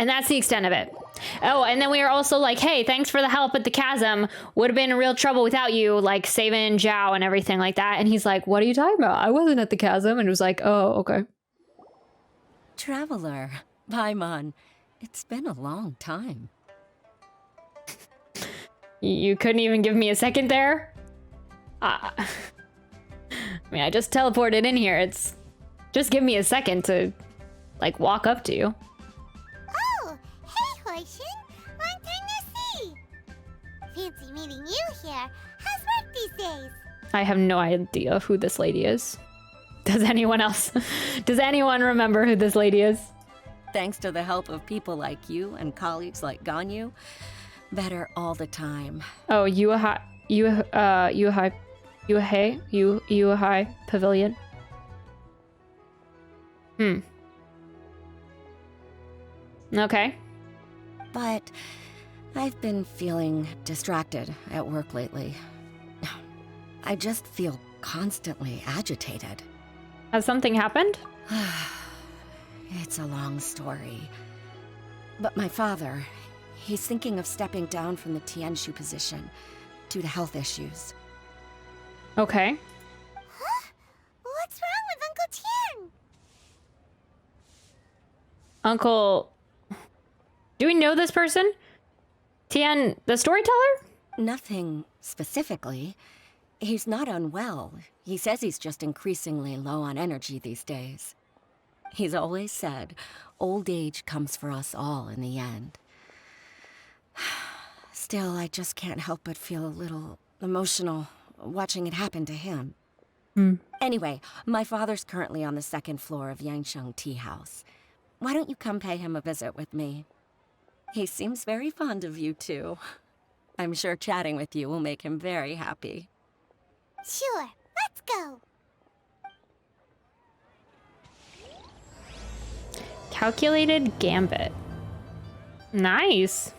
And that's the extent of it. Oh, and then we were also like, hey, thanks for the help at the chasm. Would have been in real trouble without you, like saving Zhao and everything like that. And he's like, what are you talking about? I wasn't at the chasm. And it was like, oh, okay. Traveler, Paimon, it's been a long time. You couldn't even give me a second there? I mean, I just teleported in here. It's just give me a second to, like, walk up to you. Oh, hey, Hoishin. Long time no see. Fancy meeting you here. How's work these days? I have no idea who this lady is. Does anyone else? Does anyone remember who this lady is? Thanks to the help of people like you and colleagues like Ganyu, better all the time. Oh, Yuahai Pavilion. Okay. But I've been feeling distracted at work lately. I just feel constantly agitated. Has something happened? It's a long story. But my father, he's thinking of stepping down from the Tianshu position due to health issues. Okay. Huh? What's wrong with Uncle Tian? Uncle... Do we know this person? Tian, the storyteller? Nothing specifically. He's not unwell. He says he's just increasingly low on energy these days. He's always said, old age comes for us all in the end. Still, I just can't help but feel a little emotional watching it happen to him. Anyway, my father's currently on the second floor of Yangsheng Tea House. Why don't you come pay him a visit with me? He seems very fond of you, too. I'm sure chatting with you will make him very happy. Sure, let's go. Calculated Gambit. Nice.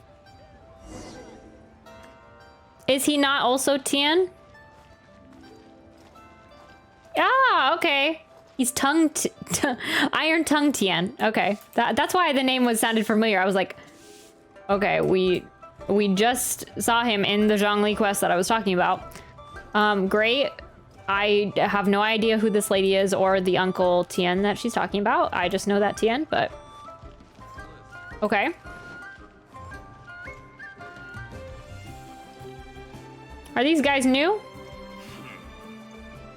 Is he not also Tian? Ah, okay. He's Iron Tongue Tian. Okay, that's why the name sounded familiar. I was like, okay, we just saw him in the Zhongli quest that I was talking about. Great. I have no idea who this lady is or the Uncle Tian that she's talking about. I just know that Tian, but okay. Are these guys new?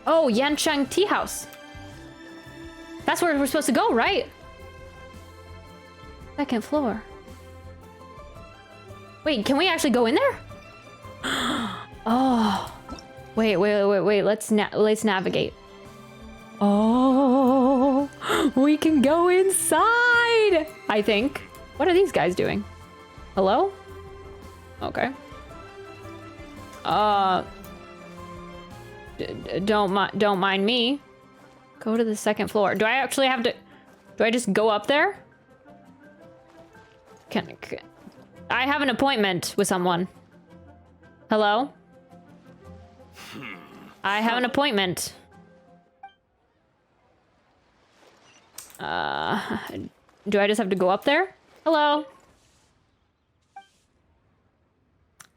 Oh, Yancheng Tea House. That's where we're supposed to go, right? Second floor. Wait, can we actually go in there? Oh. Wait. Let's navigate. Oh, we can go inside, I think. What are these guys doing? Hello? Okay. Don't mind me. Go to the second floor. Do I actually have to... Do I just go up there? Can I have an appointment with someone. Hello? I have an appointment. Do I just have to go up there? Hello?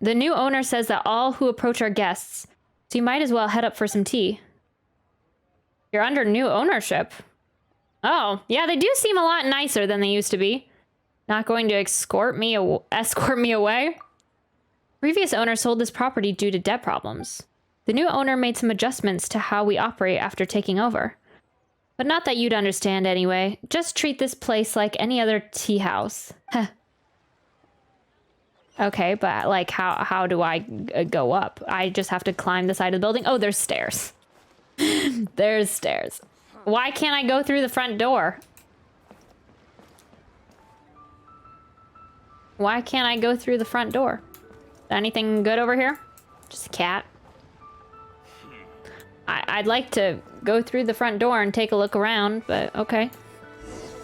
The new owner says that all who approach are guests, so you might as well head up for some tea. You're under new ownership. Oh, yeah, they do seem a lot nicer than they used to be. Not going to escort me away? Previous owner sold this property due to debt problems. The new owner made some adjustments to how we operate after taking over. But not that you'd understand anyway. Just treat this place like any other tea house. Okay, but like how do I go up? I just have to climb the side of the building? Oh, there's stairs. There's stairs. Why can't I go through the front door? Why can't I go through the front door? Anything good over here? Just a cat. I'd like to go through the front door and take a look around, but okay.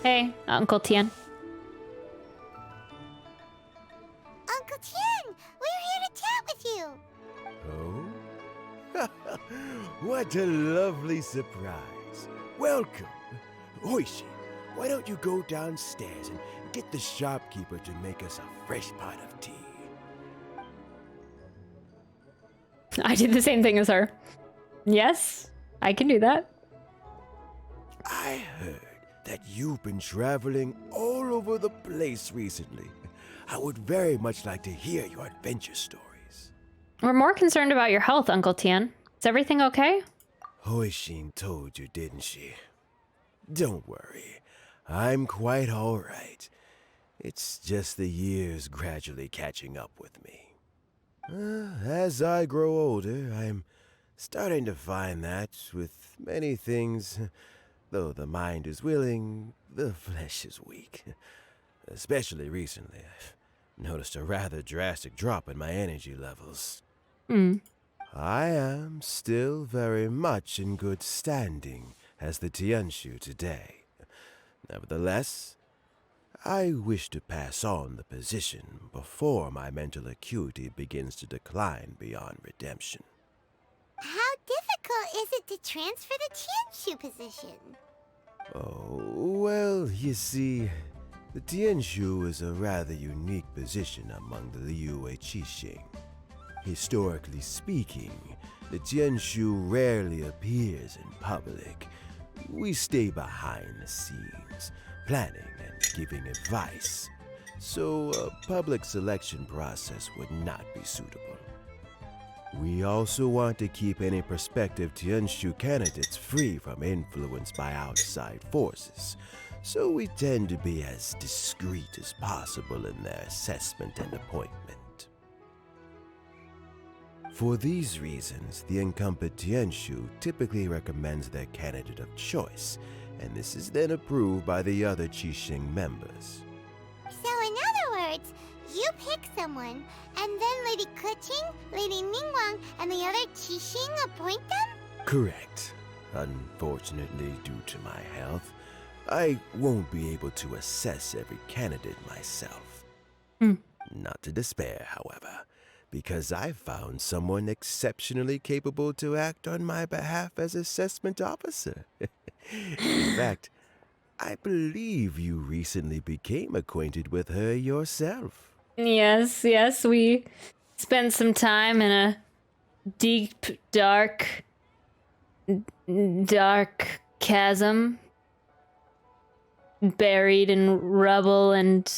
Hey, Uncle Tian. Uncle Tian, we're here to chat with you. Oh? What a lovely surprise. Welcome. Oishi, why don't you go downstairs and get the shopkeeper to make us a fresh pot of tea. I did the same thing as her. Yes, I can do that. I heard that you've been traveling all over the place recently. I would very much like to hear your adventure stories. We're more concerned about your health, Uncle Tian. Is everything okay? Hoishin told you, didn't she? Don't worry. I'm quite all right. It's just the years gradually catching up with me. As I grow older, I'm starting to find that with many things, though the mind is willing, the flesh is weak. Especially recently, I've noticed a rather drastic drop in my energy levels. I am still very much in good standing as the Tianshu today. Nevertheless, I wish to pass on the position before my mental acuity begins to decline beyond redemption. How difficult is it to transfer the Tianshu position? Oh, well, you see, the Tianshu is a rather unique position among the Liyue Qixing. Historically speaking, the Tianshu rarely appears in public. We stay behind the scenes, planning and giving advice, so a public selection process would not be suitable. We also want to keep any prospective Tianshu candidates free from influence by outside forces, so we tend to be as discreet as possible in their assessment and appointment. For these reasons, the incumbent Tianshu typically recommends their candidate of choice, and this is then approved by the other Qixing members. So in other words, you pick someone, and then Lady Keqing, Lady Ningguang, and the other Qixing appoint them? Correct. Unfortunately, due to my health, I won't be able to assess every candidate myself. Not to despair, however, because I found someone exceptionally capable to act on my behalf as assessment officer. In fact, I believe you recently became acquainted with her yourself. Yes, we spent some time in a deep, dark chasm, buried in rubble and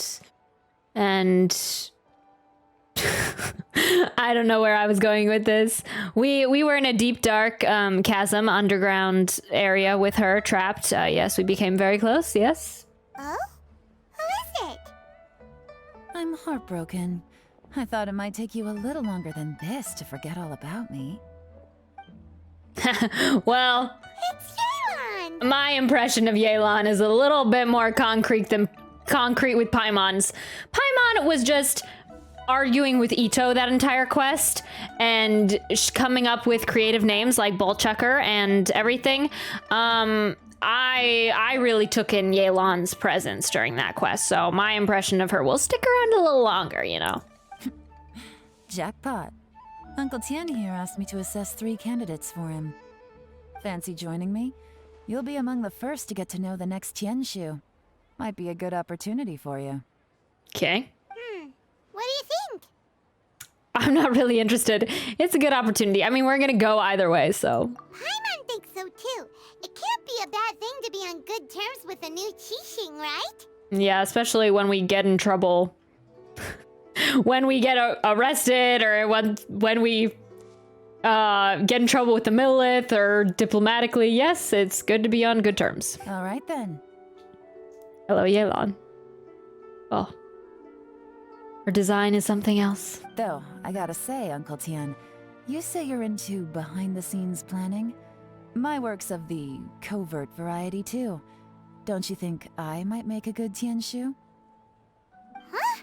I don't know where I was going with this. We were in a deep, dark chasm, underground area with her, trapped. Yes, we became very close, yes. Oh? Who is it? I'm heartbroken. I thought it might take you a little longer than this to forget all about me. Well, It's Yelan! my impression of Yelan is a little bit more concrete with Paimon's. Paimon was just arguing with Ito that entire quest and coming up with creative names like Bullchucker and everything. I really took in Yelan's presence during that quest, so my impression of her will stick around a little longer, you know. Jackpot. Uncle Tian here asked me to assess 3 candidates for him. Fancy joining me? You'll be among the first to get to know the next Tianshu. Might be a good opportunity for you. Okay. What do you think? I'm not really interested. It's a good opportunity. I mean, we're gonna go either way, so. Paimon thinks so too. It can't be a bad thing to be on good terms with a new Qixing, right? Yeah, especially when we get in trouble. When we get arrested, or when we get in trouble with the Millith, or diplomatically. Yes, it's good to be on good terms. All right then. Hello, Yelan. Oh. Her design is something else. Though, I gotta say, Uncle Tian, you say you're into behind-the-scenes planning? My work's of the covert variety, too. Don't you think I might make a good Tianshu? Huh?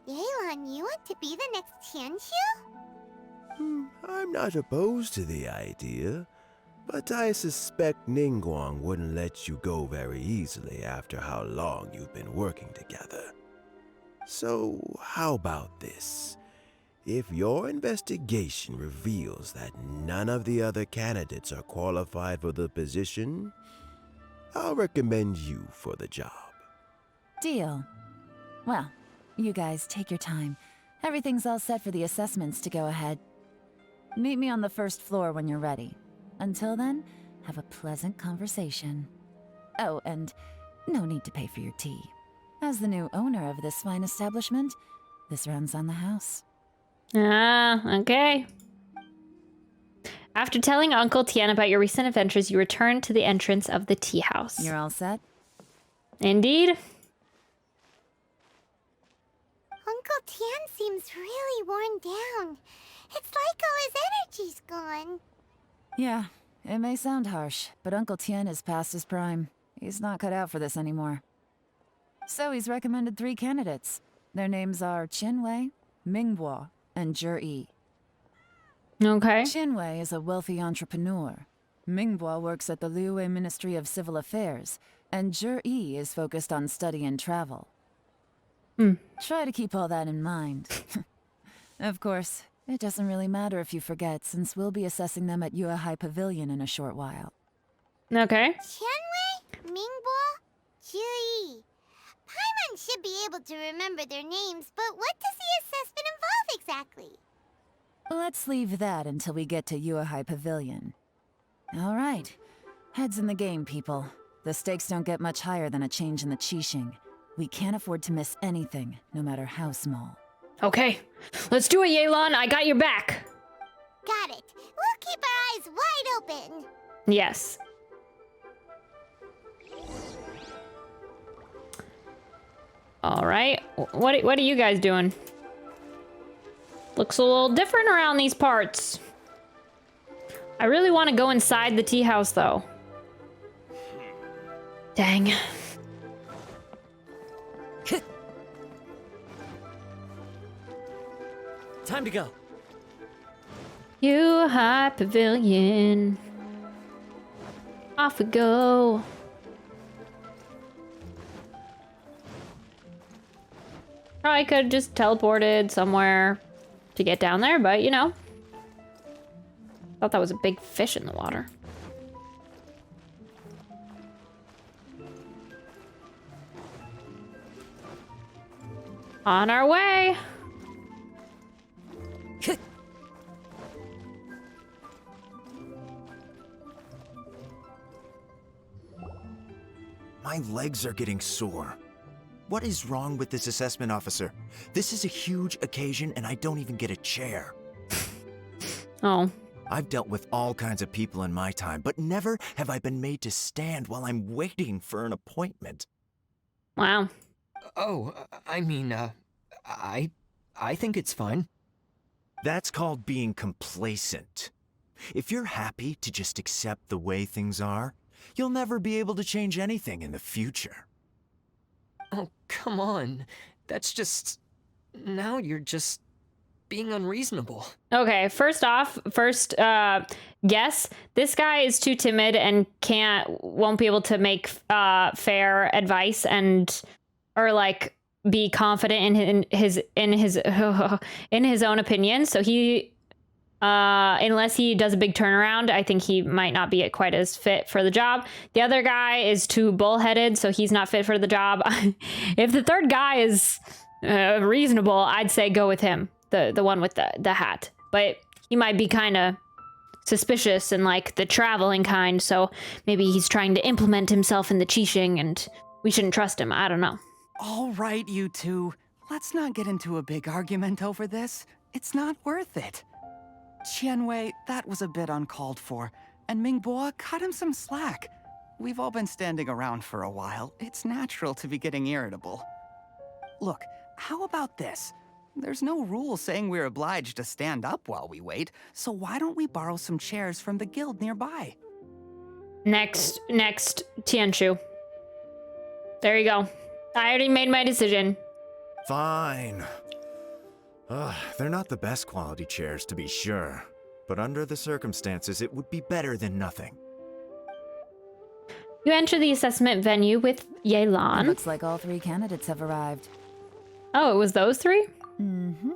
Yelan, you want to be the next Tianshu? I'm not opposed to the idea, but I suspect Ningguang wouldn't let you go very easily after how long you've been working together. So, how about this? If your investigation reveals that none of the other candidates are qualified for the position, I'll recommend you for the job. Deal. Well, you guys take your time. Everything's all set for the assessments to go ahead. Meet me on the first floor when you're ready. Until then, have a pleasant conversation. Oh, and no need to pay for your tea. As the new owner of this fine establishment, this runs on the house. Ah, okay. After telling Uncle Tian about your recent adventures, you return to the entrance of the tea house. You're all set? Indeed. Uncle Tian seems really worn down. It's like all his energy's gone. Yeah, it may sound harsh, but Uncle Tian is past his prime. He's not cut out for this anymore. So he's recommended 3 candidates. Their names are Qinwei, Mingbo, and Zhiyi. Okay. Qinwei is a wealthy entrepreneur. Mingbo works at the Liyue Ministry of Civil Affairs, and Zhiyi is focused on study and travel. Try to keep all that in mind. Of course, it doesn't really matter if you forget, since we'll be assessing them at Yuehai Pavilion in a short while. Okay. Qianwei, Mingbo, Zhiyi. Paimon should be able to remember their names, but what does the assessment involve exactly? Let's leave that until we get to Yuehai Pavilion. All right. Heads in the game, people. The stakes don't get much higher than a change in the Qixing. We can't afford to miss anything, no matter how small. Okay. Let's do it, Yelan. I got your back. Got it. We'll keep our eyes wide open. Yes. All right. What are you guys doing? Looks a little different around these parts. I really want to go inside the tea house, though. Dang. Time to go. Yuehai Pavilion. Off we go. Probably could have just teleported somewhere to get down there, but you know. Thought that was a big fish in the water. On our way. My legs are getting sore. What is wrong with this assessment officer? This is a huge occasion and I don't even get a chair. Oh. I've dealt with all kinds of people in my time, but never have I been made to stand while I'm waiting for an appointment. Wow. Oh, I mean, I think it's fine. That's called being complacent. If you're happy to just accept the way things are, you'll never be able to change anything in the future. Oh, come on. That's just... Now you're just being unreasonable. Okay, first guess. This guy is too timid and won't be able to make fair advice or like be confident in his in his own opinion. So he unless he does a big turnaround, I think he might not be quite as fit for the job. The other guy is too bullheaded, so he's not fit for the job. If the third guy is reasonable, I'd say go with him, the one with the hat. But he might be kind of suspicious and like the traveling kind, so maybe he's trying to implement himself in the Qixing, and we shouldn't trust him. I don't know. All right, you two. Let's not get into a big argument over this. It's not worth it. Qianwei, that was a bit uncalled for, and Mingbo, cut him some slack. We've all been standing around for a while. It's natural to be getting irritable. Look, how about this? There's no rule saying we're obliged to stand up while we wait, so why don't we borrow some chairs from the guild nearby? Next, Tianshu. There you go. I already made my decision. Fine. They're not the best quality chairs, to be sure. But under the circumstances, it would be better than nothing. You enter the assessment venue with Yelan. Looks like all 3 candidates have arrived. Oh, it was those 3? Mm-hmm.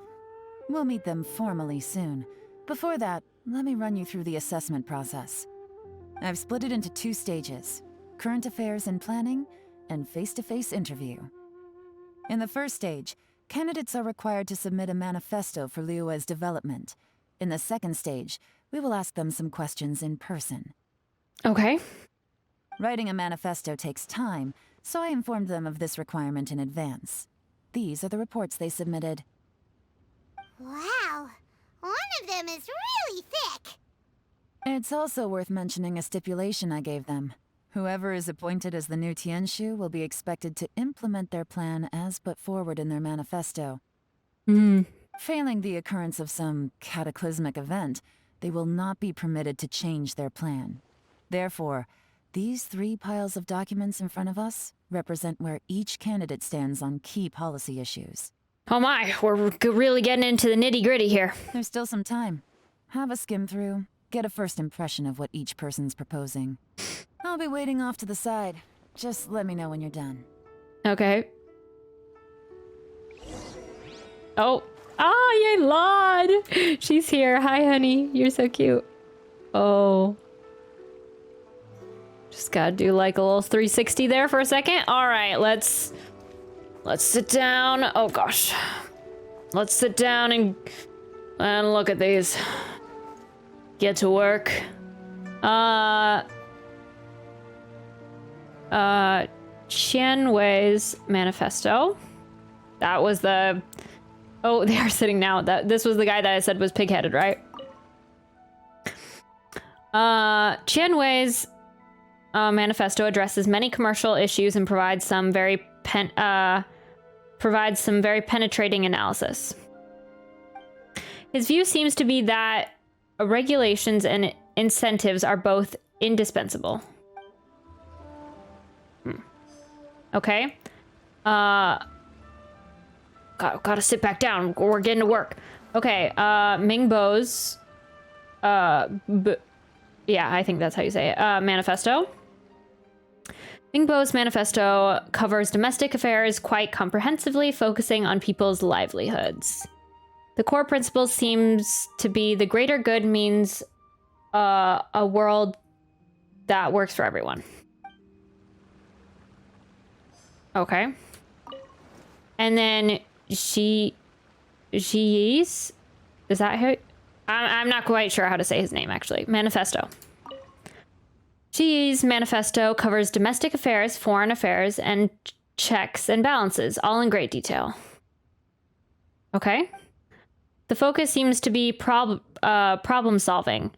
We'll meet them formally soon. Before that, let me run you through the assessment process. I've split it into 2 stages: current affairs and planning, and face-to-face interview. In the first stage, candidates are required to submit a manifesto for Liyue's development. In the second stage, we will ask them some questions in person. Okay. Writing a manifesto takes time, so I informed them of this requirement in advance. These are the reports they submitted. Wow, one of them is really thick. It's also worth mentioning a stipulation I gave them. Whoever is appointed as the new Tianshu will be expected to implement their plan as put forward in their manifesto. Failing the occurrence of some cataclysmic event, they will not be permitted to change their plan. Therefore, these 3 piles of documents in front of us represent where each candidate stands on key policy issues. Oh my, we're really getting into the nitty-gritty here. There's still some time. Have a skim through, get a first impression of what each person's proposing. I'll be waiting off to the side. Just let me know when you're done. Okay. Oh. Yelan! She's here. Hi, honey. You're so cute. Oh. Just gotta do like a little 360 there for a second. All right, let's sit down. Oh gosh. Let's sit down and look at these. Get to work. Qianwei's manifesto. That was the... Oh, they are sitting now. This was the guy that I said was pig-headed, right? Qianwei's manifesto addresses many commercial issues and provides some very penetrating analysis. His view seems to be that regulations and incentives are both indispensable. Okay. Gotta sit back down. We're getting to work. Okay. Mingbo's. Yeah, I think that's how you say it. Manifesto. Ningbo's manifesto covers domestic affairs quite comprehensively, focusing on people's livelihoods. The core principle seems to be the greater good means a world that works for everyone. Okay. And then Zhiyi's, is that how? I'm not quite sure how to say his name, actually. Manifesto. Zhiyi's manifesto covers domestic affairs, foreign affairs, and checks and balances, all in great detail. Okay. The focus seems to be problem solving.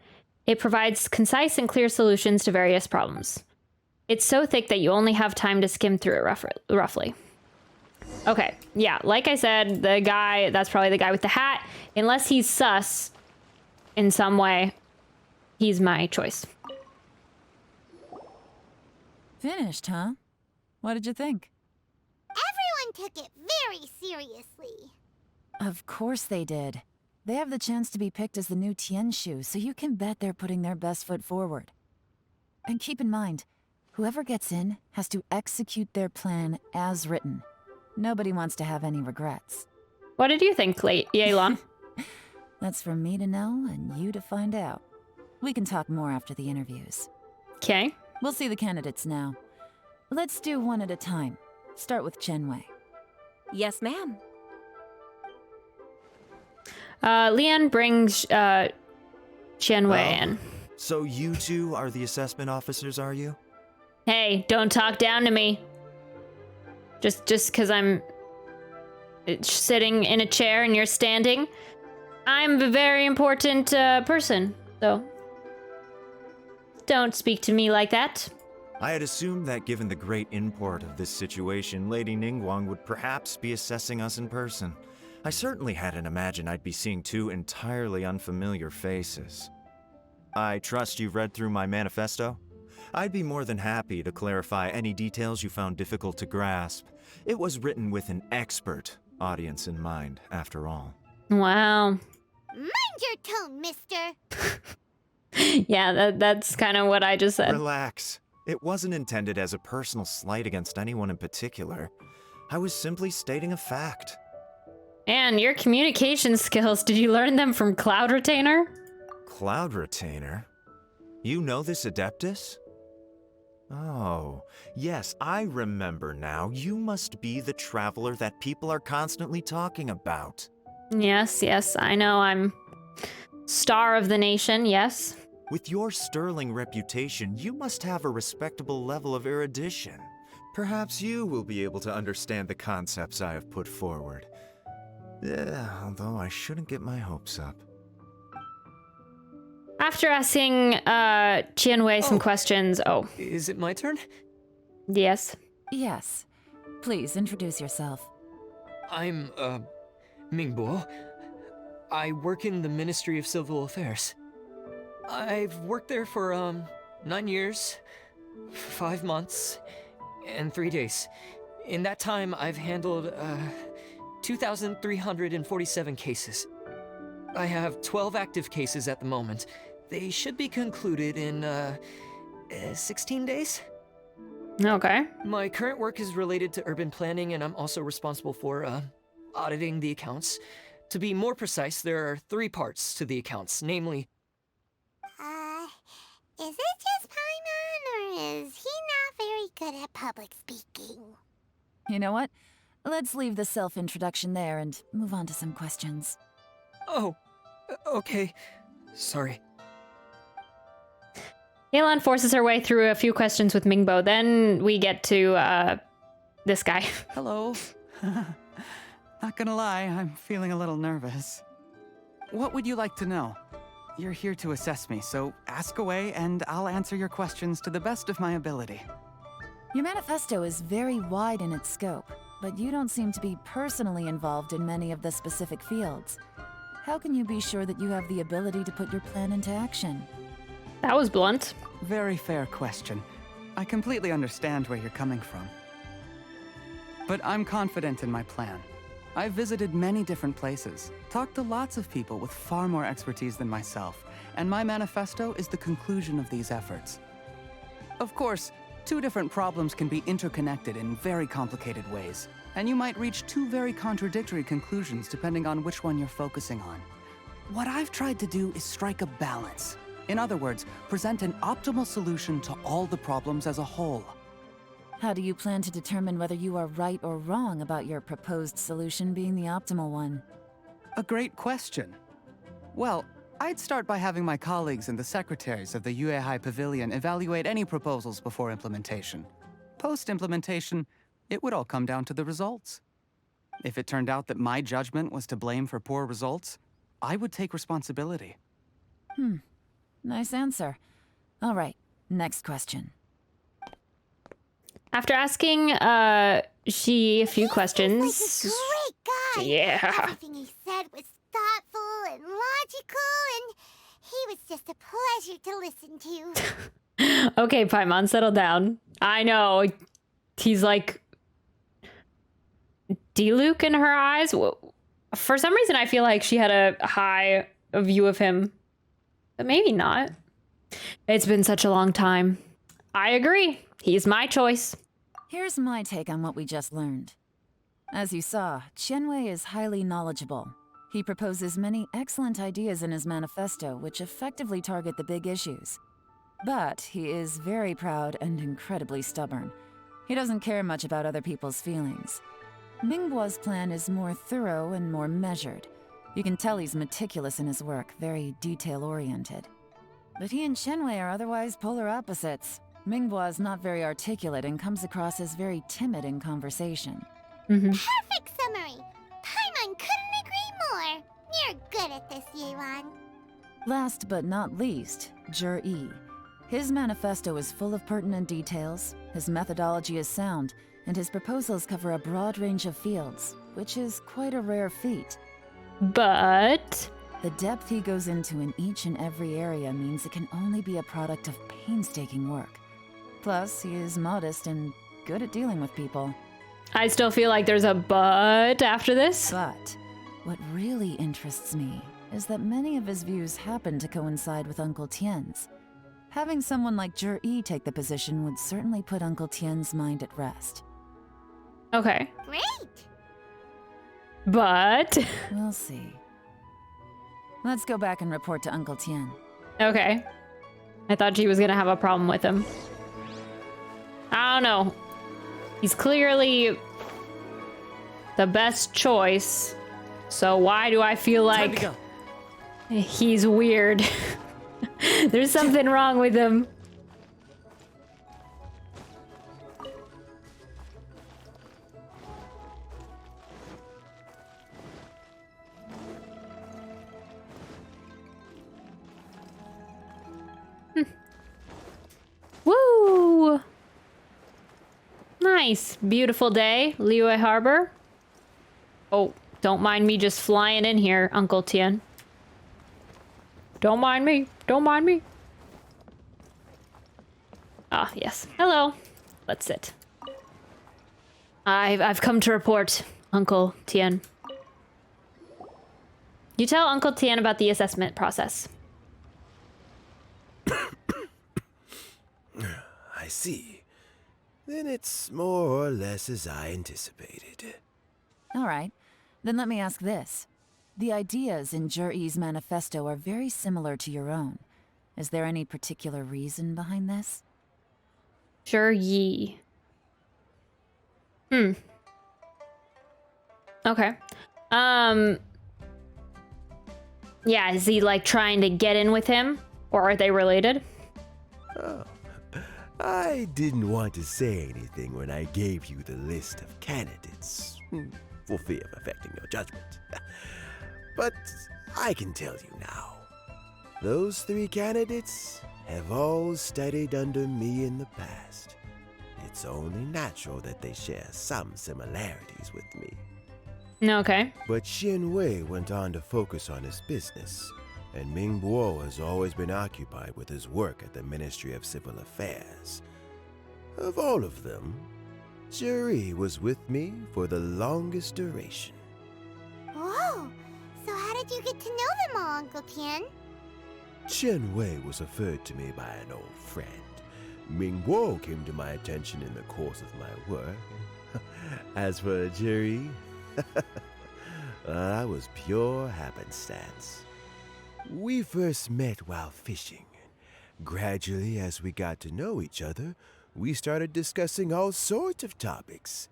It provides concise and clear solutions to various problems. It's so thick that you only have time to skim through it roughly. Okay, yeah, like I said, the guy, that's probably the guy with the hat. Unless he's sus in some way, he's my choice. Finished, huh? What did you think? Everyone took it very seriously. Of course they did. They have the chance to be picked as the new Tianshu, so you can bet they're putting their best foot forward. And keep in mind, whoever gets in has to execute their plan as written. Nobody wants to have any regrets. What did you think, Yelan? That's for me to know and you to find out. We can talk more after the interviews. Okay. We'll see the candidates now. Let's do one at a time. Start with Qianwei. Yes, ma'am. Lian brings Qianwei in. So you two are the assessment officers, are you? Hey, don't talk down to me. Just because I'm sitting in a chair and you're standing. I'm a very important person, so don't speak to me like that. I had assumed that given the great import of this situation, Lady Ningguang would perhaps be assessing us in person. I certainly hadn't imagined I'd be seeing 2 entirely unfamiliar faces. I trust you've read through my manifesto? I'd be more than happy to clarify any details you found difficult to grasp. It was written with an expert audience in mind, after all. Wow. Mind your tone, mister. Yeah, that's kind of what I just said. Relax. It wasn't intended as a personal slight against anyone in particular. I was simply stating a fact. And your communication skills, did you learn them from Cloud Retainer? Cloud Retainer? You know this Adeptus? Oh, yes, I remember now. You must be the traveler that people are constantly talking about. Yes, I know. I'm star of the nation, yes. With your sterling reputation, you must have a respectable level of erudition. Perhaps you will be able to understand the concepts I have put forward. Although I shouldn't get my hopes up. After asking Qianwei some questions, Is it my turn? yes. Yes. Please introduce yourself. I'm, Mingbo. I work in the Ministry of Civil Affairs. I've worked there for, 9 years, 5 months, and 3 days. In that time, I've handled, 2,347 cases. I have 12 active cases at the moment. They should be concluded in, 16 days? Okay. My current work is related to urban planning, and I'm also responsible for, auditing the accounts. To be more precise, there are 3 parts to the accounts, namely... Is it just Paimon, or is he not very good at public speaking? You know what? Let's leave the self-introduction there and move on to some questions. Oh, okay. Sorry. Yelan forces her way through a few questions with Mingbo. Then we get to this guy. Hello. Not gonna lie, I'm feeling a little nervous. What would you like to know? You're here to assess me, so ask away and I'll answer your questions to the best of my ability. Your manifesto is very wide in its scope, but you don't seem to be personally involved in many of the specific fields. How can you be sure that you have the ability to put your plan into action? That was blunt. Very fair question. I completely understand where you're coming from. But I'm confident in my plan. I've visited many different places, talked to lots of people with far more expertise than myself, and my manifesto is the conclusion of these efforts. Of course, 2 different problems can be interconnected in very complicated ways, and you might reach 2 very contradictory conclusions depending on which one you're focusing on. What I've tried to do is strike a balance. In other words, present an optimal solution to all the problems as a whole. How do you plan to determine whether you are right or wrong about your proposed solution being the optimal one? A great question. Well, I'd start by having my colleagues and the secretaries of the Yuehai Pavilion evaluate any proposals before implementation. Post-implementation, it would all come down to the results. If it turned out that my judgment was to blame for poor results, I would take responsibility. Nice answer. All right, next question. After asking Zhiyi a few questions. He was like a great guy. Yeah. Everything he said was thoughtful and logical, and he was just a pleasure to listen to. Okay, Paimon, settle down. I know. He's like D-Luke in her eyes. For some reason, I feel like she had a high view of him. But maybe not. It's been such a long time. I agree. He's my choice. Here's my take on what we just learned. As you saw, Qianwei is highly knowledgeable. He proposes many excellent ideas in his manifesto which effectively target the big issues. But he is very proud and incredibly stubborn. He doesn't care much about other people's feelings. Mingbo's plan is more thorough and more measured. You can tell he's meticulous in his work, very detail-oriented. But he and Qianwei are otherwise polar opposites. Mingbo is not very articulate and comes across as very timid in conversation. Perfect summary. Paimon couldn't agree more. You're good at this, Yelan. Last but not least, Zhiyi. His manifesto is full of pertinent details, his methodology is sound, and his proposals cover a broad range of fields, which is quite a rare feat. But The depth he goes into in each and every area means it can only be a product of painstaking work. Plus, he is modest and good at dealing with people. I still feel like there's a but after this. But what really interests me is that many of his views happen to coincide with Uncle Tian's. Having someone like Zhiyi take the position would certainly put Uncle Tian's mind at rest. Okay. Great. But We'll see. Let's go back and report to Uncle Tian. okay. I thought she was gonna have a problem with him. don't know. He's clearly the best choice. So why do I feel like he's weird? There's something wrong with him. Woo! Nice. Beautiful day, Liyue Harbor. Oh, don't mind me just flying in here, Uncle Tian. Don't mind me. Don't mind me. Ah, yes. Hello. Let's sit. I've come to report, Uncle Tian. You tell Uncle Tian about the assessment process. I see. Then it's more or less as I anticipated. All right. Then let me ask this. The ideas in Zhiyi's manifesto are very similar to your own. Is there any particular reason behind this? Zhiyi. Okay. Yeah, is he like trying to get in with him? Or are they related? Oh, I didn't want to say anything when I gave you the list of candidates, for fear of affecting your judgment. But I can tell you now. Those 3 candidates have all studied under me in the past. It's only natural that they share some similarities with me. Okay. But Xin Wei went on to focus on his business, and Ming Bo has always been occupied with his work at the Ministry of Civil Affairs. Of all of them, Zhiyi was with me for the longest duration. Whoa! So how did you get to know them all, Uncle Tian? Chen Wei was referred to me by an old friend. Ming Bo came to my attention in the course of my work. As for Zhiyi, that was pure happenstance. We first met while fishing. Gradually, as we got to know each other, we started discussing all sorts of topics.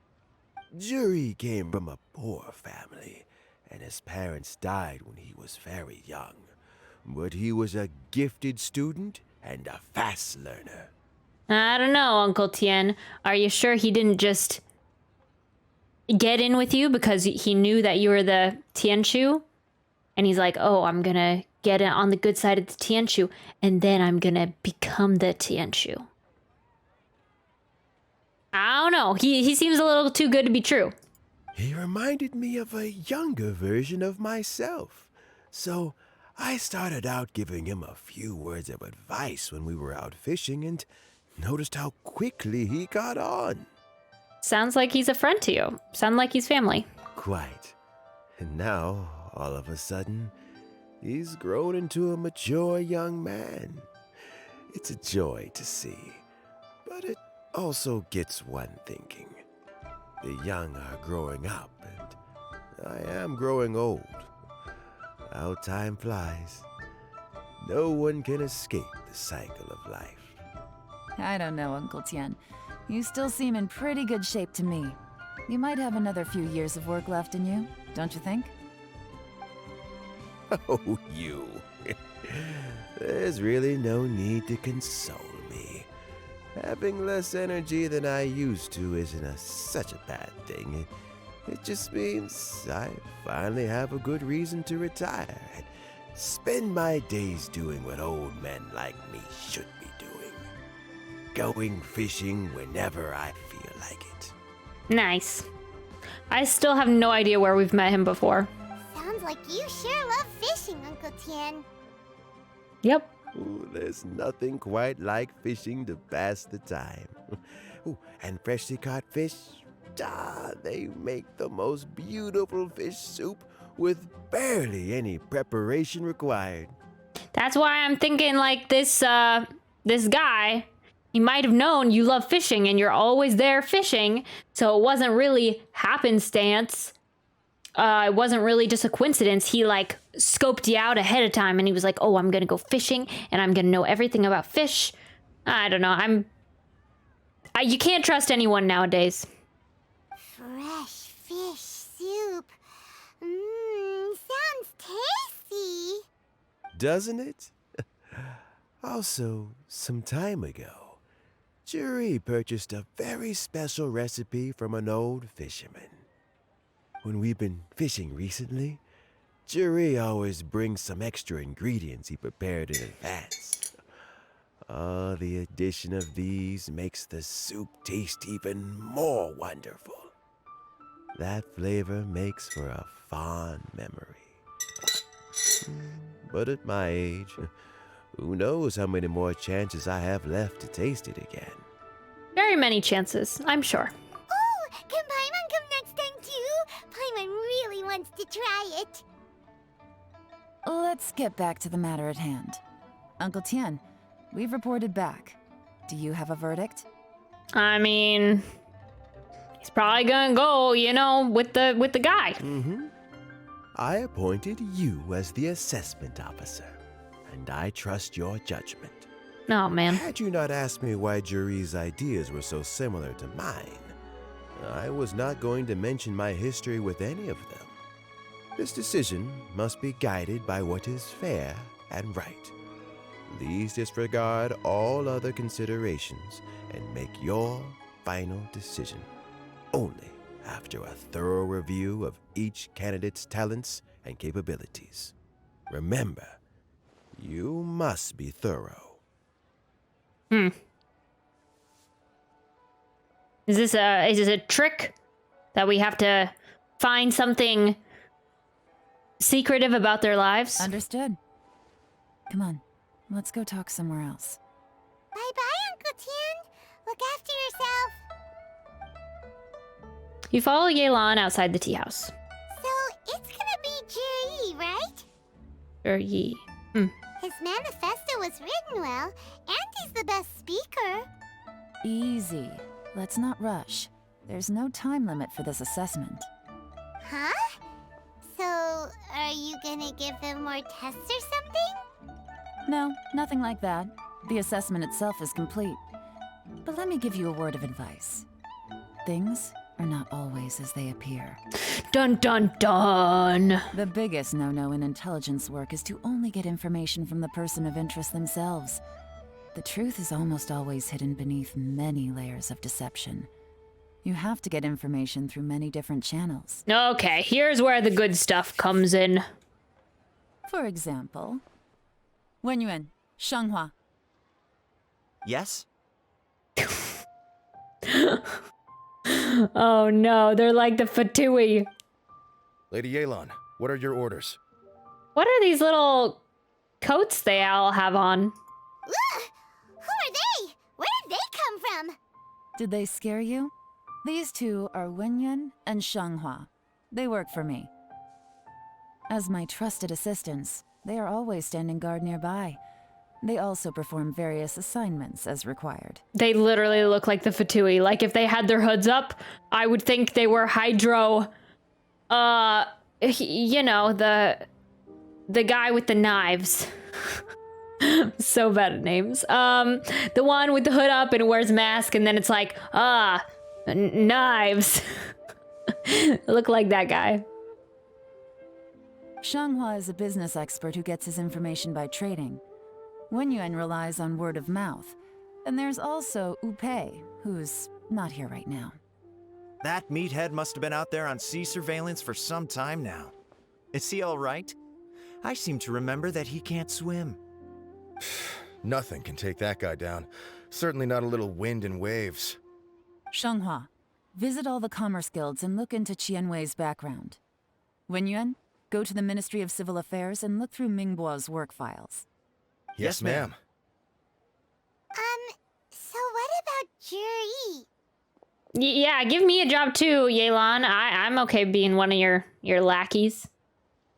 Zhiyi came from a poor family, and his parents died when he was very young. But he was a gifted student and a fast learner. I don't know, Uncle Tian. Are you sure he didn't just get in with you because he knew that you were the Tianshu? And he's like, oh, I'm gonna get on the good side of the Tianshu, and then I'm gonna become the Tianshu. I don't know. He seems a little too good to be true. He reminded me of a younger version of myself. So I started out giving him a few words of advice when we were out fishing and noticed how quickly he got on. Sounds like he's a friend to you. Sound like he's family. Quite. And now, all of a sudden, he's grown into a mature young man. It's a joy to see. But it also gets one thinking. The young are growing up, and I am growing old. How time flies. No one can escape the cycle of life. I don't know, Uncle Tian. You still seem in pretty good shape to me. You might have another few years of work left in you, don't you think? Oh, you. There's really no need to console me. Having less energy than I used to isn't such a bad thing. It just means I finally have a good reason to retire and spend my days doing what old men like me should be doing. Going fishing whenever I feel like it. Nice. I still have no idea where we've met him before. Sounds like you sure love fishing, Uncle Tian. Yep. Ooh, there's nothing quite like fishing to pass the time. Ooh, and freshly caught fish, they make the most beautiful fish soup with barely any preparation required. That's why I'm thinking like this guy, he might have known you love fishing and you're always there fishing, so it wasn't really happenstance. It wasn't really just a coincidence. He like scoped you out ahead of time and he was like, oh, I'm gonna go fishing and I'm gonna know everything about fish. I don't know. You can't trust anyone nowadays. Fresh fish soup. Sounds tasty. Doesn't it? Also, some time ago, Zhiyi purchased a very special recipe from an old fisherman. When we've been fishing recently, Zhiyi always brings some extra ingredients he prepared in advance. The addition of these makes the soup taste even more wonderful. That flavor makes for a fond memory. But at my age, who knows how many more chances I have left to taste it again. Very many chances, I'm sure. Oh, can Paimon come next time too? Paimon really wants to try it. Let's get back to the matter at hand. Uncle Tian, we've reported back. Do you have a verdict? I mean, he's probably gonna go, you know, with the guy. I appointed you as the assessment officer, and I trust your judgment. Oh, man. Had you not asked me why Zhiyi's ideas were so similar to mine, I was not going to mention my history with any of them. This decision must be guided by what is fair and right. Please disregard all other considerations and make your final decision only after a thorough review of each candidate's talents and capabilities. Remember, you must be thorough. Is this a trick that we have to find something secretive about their lives? Understood. Come on, let's go talk somewhere else. Bye-bye, Uncle Tian. Look after yourself. You follow Yelan outside the tea house. So, it's gonna be Zhiyi, right? Zhiyi. His manifesto was written well, and he's the best speaker. Easy. Let's not rush. There's no time limit for this assessment. Huh? So, are you gonna give them more tests or something? No, nothing like that. The assessment itself is complete. But let me give you a word of advice. Things are not always as they appear. Dun dun dun! The biggest no-no in intelligence work is to only get information from the person of interest themselves. The truth is almost always hidden beneath many layers of deception. You have to get information through many different channels. Okay, here's where the good stuff comes in. For example, Wenyuan, Shanghua. Yes? Oh no, they're like the Fatui. Lady Yelan, what are your orders? What are these little coats they all have on? Ugh! Who are they? Where did they come from? Did they scare you? These two are Wenyuan and Shanghua. They work for me. As my trusted assistants, they are always standing guard nearby. They also perform various assignments as required. They literally look like the Fatui. Like if they had their hoods up, I would think they were Hydro. You know, the guy with the knives. So bad at names. The one with the hood up and wears a mask, and then it's like, knives. Look like that guy. Shanghua is a business expert who gets his information by trading. Wenyuan relies on word of mouth. And there's also Upei, who's not here right now. That meathead must have been out there on sea surveillance for some time now. Is he all right? I seem to remember that he can't swim. Nothing can take that guy down. Certainly not a little wind and waves. Shanghua, visit all the commerce guilds and look into Qianwei's background. Wenyuan, go to the Ministry of Civil Affairs and look through Mingbo's work files. Yes, ma'am. So what about Zhiyi? Yeah, give me a job too, Yelan. I'm okay being one of your lackeys.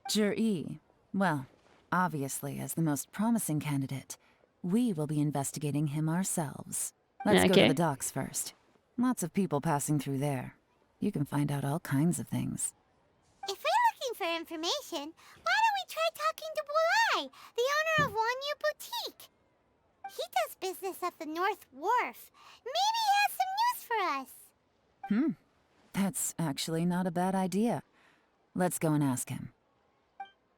Zhiyi, well, obviously as the most promising candidate, we will be investigating him ourselves. Let's go to Okay. the docks first. Lots of people passing through there. You can find out all kinds of things. If we're looking for information, why don't we try talking to Bulai, the owner of Wanyu Boutique? He does business at the North Wharf. Maybe he has some for us. That's actually not a bad idea. Let's go and ask him.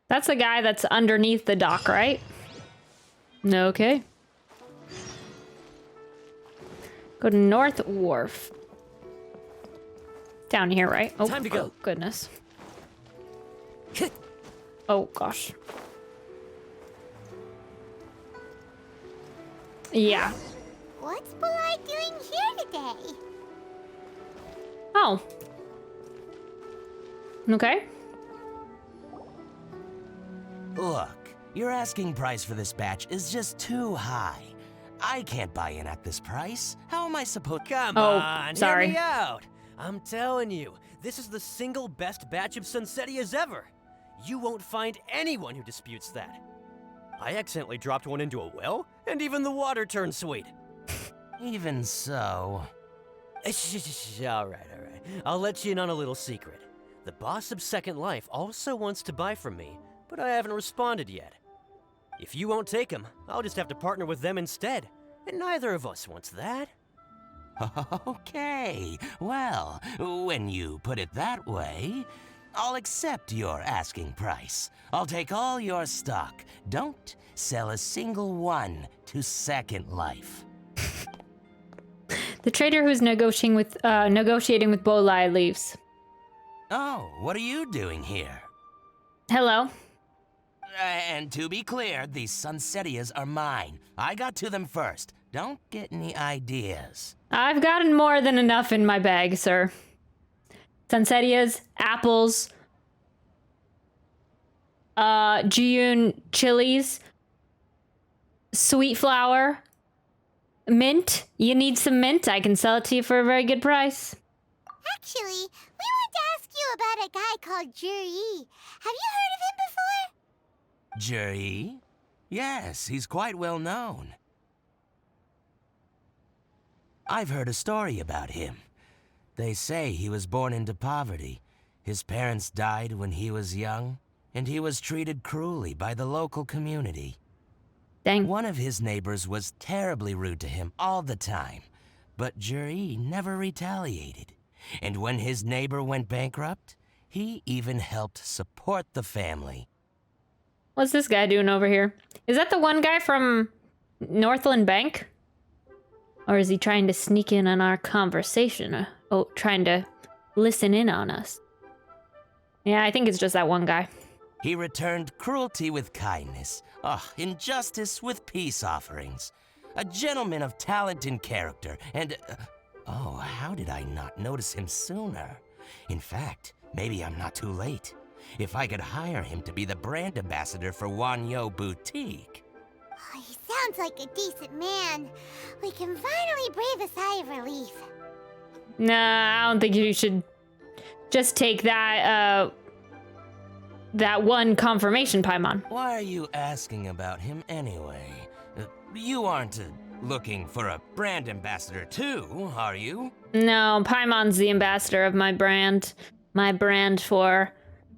That's the guy that's underneath the dock, right? Okay. Go to North Wharf. Down here, right? Oh, Time to go. Oh, goodness. Oh, gosh. Yeah. What's Bulai doing here today? Oh. Okay. Look, your asking price for this batch is just too high. I can't buy in at this price. How am I supposed? Come on, sorry. hear me out. I'm telling you, this is the single best batch of Sunsetias ever. You won't find anyone who disputes that. I accidentally dropped one into a well, and even the water turned sweet. Even so... All right. I'll let you in on a little secret. The boss of Second Life also wants to buy from me, but I haven't responded yet. If you won't take him, I'll just have to partner with them instead, and neither of us wants that. Okay, well, when you put it that way, I'll accept your asking price. I'll take all your stock. Don't sell a single one to Second Life. The trader who's negotiating with Bolai leaves. Oh, what are you doing here? Hello. And to be clear, these Sunsetias are mine. I got to them first. Don't get any ideas. I've gotten more than enough in my bag, sir. Sunsetias, apples, Jiyun chilies, sweet flour, mint. You need some mint? I can sell it to you for a very good price. Actually, we want to ask you about a guy called Zhiyi. Have you heard of him before? Zhiyi? Yes, he's quite well known. I've heard a story about him. They say he was born into poverty. His parents died when he was young, and he was treated cruelly by the local community. Dang. One of his neighbors was terribly rude to him all the time, but Zhiyi never retaliated. And when his neighbor went bankrupt, he even helped support the family. What's this guy doing over here? Is that the one guy from Northland Bank? Or is he trying to sneak in on our conversation? Trying to listen in on us. Yeah, I think it's just that one guy. He returned cruelty with kindness, injustice with peace offerings. A gentleman of talent and character, and... how did I not notice him sooner? In fact, maybe I'm not too late. If I could hire him to be the brand ambassador for Wanyo Boutique. Oh, he sounds like a decent man. We can finally breathe a sigh of relief. Nah, I don't think you should just take that, that one confirmation, Paimon. Why are you asking about him anyway? You aren't looking for a brand ambassador too, are you? No, Paimon's the ambassador of my brand. My brand for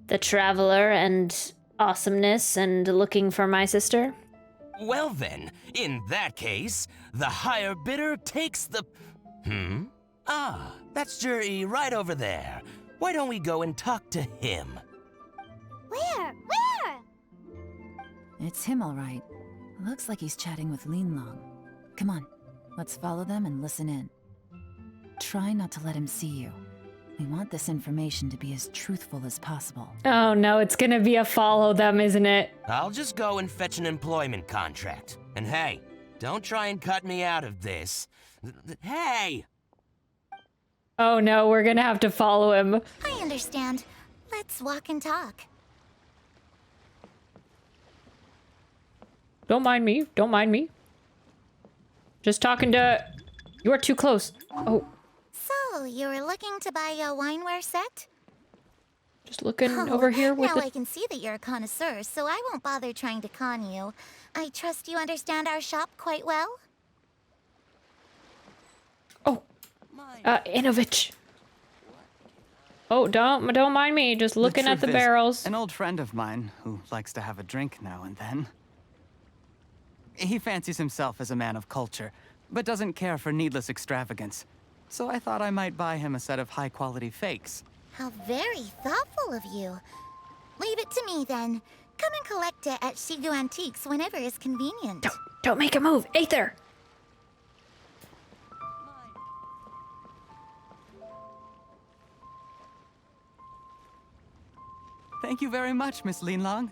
the traveler and awesomeness and looking for my sister. Well then, in that case, the higher bidder takes the... that's Zhiyi right over there. Why don't we go and talk to him? Where? It's him, all right. Looks like he's chatting with Linlong. Come on, let's follow them and listen in. Try not to let him see you. We want this information to be as truthful as possible. Oh no, it's gonna be a follow them, isn't it? I'll just go and fetch an employment contract. And hey, don't try and cut me out of this. Hey! Oh no, we're gonna have to follow him. I understand. Let's walk and talk. Don't mind me. Just talking to... You are too close. Oh, So, you were looking to buy a wineware set? just looking over here with now the... I can see that you're a connoisseur, so I won't bother trying to con you. I trust you understand our shop quite well? Oh, Inovich. Oh, don't mind me. Just looking at the truth is, barrels. An old friend of mine who likes to have a drink now and then. He fancies himself as a man of culture, but doesn't care for needless extravagance. so I thought I might buy him a set of high-quality fakes. How very thoughtful of you. Leave it to me, then. Come and collect it at Shigu Antiques whenever is convenient. Don't make a move. Aether! Thank you very much, Miss Linlong.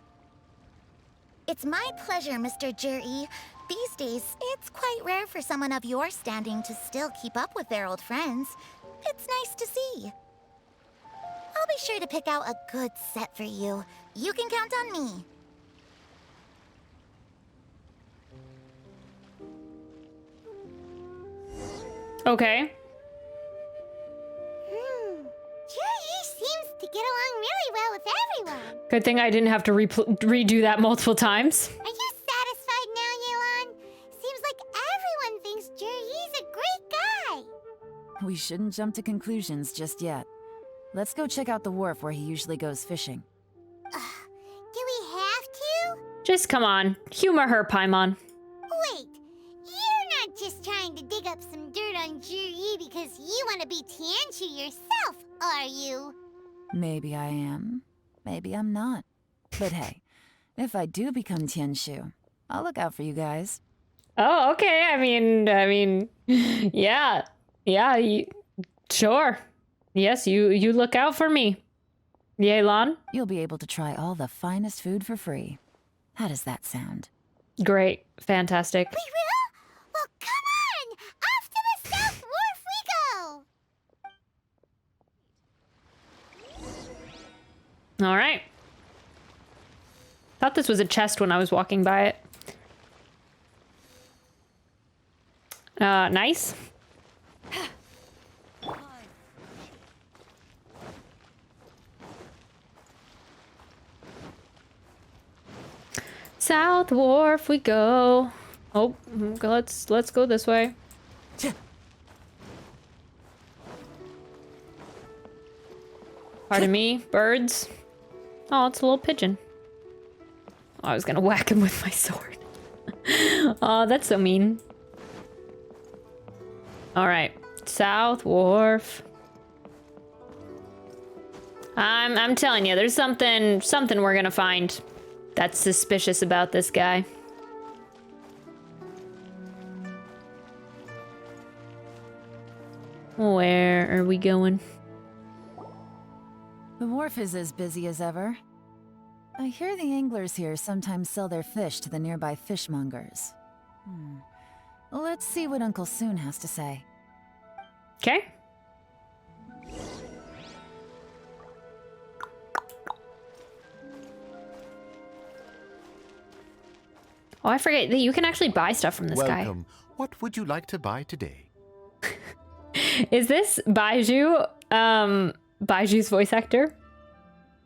It's my pleasure, Mr. Zhiyi. These days, it's quite rare for someone of your standing to still keep up with their old friends. It's nice to see. I'll be sure to pick out a good set for you. You can count on me. Okay. Zhiyi seems to get along really well with everyone. Good thing I didn't have to redo that multiple times. Are you satisfied now, Yelan? Seems like everyone thinks Zhiyi's a great guy. We shouldn't jump to conclusions just yet. Let's go check out the wharf where he usually goes fishing. Do we have to? Just come on. Humor her, Paimon. Wait, you're not just trying to dig up some dirt on Zhiyi because you want to be Tianshu yourself, are you? Maybe I am. Maybe I'm not. But hey, if I do become Tianshu, I'll look out for you guys. Oh, okay. I mean, yeah. Sure. Yes, you look out for me. Yelan? You'll be able to try all the finest food for free. How does that sound? Great. Fantastic. We will? Well, come on! Off to the South Wharf we go! All right. Thought this was a chest when I was walking by it. Nice. South Wharf we go. Oh, let's go this way. Pardon me, birds. Oh, it's a little pigeon. Oh, I was gonna whack him with my sword. Oh, that's so mean. All right, South Wharf. I'm telling you, there's something we're gonna find that's suspicious about this guy. Where are we going? The wharf is as busy as ever. I hear the anglers here sometimes sell their fish to the nearby fishmongers. Let's see what Uncle Soon has to say. Okay. Oh, I forget that you can actually buy stuff from this Welcome. What would you like to buy today? guy. Is this Baiju? Baiju's voice actor?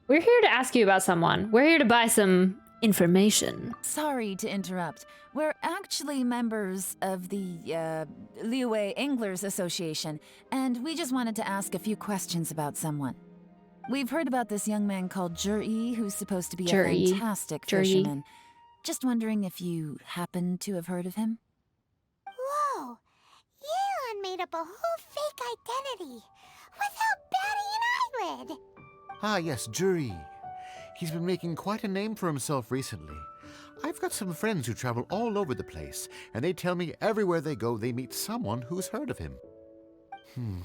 We're here to ask you about someone. We're here to buy some information. Sorry to interrupt. We're actually members of the, Liyue Anglers Association, and we just wanted to ask a few questions about someone. We've heard about this young man called Zhiyi, who's supposed to be Zhiyi. a fantastic fisherman. Just wondering if you happen to have heard of him? Whoa! Yelan made up a whole fake identity without batting an eyelid. Ah, yes, Zhiyi. He's been making quite a name for himself recently. I've got some friends who travel all over the place, and they tell me everywhere they go they meet someone who's heard of him.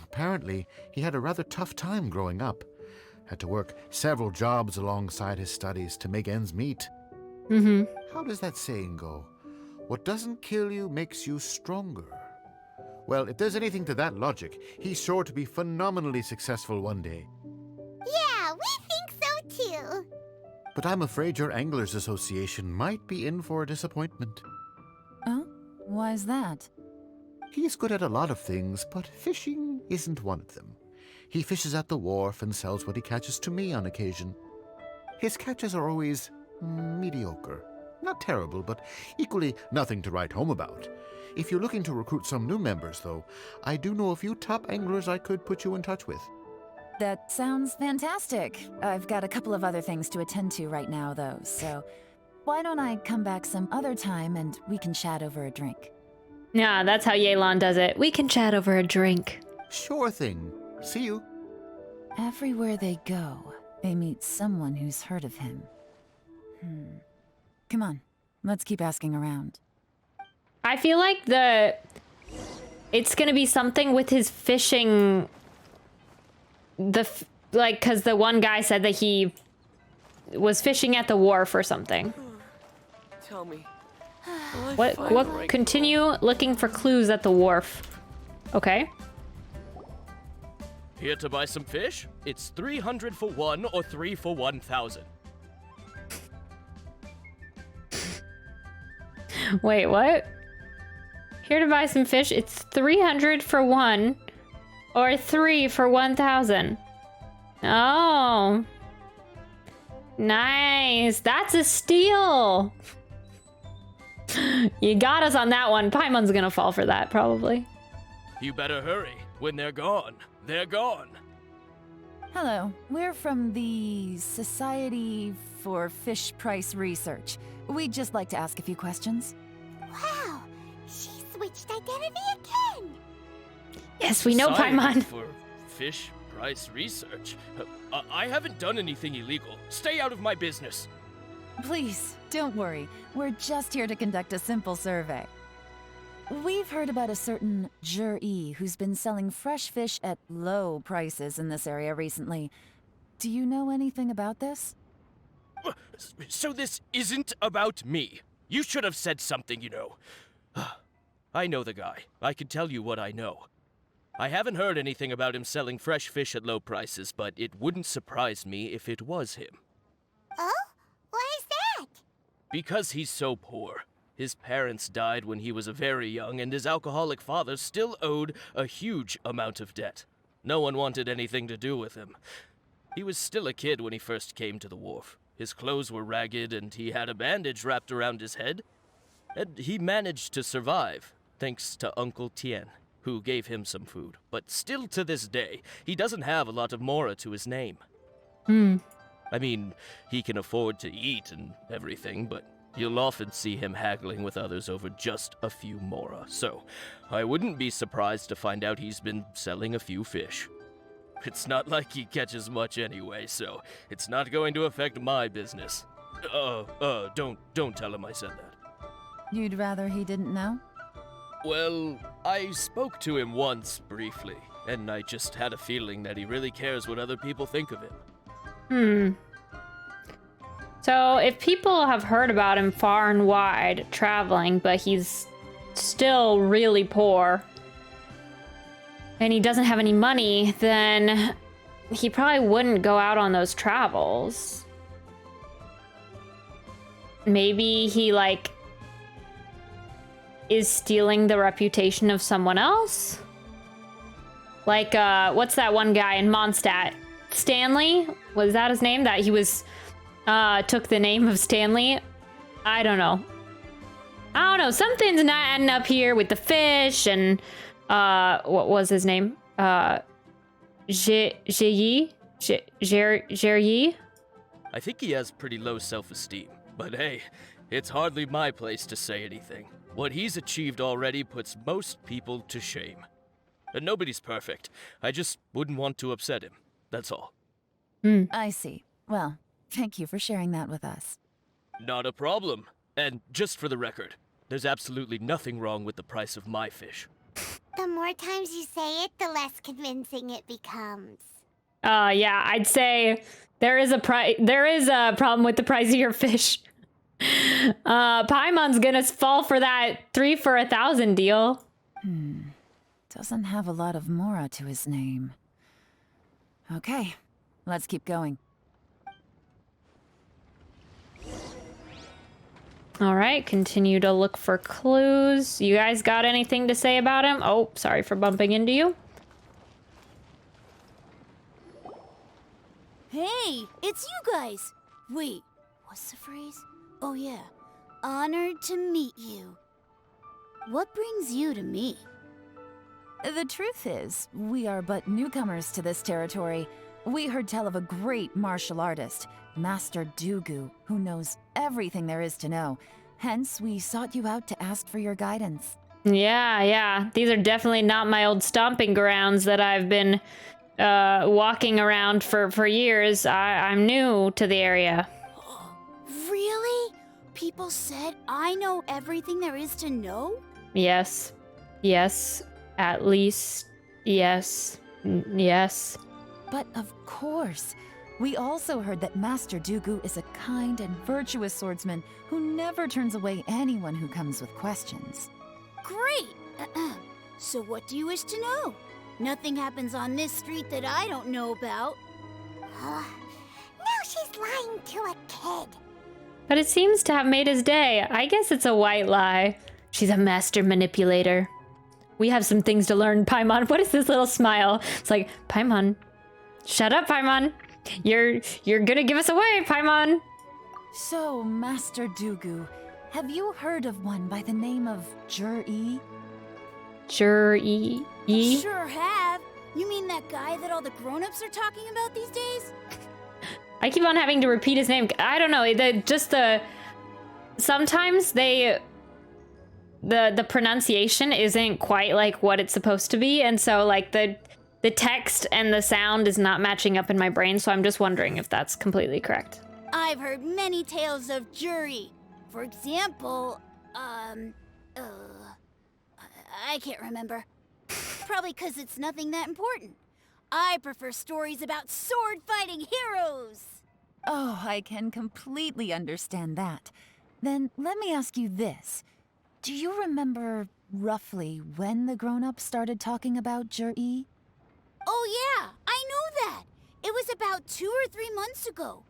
Apparently, he had a rather tough time growing up. Had to work several jobs alongside his studies to make ends meet. How does that saying go? What doesn't kill you makes you stronger. Well, if there's anything to that logic, he's sure to be phenomenally successful one day. Yeah, we think so too. But I'm afraid your Anglers Association might be in for a disappointment. Oh? Why's that? He's good at a lot of things, but fishing isn't one of them. He fishes at the wharf and sells what he catches to me on occasion. His catches are always mediocre. Not terrible, but equally nothing to write home about. If you're looking to recruit some new members, though, I do know a few top anglers I could put you in touch with. That sounds fantastic. I've got a couple of other things to attend to right now, though, so why don't I come back some other time and we can chat over a drink? Yeah, that's how Yelan does it. We can chat over a drink. Sure thing. See you. Everywhere they go, they meet someone who's heard of him. Come on, let's keep asking around. I feel like it's gonna be something with his fishing. Because the one guy said that he was fishing at the wharf or something. Tell me. What? Continue looking for clues at the wharf. Okay. Here to buy some fish? It's 300 for 1 or 3 for 1,000. Wait, what? Here to buy some fish? It's 300 for 1 or 3 for 1,000. Oh. Nice. That's a steal. You got us on that one. Paimon's gonna fall for that, probably. You better hurry. When they're gone, they're gone. Hello, we're from the Society for Fish Price Research. We'd just like to ask a few questions. Wow, she switched identity again. Yes, we know Society Paimon. For fish price research. I haven't done anything illegal. Stay out of my business. Please, don't worry. We're just here to conduct a simple survey. We've heard about a certain Zhiyi who's been selling fresh fish at low prices in this area recently. Do you know anything about this? So this isn't about me. You should have said something, you know. I know the guy. I can tell you what I know. I haven't heard anything about him selling fresh fish at low prices, but it wouldn't surprise me if it was him. Oh? Why is that? Because he's so poor. His parents died when he was very young, and his alcoholic father still owed a huge amount of debt. No one wanted anything to do with him. He was still a kid when he first came to the wharf. His clothes were ragged, and he had a bandage wrapped around his head. And he managed to survive, thanks to Uncle Tian, who gave him some food. But still to this day, he doesn't have a lot of mora to his name. I mean, he can afford to eat and everything, but you'll often see him haggling with others over just a few mora. So, I wouldn't be surprised to find out he's been selling a few fish. It's not like he catches much anyway, so it's not going to affect my business. Don't tell him I said that. You'd rather he didn't know? Well, I spoke to him once, briefly, and I just had a feeling that he really cares what other people think of him. So, if people have heard about him far and wide, traveling, but he's still really poor, and he doesn't have any money, then he probably wouldn't go out on those travels. Maybe he, is stealing the reputation of someone else? Like, what's that one guy in Mondstadt? Stanley? Was that his name? That he was, took the name of Stanley? I don't know. Something's not adding up here with the fish and, what was his name? Zhiyi? Zhiyi? I think he has pretty low self-esteem, but hey, it's hardly my place to say anything. What he's achieved already puts most people to shame. And nobody's perfect. I just wouldn't want to upset him. That's all. I see. Well, thank you for sharing that with us. Not a problem. And just for the record, there's absolutely nothing wrong with the price of my fish. The more times you say it, the less convincing it becomes. Yeah, I'd say there is a problem with the price of your fish. Paimon's gonna fall for that 3 for 1,000 deal. Doesn't have a lot of mora to his name. Okay, let's keep going. All right, continue to look for clues. You guys got anything to say about him? Oh, sorry for bumping into you. Hey, it's you guys! Wait, what's the phrase? Oh yeah, honored to meet you. What brings you to me? The truth is, we are but newcomers to this territory. We heard tell of a great martial artist, Master Dugu, who knows everything there is to know. Hence, we sought you out to ask for your guidance. Yeah. These are definitely not my old stomping grounds that I've been walking around for years. I'm new to the area. Really? People said I know everything there is to know? Yes. At least, yes. Yes. But of course, we also heard that Master Dooku is a kind and virtuous swordsman who never turns away anyone who comes with questions. Great! So what do you wish to know? Nothing happens on this street that I don't know about. Now she's lying to a kid. But it seems to have made his day. I guess it's a white lie. She's a master manipulator. We have some things to learn, Paimon. What is this little smile? It's like, Paimon, shut up, Paimon. You're gonna give us away, Paimon. So, Master Dooku, have you heard of one by the name of Zhiyi? Zhiyi? Sure have. You mean that guy that all the grown-ups are talking about these days? I keep on having to repeat his name. I don't know. Sometimes the pronunciation isn't quite like what it's supposed to be, and so like the text and the sound is not matching up in my brain. So I'm just wondering if that's completely correct. I've heard many tales of Zhiyi. For example, I can't remember. Probably because it's nothing that important. I prefer stories about sword-fighting heroes. Oh, I can completely understand that. Then let me ask you this. Do you remember roughly when the grown-ups started talking about Zhiyi? Oh yeah, I know that. It was about 2 or 3 months ago.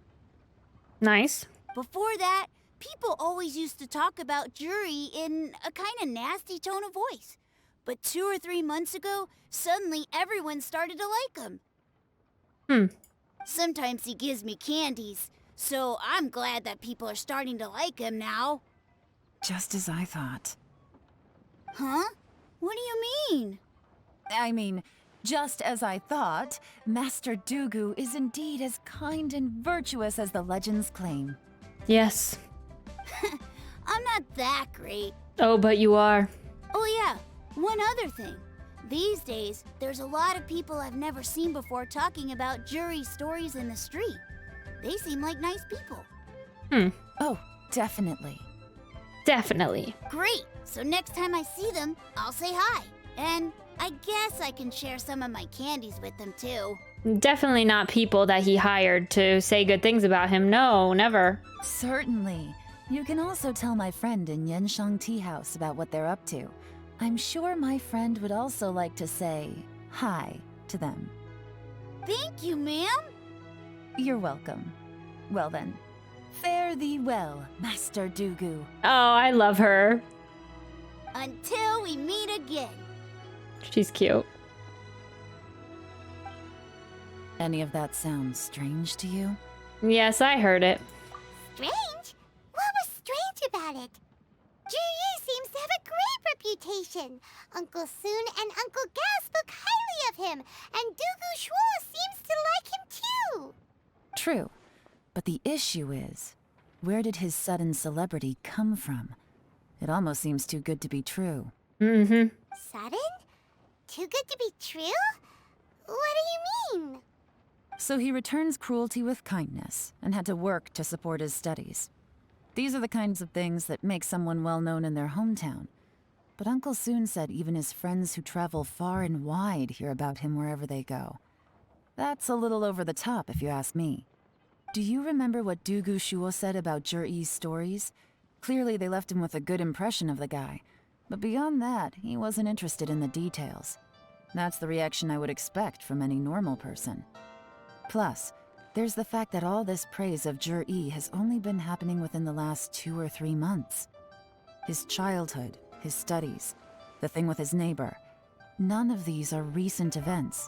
Nice. Before that, people always used to talk about Zhiyi in a kind of nasty tone of voice. But 2 or 3 months ago, suddenly everyone started to like him. Sometimes he gives me candies, so I'm glad that people are starting to like him now. Just as I thought. Huh? What do you mean? I mean, just as I thought, Master Dooku is indeed as kind and virtuous as the legends claim. Yes. I'm not that great. Oh, but you are. Oh yeah, one other thing. These days, there's a lot of people I've never seen before talking about Zhiyi stories in the street. They seem like nice people. Oh, definitely. Definitely. Great! So next time I see them, I'll say hi. And I guess I can share some of my candies with them too. Definitely not people that he hired to say good things about him. No, never. Certainly. You can also tell my friend in Yenshang Tea House about what they're up to. I'm sure my friend would also like to say hi to them. Thank you, ma'am. You're welcome. Well then, fare thee well, Master Dooku. Oh, I love her. Until we meet again. She's cute. Any of that sound strange to you? Yes, I heard it. Strange? What was strange about it? Zhiyi seems to have a great reputation. Uncle Soon and Uncle Gas spoke highly of him, and Dooku Shuo seems to like him too. True. But the issue is, where did his sudden celebrity come from? It almost seems too good to be true. Sudden? Too good to be true? What do you mean? So he returns cruelty with kindness, and had to work to support his studies. These are the kinds of things that make someone well known in their hometown. But Uncle Soon said even his friends who travel far and wide hear about him wherever they go. That's a little over the top, if you ask me. Do you remember what Dooku Shuo said about Zhiyi's stories? Clearly they left him with a good impression of the guy. But beyond that, he wasn't interested in the details. That's the reaction I would expect from any normal person. Plus, there's the fact that all this praise of Zhiyi has only been happening within the last 2 or 3 months. His childhood, his studies, the thing with his neighbor. None of these are recent events.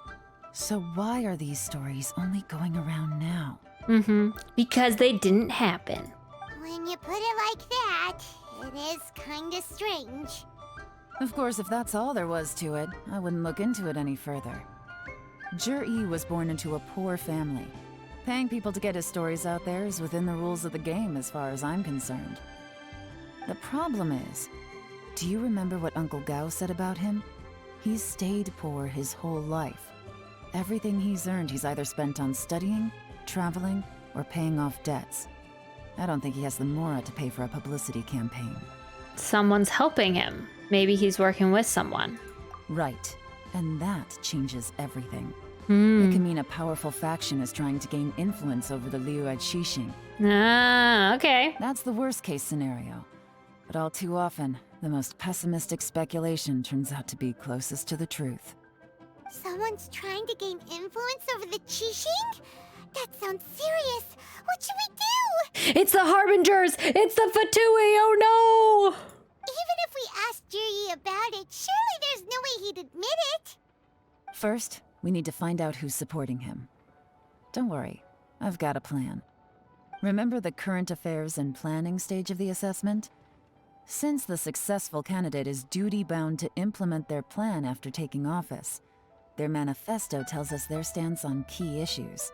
So why are these stories only going around now? Because they didn't happen. When you put it like that, it is kinda strange. Of course, if that's all there was to it, I wouldn't look into it any further. Zhiyi was born into a poor family. Paying people to get his stories out there is within the rules of the game as far as I'm concerned. The problem is, Do you remember what Uncle Gao said about him? He's stayed poor his whole life. Everything he's earned he's either spent on studying, traveling, or paying off debts. I don't think he has the mora to pay for a publicity campaign. Someone's helping him. Maybe he's working with someone. Right. And that changes everything. It can mean a powerful faction is trying to gain influence over the Liu at Xixing. Ah, okay. That's the worst case scenario. But all too often, the most pessimistic speculation turns out to be closest to the truth. Someone's trying to gain influence over the Qixing? That sounds serious. What should we do? It's the Harbingers! It's the Fatui! Oh no! Even if we asked Zhiyi about it, surely there's no way he'd admit it. First, we need to find out who's supporting him. Don't worry, I've got a plan. Remember the current affairs and planning stage of the assessment? Since the successful candidate is duty-bound to implement their plan after taking office, their manifesto tells us their stance on key issues.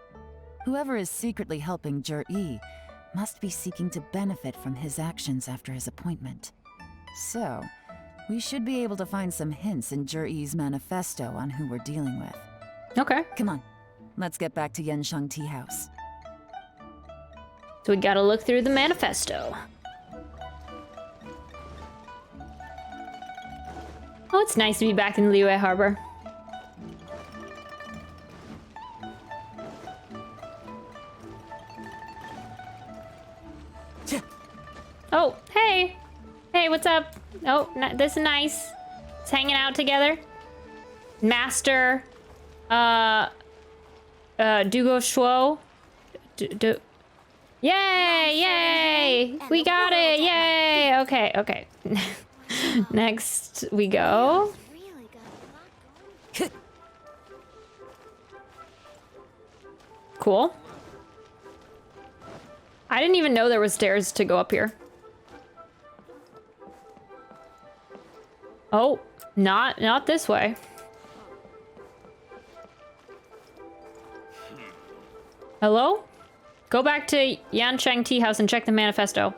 Whoever is secretly helping Zhiyi must be seeking to benefit from his actions after his appointment. So, we should be able to find some hints in Zhiyi's manifesto on who we're dealing with. Okay. Come on, let's get back to Yansheng Tea House. So we gotta look through the manifesto. Oh, it's nice to be back in Liyue Harbor. Oh, hey! Hey, what's up? Oh, this is nice. It's hanging out together. Master, Dugo Shuo. Yay! Yay! We got it! Yay! Okay, okay. Next we go. Cool. I didn't even know there was stairs to go up here. Oh, not this way. Hello? Go back to Yansheng Tea House and check the manifesto.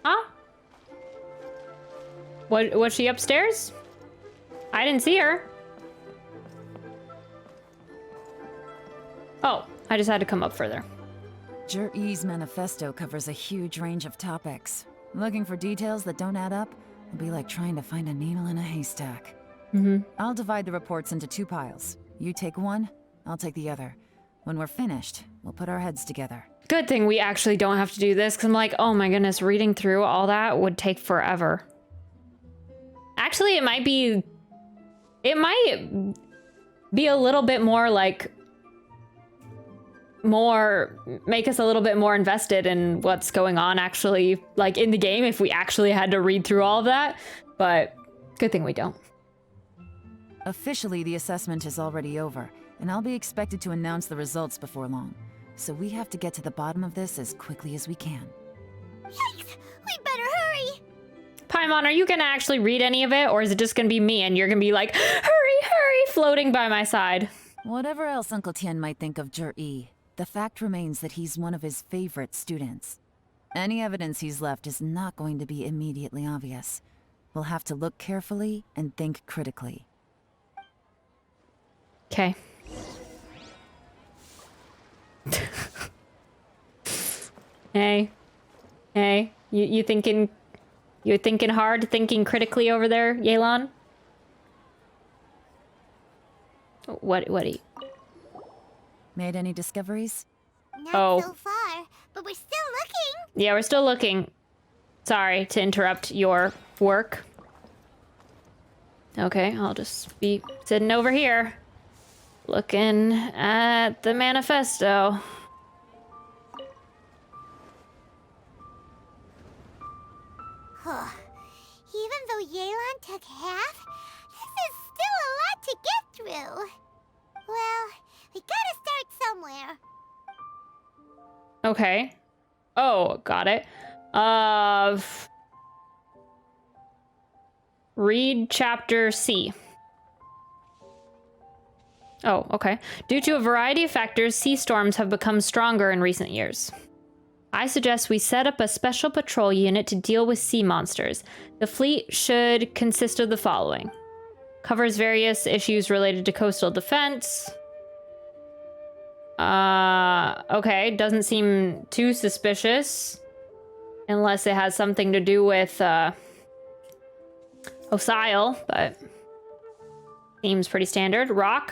Huh? Was she upstairs? I didn't see her. Oh, I just had to come up further. Zhiyi's manifesto covers a huge range of topics. Looking for details that don't add up will be like trying to find a needle in a haystack. I'll divide the reports into 2 piles. You take one, I'll take the other. When we're finished, we'll put our heads together. Good thing we actually don't have to do this, because I'm like, oh my goodness, reading through all that would take forever. Actually, it might be a little bit more like, make us a little bit more invested in what's going on actually, like in the game, if we actually had to read through all of that, but good thing we don't. Officially, the assessment is already over, and I'll be expected to announce the results before long. So we have to get to the bottom of this as quickly as we can. Yikes! We better hurry! Paimon, are you gonna actually read any of it, or is it just gonna be me and you're gonna be like, hurry, hurry, floating by my side? Whatever else Uncle Tian might think of Zhiyi, the fact remains that he's one of his favorite students. Any evidence he's left is not going to be immediately obvious. We'll have to look carefully and think critically. Okay. Hey. Hey. You thinking... You're thinking hard, thinking critically over there, Yelan? What do you... Made any discoveries? Not so far, but we're still looking. Yeah, we're still looking. Sorry to interrupt your work. Okay, I'll just be sitting over here, looking at the manifesto. Even though Yelan took half, this is still a lot to get through. Well, we gotta start somewhere. Okay. Oh, got it. Read chapter C. Oh, okay. Due to a variety of factors, sea storms have become stronger in recent years. I suggest we set up a special patrol unit to deal with sea monsters. The fleet should consist of the following. Covers various issues related to coastal defense. Okay, doesn't seem too suspicious. Unless it has something to do with, Osile, but seems pretty standard. Rock.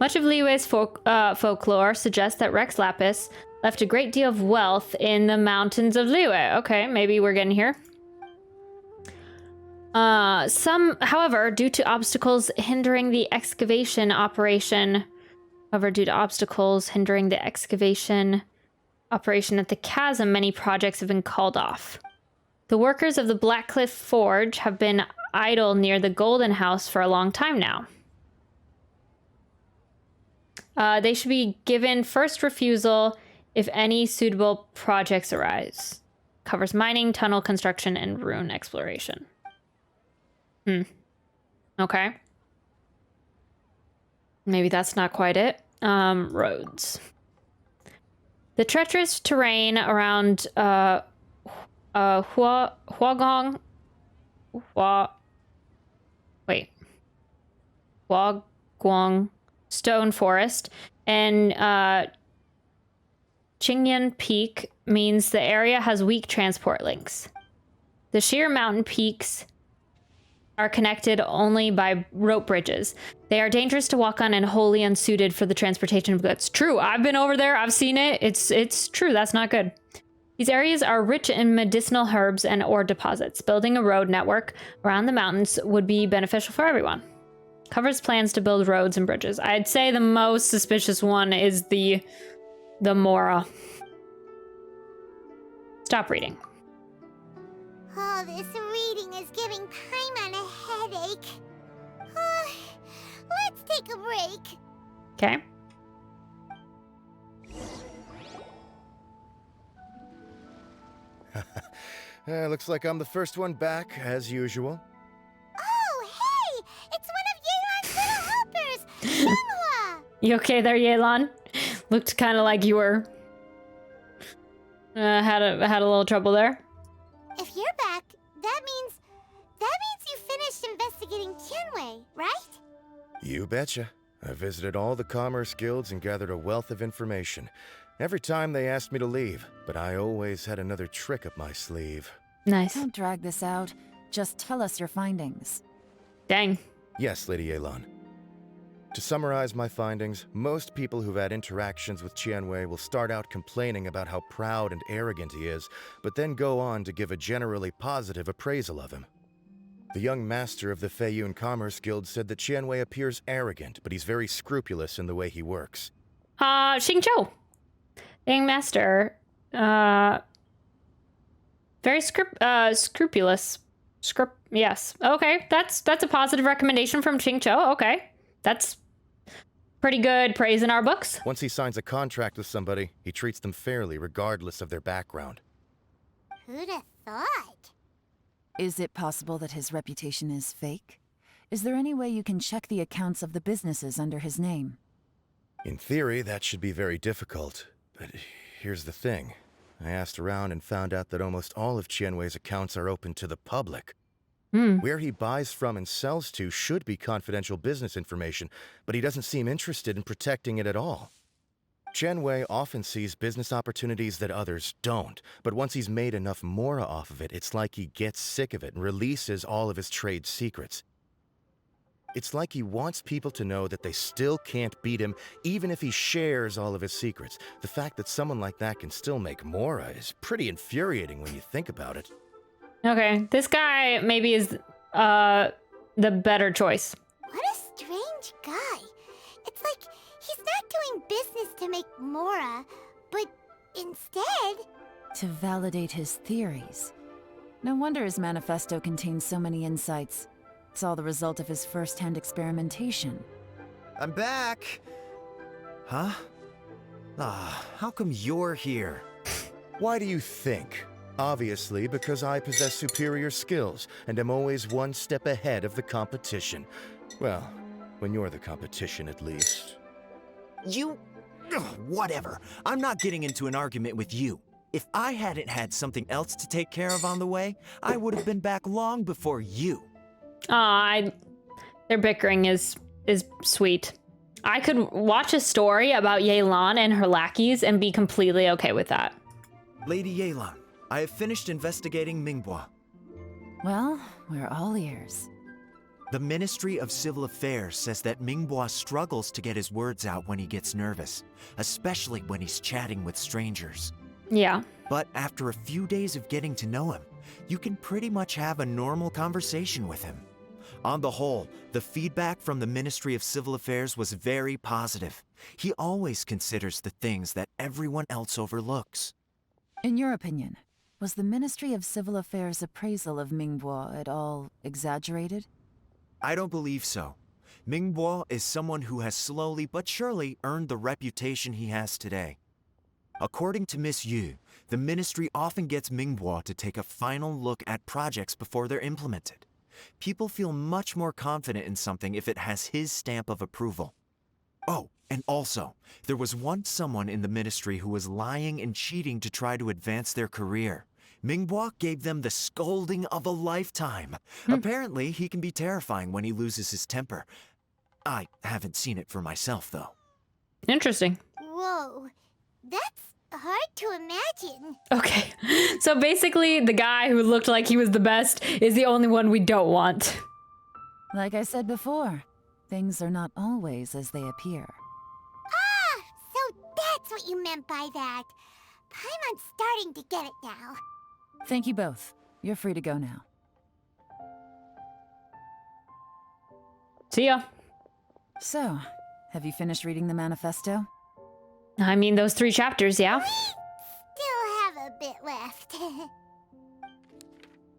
Much of Liyue's folklore suggests that Rex Lapis left a great deal of wealth in the mountains of Liyue. Okay, maybe we're getting here. However, due to obstacles hindering the excavation operation at the chasm, many projects have been called off. The workers of the Blackcliff Forge have been idle near the Golden House for a long time now. They should be given first refusal if any suitable projects arise. Covers mining, tunnel construction, and rune exploration. Okay. Maybe that's not quite it. Roads. The treacherous terrain around Huagong Stone Forest and Qingyan Peak means the area has weak transport links. The sheer mountain peaks are connected only by rope bridges. They are dangerous to walk on and wholly unsuited for the transportation of goods. True, I've been over there, I've seen it. It's true, that's not good. These areas are rich in medicinal herbs and ore deposits. Building a road network around the mountains would be beneficial for everyone. Covers plans to build roads and bridges. I'd say the most suspicious one is the Mora. Stop reading. Oh, this reading is giving Paimon a headache. Let's take a break. Okay. Looks like I'm the first one back, as usual. Oh, hey! It's one of Yelan's little helpers, Songhua! You okay there, Yelan? Looked kind of like you were had a little trouble there. If you're back, that means you finished investigating Tianwei, right? You betcha. I visited all the commerce guilds and gathered a wealth of information. Every time they asked me to leave, but I always had another trick up my sleeve. Nice. Don't drag this out. Just tell us your findings. Dang. Yes, Lady Yelan. To summarize my findings, most people who've had interactions with Tianwei will start out complaining about how proud and arrogant he is, but then go on to give a generally positive appraisal of him. The young master of the Feiyun Commerce Guild said that Tianwei appears arrogant, but he's very scrupulous in the way he works. Xingqiu. Young master. Very scrupulous. Yes. Okay, that's a positive recommendation from Xingqiu. Okay. That's pretty good praise in our books. Once he signs a contract with somebody, he treats them fairly regardless of their background. Who'd have thought? Is it possible that his reputation is fake? Is there any way you can check the accounts of the businesses under his name? In theory, that should be very difficult. But here's the thing. I asked around and found out that almost all of Tianwei's accounts are open to the public. Where he buys from and sells to should be confidential business information, but he doesn't seem interested in protecting it at all. Tianwei often sees business opportunities that others don't, but once he's made enough mora off of it, it's like he gets sick of it and releases all of his trade secrets. It's like he wants people to know that they still can't beat him, even if he shares all of his secrets. The fact that someone like that can still make mora is pretty infuriating when you think about it. Okay, this guy maybe is the better choice. What a strange guy. It's like he's not doing business to make mora, but instead... to validate his theories. No wonder his manifesto contains so many insights. It's all the result of his first-hand experimentation. I'm back! Huh? How come you're here? Why do you think? Obviously, because I possess superior skills, and am always one step ahead of the competition. Well, when you're the competition, at least. You... Ugh, whatever. I'm not getting into an argument with you. If I hadn't had something else to take care of on the way, I would have been back long before you. Their bickering is sweet. I could watch a story about Yelan and her lackeys and be completely okay with that. Lady Yelan, I have finished investigating Mingbois. Well, we're all ears. The Ministry of Civil Affairs says that Mingbois struggles to get his words out when he gets nervous, especially when he's chatting with strangers. Yeah. But after a few days of getting to know him, you can pretty much have a normal conversation with him. On the whole, the feedback from the Ministry of Civil Affairs was very positive. He always considers the things that everyone else overlooks. In your opinion, was the Ministry of Civil Affairs' appraisal of Mingbois at all exaggerated? I don't believe so. Mingbois is someone who has slowly but surely earned the reputation he has today. According to Miss Yu, the Ministry often gets Mingbois to take a final look at projects before they're implemented. People feel much more confident in something if it has his stamp of approval. Oh, and also, there was once someone in the Ministry who was lying and cheating to try to advance their career. Mingbois gave them the scolding of a lifetime. Apparently, he can be terrifying when he loses his temper. I haven't seen it for myself, though. Interesting. Whoa, that's hard to imagine. Okay. So basically, the guy who looked like he was the best is the only one we don't want. Like I said before, things are not always as they appear. Ah, so that's what you meant by that. Paimon's starting to get it now. Thank you both. You're free to go now. See ya. So, have you finished reading the manifesto? I mean, those 3 chapters, yeah? Still have a bit left.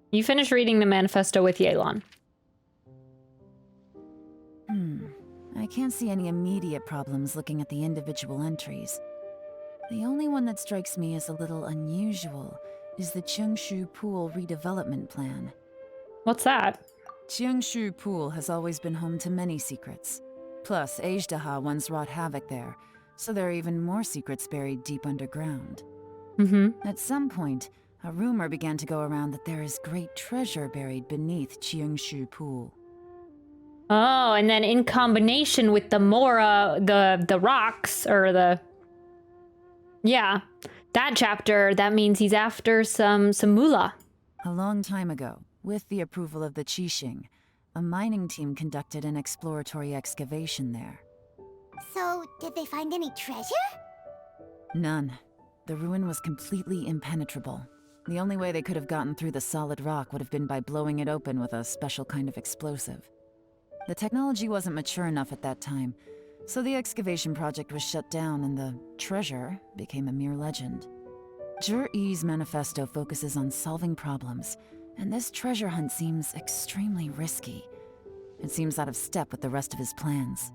You finished reading the manifesto with Yelan. I can't see any immediate problems looking at the individual entries. The only one that strikes me as a little unusual is the Cheungshu Pool redevelopment plan. What's that? Cheungshu Pool has always been home to many secrets. Plus, Ajdaha once wrought havoc there, so there are even more secrets buried deep underground. At some point, a rumor began to go around that there is great treasure buried beneath Cheungshu Pool. Oh, and then in combination with the Mora, the rocks, or the... Yeah, that chapter, that means he's after some moolah. A long time ago, with the approval of the Qixing, a mining team conducted an exploratory excavation there. So, did they find any treasure? None. The ruin was completely impenetrable. The only way they could have gotten through the solid rock would have been by blowing it open with a special kind of explosive. The technology wasn't mature enough at that time, so the excavation project was shut down and the treasure became a mere legend. Zhiyi's manifesto focuses on solving problems, and this treasure hunt seems extremely risky. It seems out of step with the rest of his plans.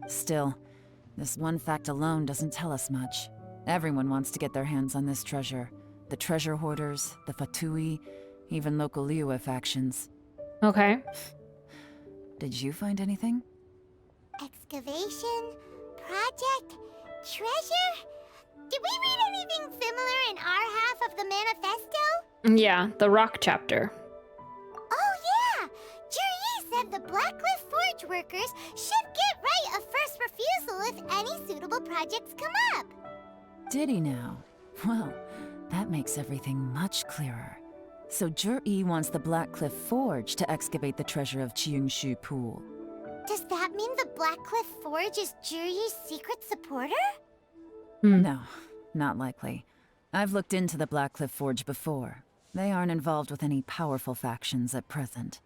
Still, this one fact alone doesn't tell us much. Everyone wants to get their hands on this treasure. The treasure hoarders, the Fatui, even local Liyue factions. Okay. Did you find anything? Excavation? Project? Treasure? Did we read anything similar in our half of the manifesto? Yeah, the rock chapter. Oh yeah! Zhiyi said the Blackcliff Forge workers should get right of first refusal if any suitable projects come up. Did he now? Well, that makes everything much clearer. So Zhiyi wants the Blackcliff Forge to excavate the treasure of Cheungshu Pool. Does that mean the Blackcliff Forge is Zhiyi's secret supporter? No, not likely. I've looked into the Blackcliff Forge before. They aren't involved with any powerful factions at present.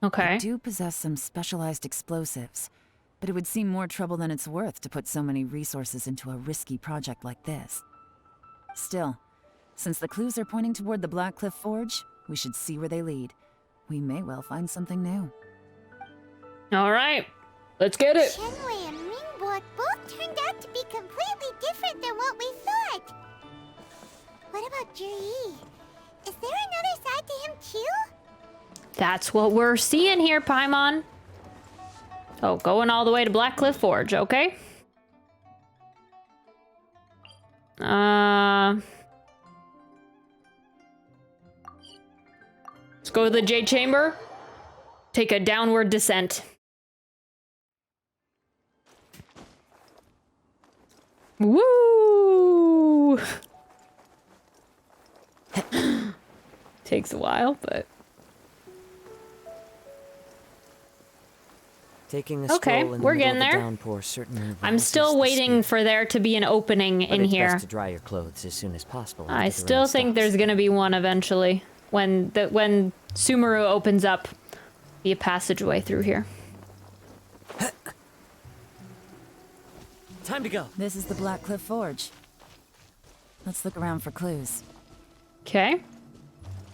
Okay. They do possess some specialized explosives, but it would seem more trouble than it's worth to put so many resources into a risky project like this. Still, since the clues are pointing toward the Blackcliff Forge, we should see where they lead. We may well find something new. All right, let's get it. Shenwei and Mingbo both turned out to be completely different than what we thought. What about Zhiyi? Is there another side to him too? That's what we're seeing here, Paimon. Oh, going all the way to Blackcliff Forge, okay? Let's go to the Jade Chamber. Take a downward descent. Woo! Takes a while, but... Taking a okay, stroll in the we're middle getting of the there. downpour certainly I'm still waiting for there to be an opening but in it's here. best to dry your clothes as soon as possible. I after the still rain think stops. there's gonna be one eventually. When Sumeru opens up, be a passageway through here. Time to go. This is the Blackcliff Forge. Let's look around for clues. Okay.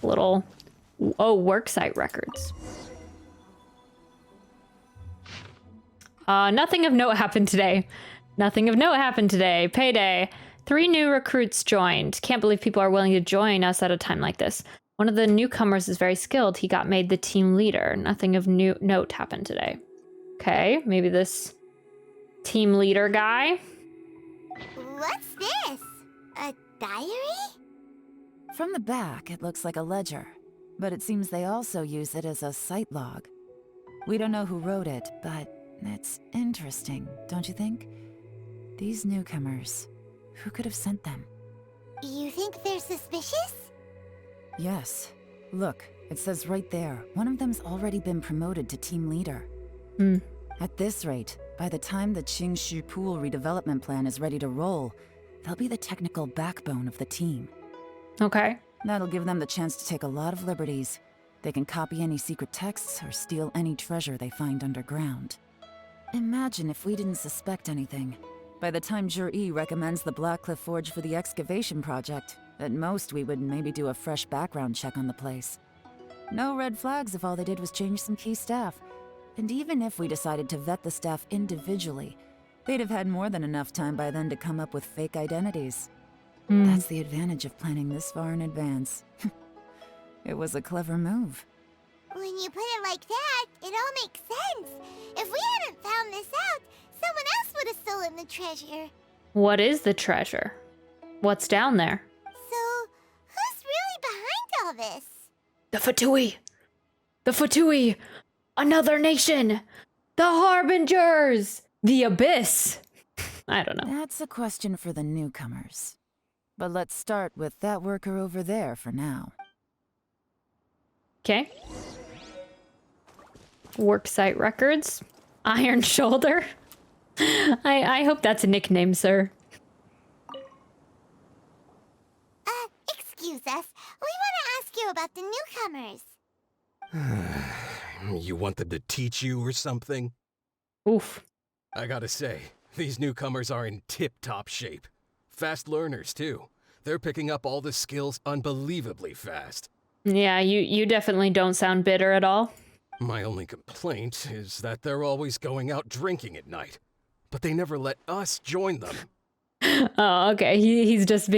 Little... oh, worksite records. Nothing of note happened today. Nothing of note happened today. Payday. 3 new recruits joined. Can't believe people are willing to join us at a time like this. One of the newcomers is very skilled. He got made the team leader. Nothing of note happened today. Okay, maybe this team leader guy. What's this? A diary? From the back, it looks like a ledger, but it seems they also use it as a site log. We don't know who wrote it, but it's interesting, don't you think? These newcomers, who could have sent them? You think they're suspicious? Yes. Look, it says right there, one of them's already been promoted to team leader. At this rate, by the time the Qingshu Pool redevelopment plan is ready to roll, they'll be the technical backbone of the team. Okay. That'll give them the chance to take a lot of liberties. They can copy any secret texts or steal any treasure they find underground. Imagine if we didn't suspect anything. By the time Zhiyi recommends the Blackcliff Forge for the excavation project, at most we would maybe do a fresh background check on the place. No red flags if all they did was change some key staff. And even if we decided to vet the staff individually, they'd have had more than enough time by then to come up with fake identities. That's the advantage of planning this far in advance. It was a clever move. When you put it like that, it all makes sense. If we hadn't found this out, someone else would have stolen the treasure. What is the treasure? What's down there? So, who's really behind all this? The Fatui! The Fatui! Another nation! The Harbingers! The Abyss! I don't know. That's a question for the newcomers. But let's start with that worker over there for now. Okay. Worksite records. Iron Shoulder. I hope that's a nickname, sir. Excuse us. We want to ask you about the newcomers. You want them to teach you or something? Oof. I gotta say, these newcomers are in tip-top shape. Fast learners, too. They're picking up all the skills unbelievably fast. Yeah, you definitely don't sound bitter at all. My only complaint is that they're always going out drinking at night. But they never let us join them. Oh, okay. He's just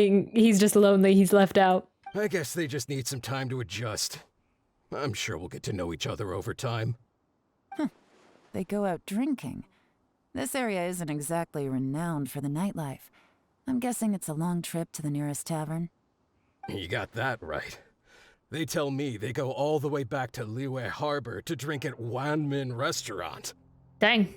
lonely. He's left out. I guess they just need some time to adjust. I'm sure we'll get to know each other over time. They go out drinking. This area isn't exactly renowned for the nightlife. I'm guessing it's a long trip to the nearest tavern. You got that right. They tell me they go all the way back to Liyue Harbor to drink at Wanmin Restaurant. Dang.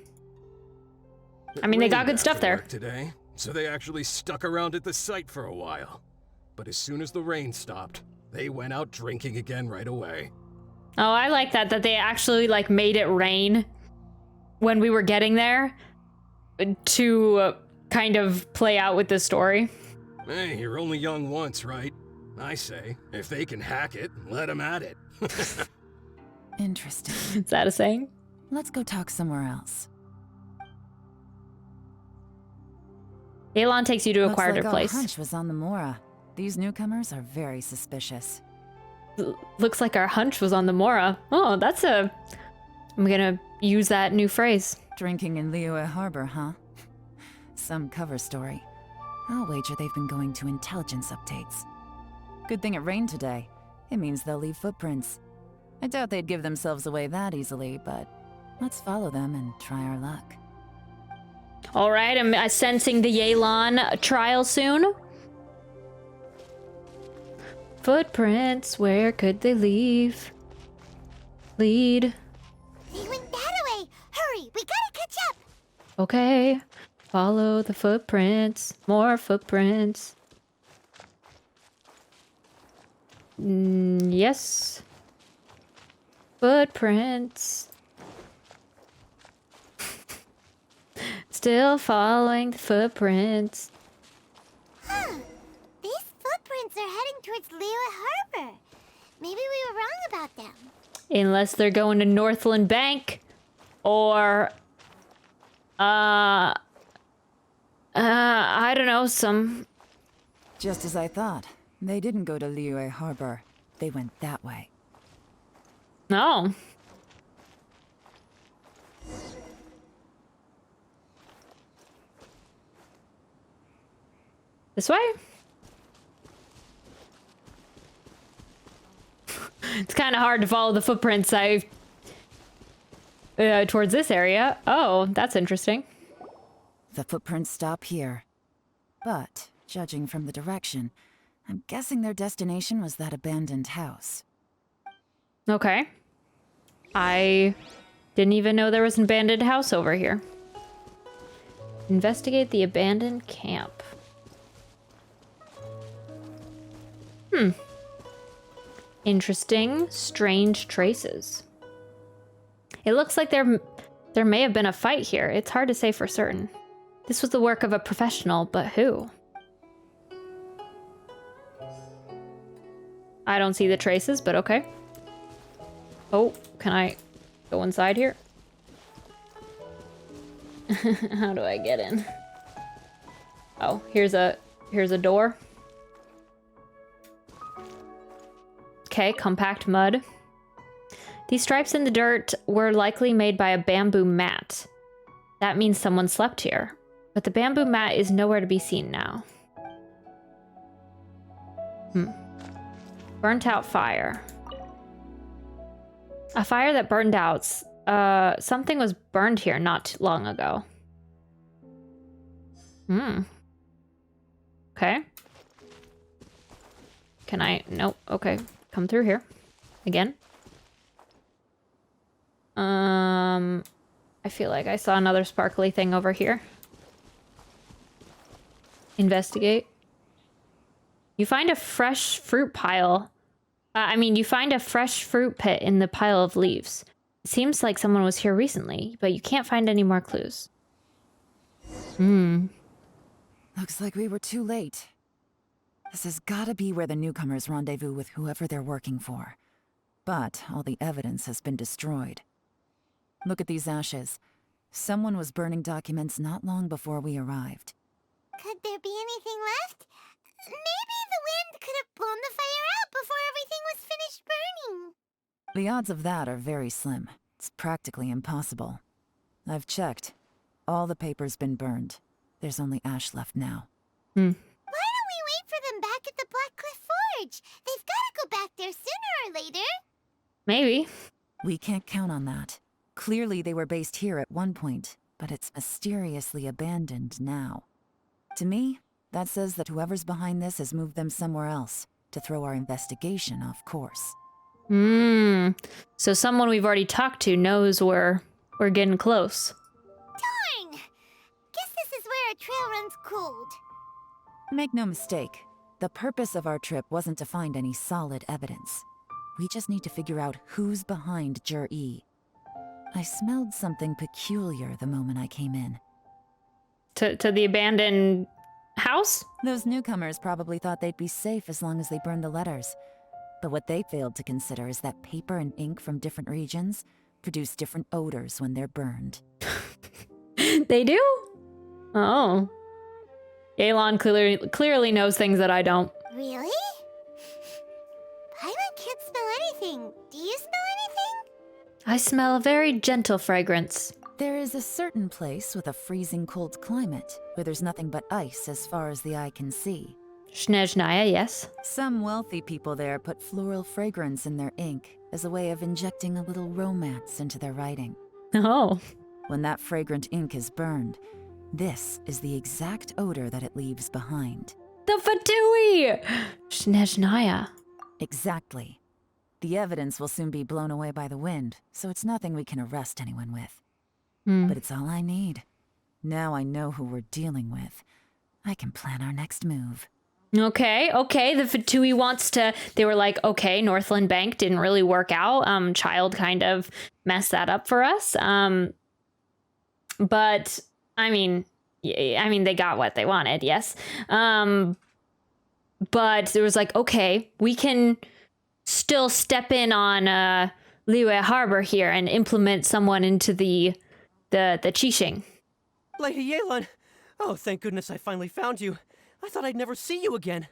I mean, they got good stuff there. Today, so they actually stuck around at the site for a while. But as soon as the rain stopped, they went out drinking again right away. Oh, I like that they actually like made it rain when we were getting there to kind of play out with the story. Hey, you're only young once, right? I say, if they can hack it, let them at it. Interesting. Is that a saying? Let's go talk somewhere else. Yelan takes you to a quieter Looks like place. Our hunch was on the Mora. These newcomers are very suspicious. Looks like our hunch was on the Mora. Oh, I'm gonna use that new phrase. Drinking in Liyue Harbor, huh? Some cover story. I'll wager they've been going to intelligence updates. Good thing it rained today. It means they'll leave footprints. I doubt they'd give themselves away that easily, but let's follow them and try our luck. All right, I'm sensing the Yelan trial soon. Footprints, where could they lead? They went that way. Hurry, we gotta catch up. Okay. Follow the footprints. More footprints. Yes. Footprints. Still following the footprints. Huh. These footprints are heading towards Liyue Harbor. Maybe we were wrong about them. Unless they're going to Northland Bank. Or... I don't know, some... Just as I thought. They didn't go to Liyue Harbor. They went that way. No. This way? It's kind of hard to follow the footprints towards this area. Oh, that's interesting. The footprints stop here. But, judging from the direction, I'm guessing their destination was that abandoned house. Okay. I didn't even know there was an abandoned house over here. Investigate the abandoned camp. Interesting, strange traces. It looks like there may have been a fight here. It's hard to say for certain. This was the work of a professional, but who? I don't see the traces, but okay. Oh, can I go inside here? How do I get in? Oh, here's a door. Okay, compact mud. These stripes in the dirt were likely made by a bamboo mat. That means someone slept here. But the bamboo mat is nowhere to be seen now. Burnt out fire. A fire that burned out. Something was burned here not long ago. Okay. Can I? Nope. Okay. Come through here. Again. I feel like I saw another sparkly thing over here. Investigate. You find a fresh fruit pile. You find a fresh fruit pit in the pile of leaves. It seems like someone was here recently, but you can't find any more clues. Looks like we were too late. This has gotta be where the newcomers rendezvous with whoever they're working for. But all the evidence has been destroyed. Look at these ashes. Someone was burning documents not long before we arrived. Could there be anything left? Maybe the wind could have blown the fire out before everything was finished burning. The odds of that are very slim. It's practically impossible. I've checked. All the paper's been burned. There's only ash left now. Why don't we wait for them back at the Black Cliff Forge? They've got to go back there sooner or later. Maybe. We can't count on that. Clearly they were based here at one point, but it's mysteriously abandoned now. To me, that says that whoever's behind this has moved them somewhere else to throw our investigation off course. So someone we've already talked to knows we're getting close. Darn! Guess this is where our trail runs cold. Make no mistake, the purpose of our trip wasn't to find any solid evidence. We just need to figure out who's behind Zhiyi. I smelled something peculiar the moment I came in. To the abandoned house? Those newcomers probably thought they'd be safe as long as they burned the letters. But what they failed to consider is that paper and ink from different regions produce different odors when they're burned. They do? Oh. Yelan clearly knows things that I don't. Really? Paimon can't smell anything. Do you smell anything? I smell a very gentle fragrance. There is a certain place with a freezing cold climate where there's nothing but ice as far as the eye can see. Snezhnaya, yes. Some wealthy people there put floral fragrance in their ink as a way of injecting a little romance into their writing. Oh. When that fragrant ink is burned, this is the exact odor that it leaves behind. The Fatui! Snezhnaya. Exactly. The evidence will soon be blown away by the wind, so it's nothing we can arrest anyone with. But it's all I need. Now I know who we're dealing with. I can plan our next move. Okay. The Fatui wants to... They were like, okay, Northland Bank didn't really work out. Child kind of messed that up for us. But, I mean, they got what they wanted, yes. But there was like, okay, we can still step in on Liyue Harbor here and implement someone into the Qixing. Lady Yelan! Oh, thank goodness I finally found you. I thought I'd never see you again.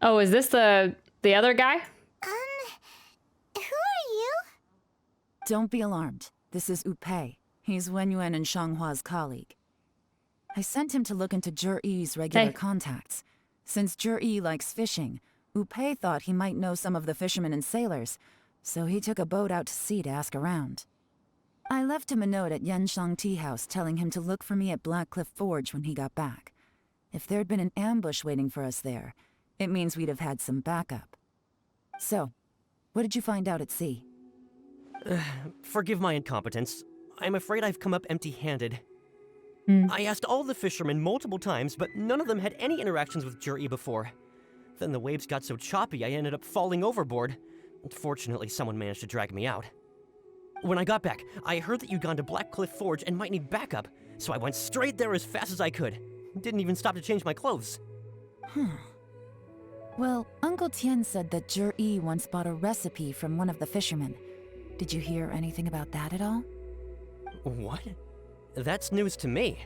Oh, is this the other guy? Who are you? Don't be alarmed. This is Upei. He's Wenyuan and Shanghua's colleague. I sent him to look into Zhiyi's regular contacts. Since Zhiyi likes fishing, Upei thought he might know some of the fishermen and sailors, so he took a boat out to sea to ask around. I left him a note at Yanshang Tea House telling him to look for me at Blackcliff Forge when he got back. If there'd been an ambush waiting for us there, it means we'd have had some backup. So, what did you find out at sea? Forgive my incompetence. I'm afraid I've come up empty-handed. I asked all the fishermen multiple times, but none of them had any interactions with Zhiyi before. Then the waves got so choppy I ended up falling overboard. Fortunately, someone managed to drag me out. When I got back, I heard that you'd gone to Blackcliff Forge and might need backup, so I went straight there as fast as I could. Didn't even stop to change my clothes. Well, Uncle Tian said that Zhiyi once bought a recipe from one of the fishermen. Did you hear anything about that at all? What? That's news to me.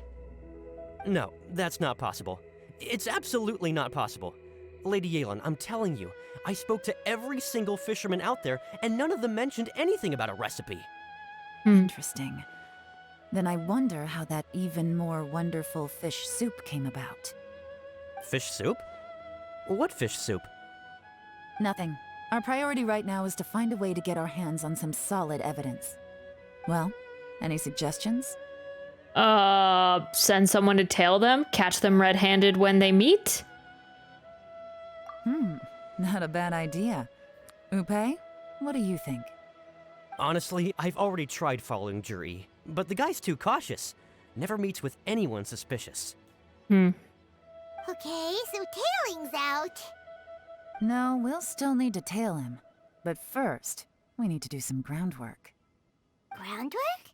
No, that's not possible. It's absolutely not possible. Lady Yelan, I'm telling you, I spoke to every single fisherman out there, and none of them mentioned anything about a recipe. Interesting. Then I wonder how that even more wonderful fish soup came about. Fish soup? What fish soup? Nothing. Our priority right now is to find a way to get our hands on some solid evidence. Well, any suggestions? Send someone to tail them? Catch them red-handed when they meet? Not a bad idea. Upei, what do you think? Honestly, I've already tried following Zhiyi, but the guy's too cautious. Never meets with anyone suspicious. Okay, so tailing's out. No, we'll still need to tail him. But first, we need to do some groundwork. Groundwork?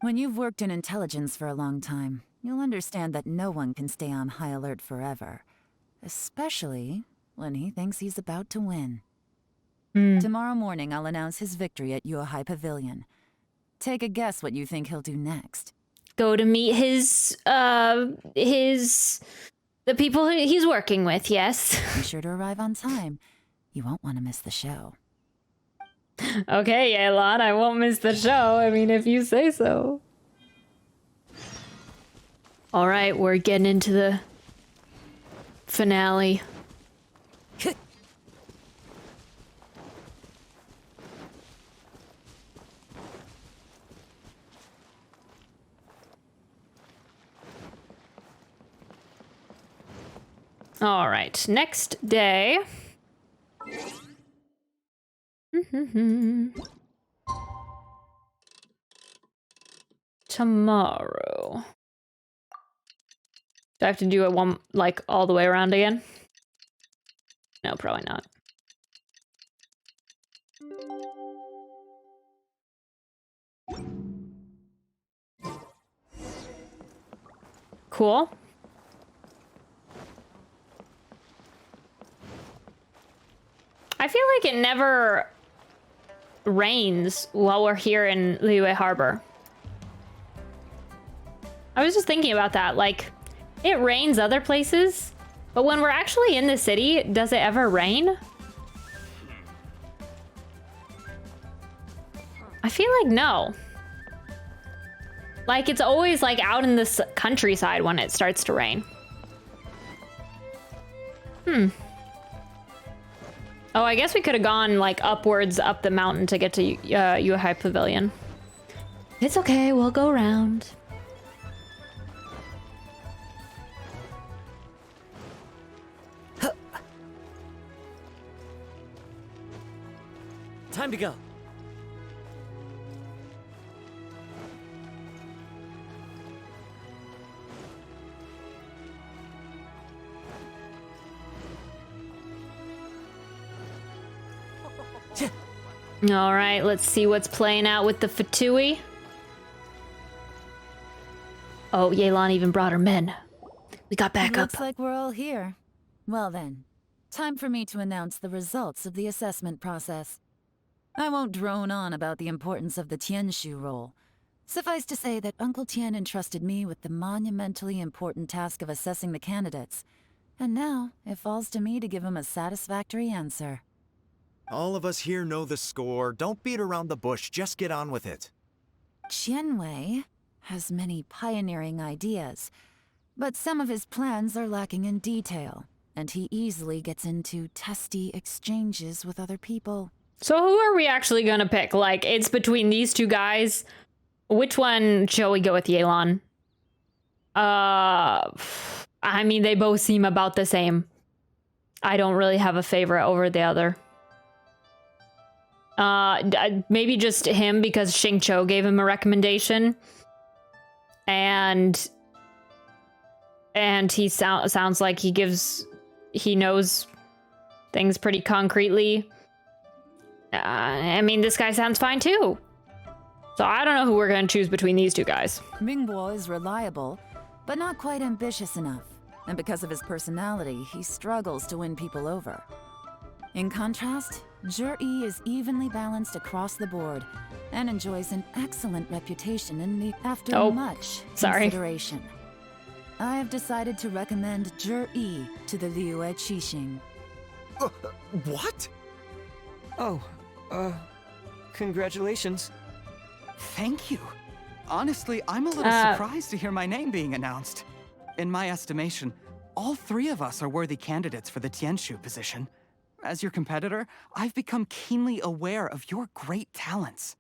When you've worked in intelligence for a long time, you'll understand that no one can stay on high alert forever. Especially when he thinks he's about to win. Tomorrow morning, I'll announce his victory at Yuehai Pavilion. Take a guess what you think he'll do next. Go to meet the people he's working with, yes. Be sure to arrive on time. You won't want to miss the show. Okay, Yelan, I won't miss the show. I mean, if you say so. All right, we're getting into the finale. All right, next day. Tomorrow. Do I have to do it one, like, all the way around again? No, probably not. Cool. I feel like it never rains while we're here in Liyue Harbor. I was just thinking about that. Like, it rains other places, but when we're actually in the city, does it ever rain? I feel like no. Like, it's always like out in the countryside when it starts to rain. Oh, I guess we could have gone like upwards up the mountain to get to Yuehai Pavilion. It's okay, we'll go around. Time to go. All right, let's see what's playing out with the Fatui. Oh, Yelan even brought her men. We got back up. Looks like we're all here. Well then, time for me to announce the results of the assessment process. I won't drone on about the importance of the Tianshu role. Suffice to say that Uncle Tian entrusted me with the monumentally important task of assessing the candidates. And now, it falls to me to give him a satisfactory answer. All of us here know the score. Don't beat around the bush, just get on with it. Qianwei has many pioneering ideas, but some of his plans are lacking in detail, and he easily gets into testy exchanges with other people. So who are we actually gonna pick? Like, it's between these two guys. Which one shall we go with, Yelan? I mean, they both seem about the same. I don't really have a favorite over the other. Maybe just him because Xingqiu gave him a recommendation. And he sounds like he knows things pretty concretely. I mean, this guy sounds fine too. So I don't know who we're gonna choose between these two guys. Mingbo is reliable, but not quite ambitious enough. And because of his personality, he struggles to win people over. In contrast, Zhiyi is evenly balanced across the board and enjoys an excellent reputation after much consideration. I have decided to recommend Zhiyi to the Liyue Qixing. What? Oh, congratulations. Thank you. Honestly, I'm a little surprised to hear my name being announced. In my estimation, all three of us are worthy candidates for the Tianshu position. As your competitor, I've become keenly aware of your great talents.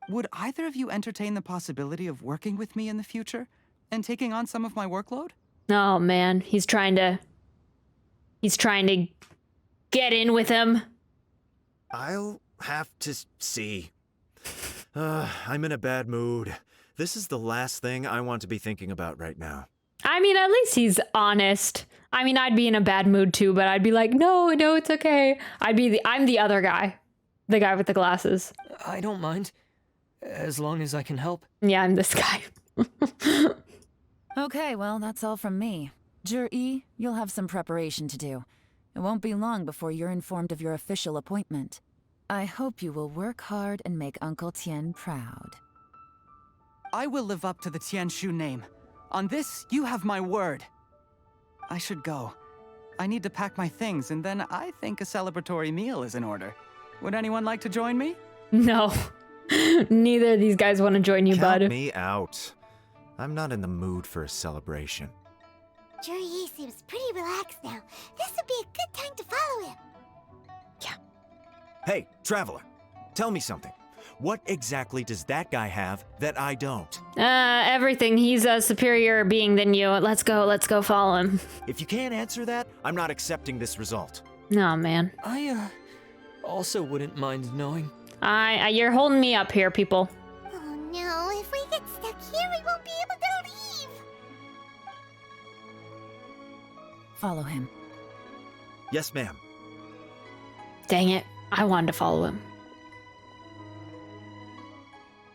Would either of you entertain the possibility of working with me in the future and taking on some of my workload? Oh man, he's trying to get in with him. I'll have to see. I'm in a bad mood. This is the last thing I want to be thinking about right now. I mean, at least he's honest. I mean, I'd be in a bad mood too, but I'd be like, no, it's okay. I'm the other guy. The guy with the glasses. I don't mind. As long as I can help. Yeah, I'm this guy. Okay, well, that's all from me. Zhiyi, you'll have some preparation to do. It won't be long before you're informed of your official appointment. I hope you will work hard and make Uncle Tian proud. I will live up to the Tianshu name. On this, you have my word. I should go. I need to pack my things, and then I think a celebratory meal is in order. Would anyone like to join me? No. Neither of these guys want to join you, Count bud. me out. I'm not in the mood for a celebration. Zhiyi seems pretty relaxed now. This would be a good time to follow him. Hey, traveler, tell me something. What exactly does that guy have that I don't? Everything. He's a superior being than you. Let's go follow him. If you can't answer that, I'm not accepting this result. Oh, man. I, also wouldn't mind knowing. You're holding me up here, people. Oh no, if we get stuck here, we won't be able to leave. Follow him. Yes, ma'am. Dang it. I wanted to follow him.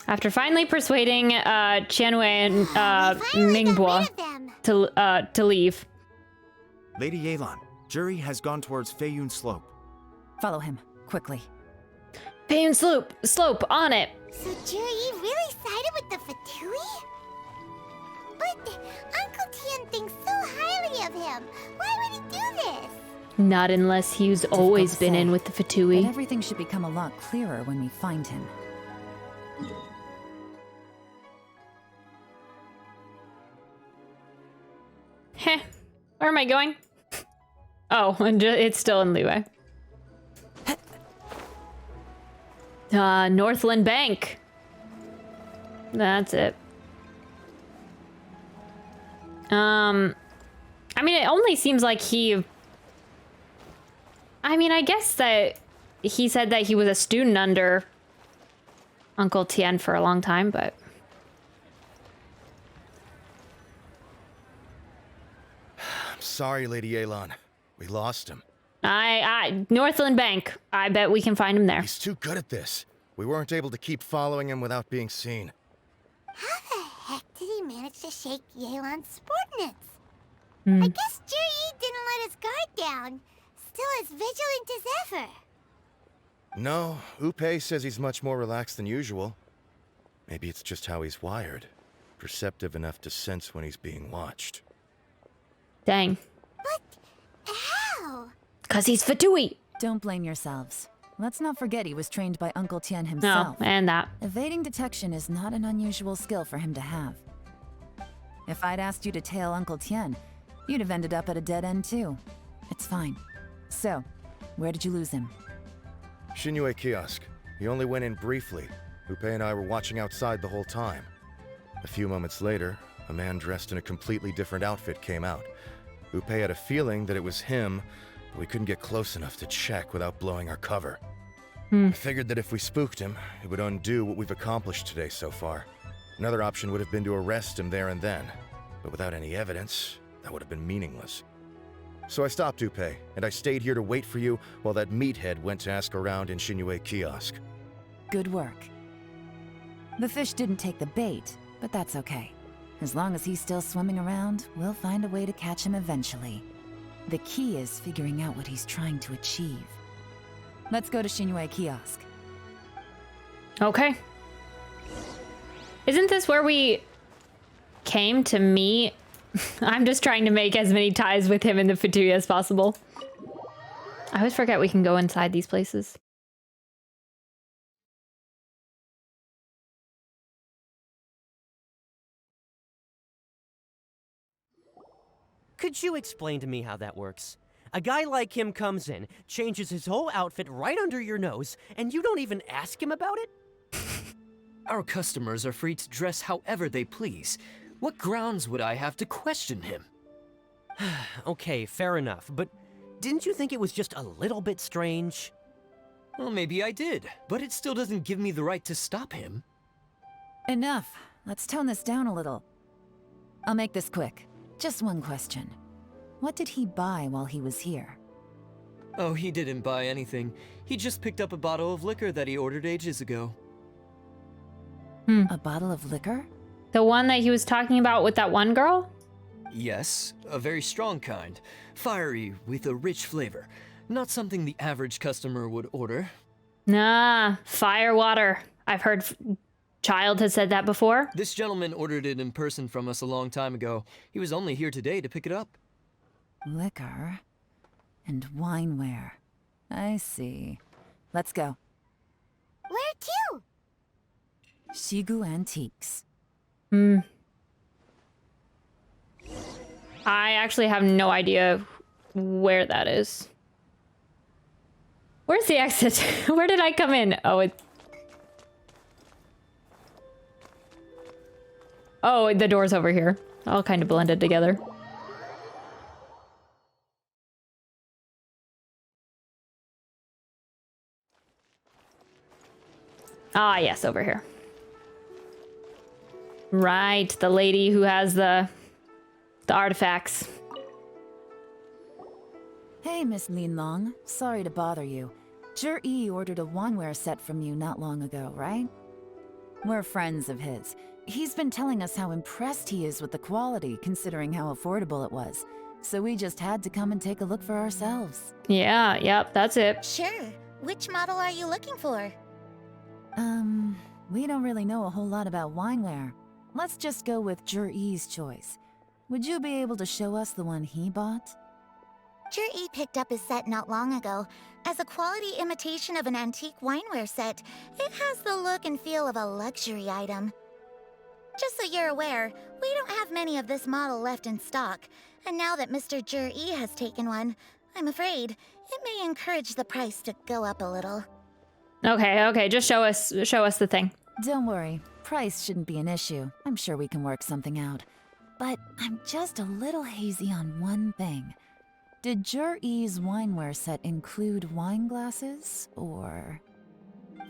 After finally persuading Qianwei and Mingbo to leave. Lady Yelan, Zhiyi has gone towards Feiyun Slope. Follow him, quickly. Feiyun Slope, on it. So Zhiyi really sided with the Fatui? But Uncle Tian thinks so highly of him. Why would he do this? Not unless he's always been in with the Fatui. But everything should become a lot clearer when we find him. Heh. Where am I going? Oh, it's still in Liyue. Northland Bank. That's it. I mean, it only seems like I mean, I guess that he said that he was a student under Uncle Tian for a long time, but... I'm sorry, Lady Yelan. We lost him. Northland Bank. I bet we can find him there. He's too good at this. We weren't able to keep following him without being seen. How the heck did he manage to shake Yelan's subordinates? I guess Zhiyi didn't let his guard down. Still as vigilant as ever. No, Upe says he's much more relaxed than usual. Maybe it's just how he's wired. Perceptive enough to sense when he's being watched. Dang. But how? 'Cause he's Fatui. Don't blame yourselves. Let's not forget he was trained by Uncle Tian himself. No, and that. Evading detection is not an unusual skill for him to have. If I'd asked you to tail Uncle Tian, you'd have ended up at a dead end too. It's fine. So, where did you lose him? Xinyue kiosk. He only went in briefly. Upe and I were watching outside the whole time. A few moments later, a man dressed in a completely different outfit came out. Upe had a feeling that it was him, but we couldn't get close enough to check without blowing our cover. I figured that if we spooked him, it would undo what we've accomplished today so far. Another option would have been to arrest him there and then, but without any evidence, that would have been meaningless. So I stopped Upe, and I stayed here to wait for you while that meathead went to ask around in Xinyue kiosk. Good work. The fish didn't take the bait, but that's okay. As long as he's still swimming around, we'll find a way to catch him eventually. The key is figuring out what he's trying to achieve. Let's go to Xinyue kiosk. Okay. Isn't this where we came to meet? I'm just trying to make as many ties with him in the Fatui as possible. I always forget we can go inside these places. Could you explain to me how that works? A guy like him comes in, changes his whole outfit right under your nose, and you don't even ask him about it? Our customers are free to dress however they please. What grounds would I have to question him? Okay, fair enough, but didn't you think it was just a little bit strange? Well, maybe I did, but it still doesn't give me the right to stop him. Enough. Let's tone this down a little. I'll make this quick. Just one question. What did he buy while he was here? Oh, he didn't buy anything. He just picked up a bottle of liquor that he ordered ages ago. A bottle of liquor? The one that he was talking about with that one girl? Yes, a very strong kind. Fiery, with a rich flavor. Not something the average customer would order. Nah, fire water. I've heard Child has said that before. This gentleman ordered it in person from us a long time ago. He was only here today to pick it up. Liquor and wineware. I see. Let's go. Where to? Shigu Antiques. I actually have no idea where that is. Where's the exit? Where did I come in? Oh, the door's over here. All kind of blended together. Ah, yes, over here. Right, the lady who has the artifacts. Hey, Miss Linlong. Sorry to bother you. Zhiyi ordered a wanware set from you not long ago, right? We're friends of his. He's been telling us how impressed he is with the quality, considering how affordable it was. So we just had to come and take a look for ourselves. Yeah, yep, that's it. Sure. Which model are you looking for? We don't really know a whole lot about wineware. Let's just go with Zhiyi's choice. Would you be able to show us the one he bought? Zhiyi picked up his set not long ago. As a quality imitation of an antique wineware set, it has the look and feel of a luxury item. Just so you're aware, we don't have many of this model left in stock, and now that Mr. Zhiyi has taken one, I'm afraid it may encourage the price to go up a little. Okay, just show us the thing. Don't worry, price shouldn't be an issue. I'm sure we can work something out. But I'm just a little hazy on one thing. Did Zhiyi's wineware set include wine glasses, or...?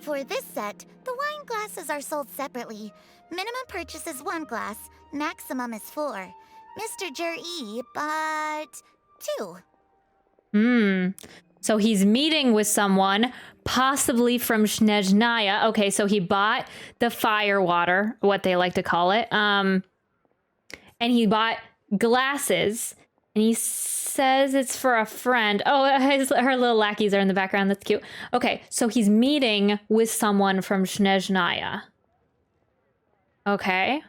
For this set, the wine glasses are sold separately. Minimum purchase is 1 glass, maximum is 4. Mr. Zhiyi bought 2. So he's meeting with someone, possibly from Snezhnaya. Okay, so he bought the fire water, what they like to call it. And he bought glasses, and he says it's for a friend. Oh, her little lackeys are in the background. That's cute. Okay, so he's meeting with someone from Snezhnaya. Okay.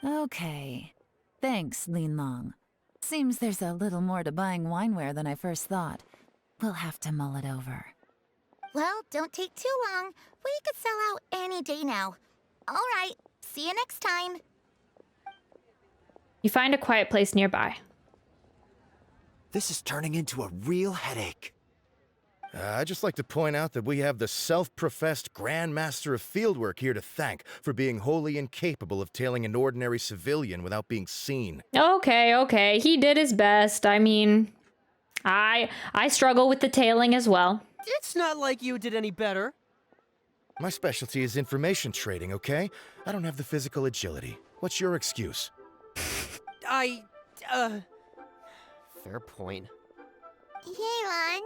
Okay. Thanks, Lin Long. Seems there's a little more to buying wineware than I first thought. We'll have to mull it over. Well, don't take too long. We could sell out any day now. All right, see you next time. You find a quiet place nearby. This is turning into a real headache. I'd just like to point out that we have the self-professed Grand Master of Fieldwork here to thank for being wholly incapable of tailing an ordinary civilian without being seen. Okay. He did his best. I mean, I struggle with the tailing as well. It's not like you did any better. My specialty is information trading, okay? I don't have the physical agility. What's your excuse? Fair point. Yelan,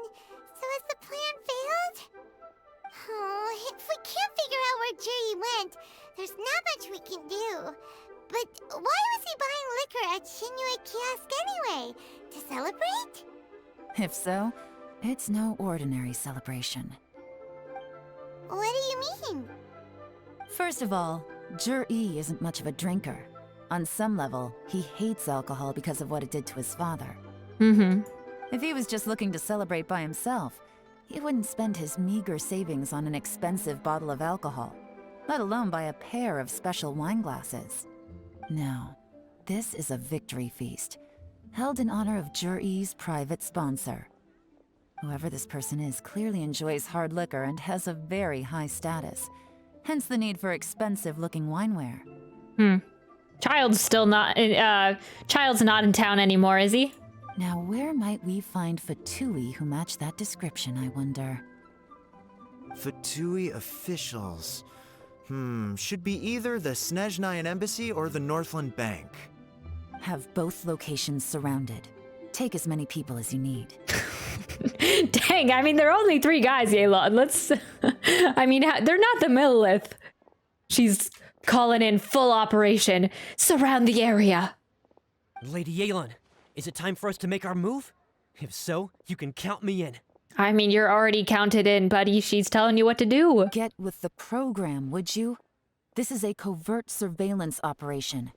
so has the plan failed? Oh, if we can't figure out where Zhiyi went, there's not much we can do. But why was he buying liquor at Xinyue Kiosk anyway? To celebrate? If so, it's no ordinary celebration. What do you mean? First of all, Zhiyi isn't much of a drinker. On some level, he hates alcohol because of what it did to his father. If he was just looking to celebrate by himself, he wouldn't spend his meager savings on an expensive bottle of alcohol, let alone buy a pair of special wine glasses. No, this is a victory feast, held in honor of Zhiyi's private sponsor. Whoever this person is clearly enjoys hard liquor and has a very high status, hence the need for expensive-looking wineware. Child's not in town anymore, is he? Now, where might we find Fatui who match that description, I wonder? Fatui officials. Should be either the Snezhnayan Embassy or the Northland Bank. Have both locations surrounded. Take as many people as you need. Dang, I mean, there are only 3 guys, Yelan. I mean, they're not the Millilith. She's calling in full operation. Surround the area. Lady Yelan, is it time for us to make our move? If so, you can count me in. I mean, you're already counted in, buddy. She's telling you what to do. Get with the program, would you? This is a covert surveillance operation.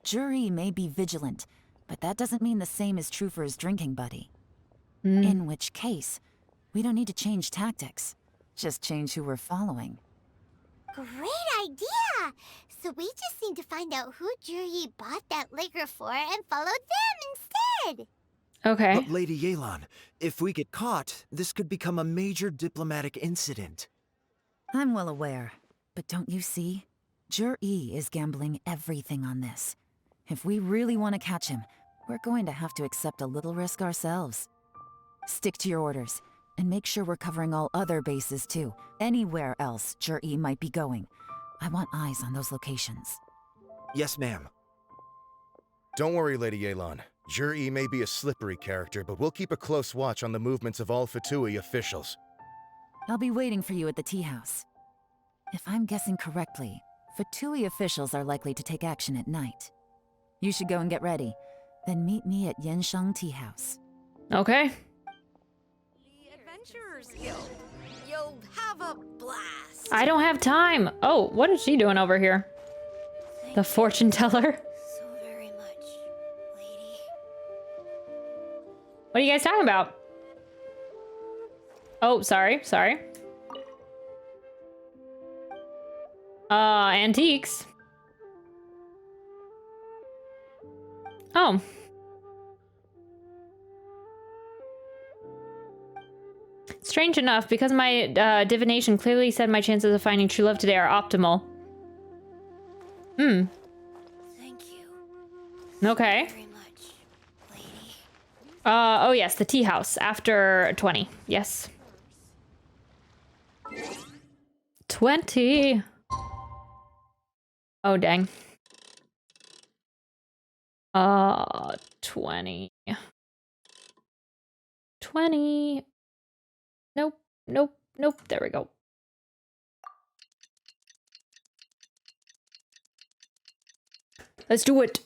Zhiyi may be vigilant, but that doesn't mean the same is true for his drinking buddy. In which case, we don't need to change tactics. Just change who we're following. Great idea! So we just need to find out who Zhiyi bought that liquor for and follow them instead! Okay. But Lady Yelan, if we get caught, this could become a major diplomatic incident. I'm well aware, but don't you see? Zhiyi is gambling everything on this. If we really want to catch him, we're going to have to accept a little risk ourselves. Stick to your orders, and make sure we're covering all other bases too. Anywhere else Zhiyi might be going. I want eyes on those locations. Yes, ma'am. Don't worry, Lady Yelan. Zhiyi may be a slippery character, but we'll keep a close watch on the movements of all Fatui officials. I'll be waiting for you at the tea house. If I'm guessing correctly, Fatui officials are likely to take action at night. You should go and get ready, then meet me at Yansheng Tea House. Okay. The Adventurers Guild. You'll have a blast. I don't have time. Oh, what is she doing over here? The fortune teller? So very much, lady. What are you guys talking about? Oh, sorry. Antiques. Oh. Strange enough, because my divination clearly said my chances of finding true love today are optimal. Thank you. Okay. Very much, lady. Oh yes, the tea house after 20. Yes. 20. Oh dang. 20. 20. Nope, nope, nope. There we go. Let's do it.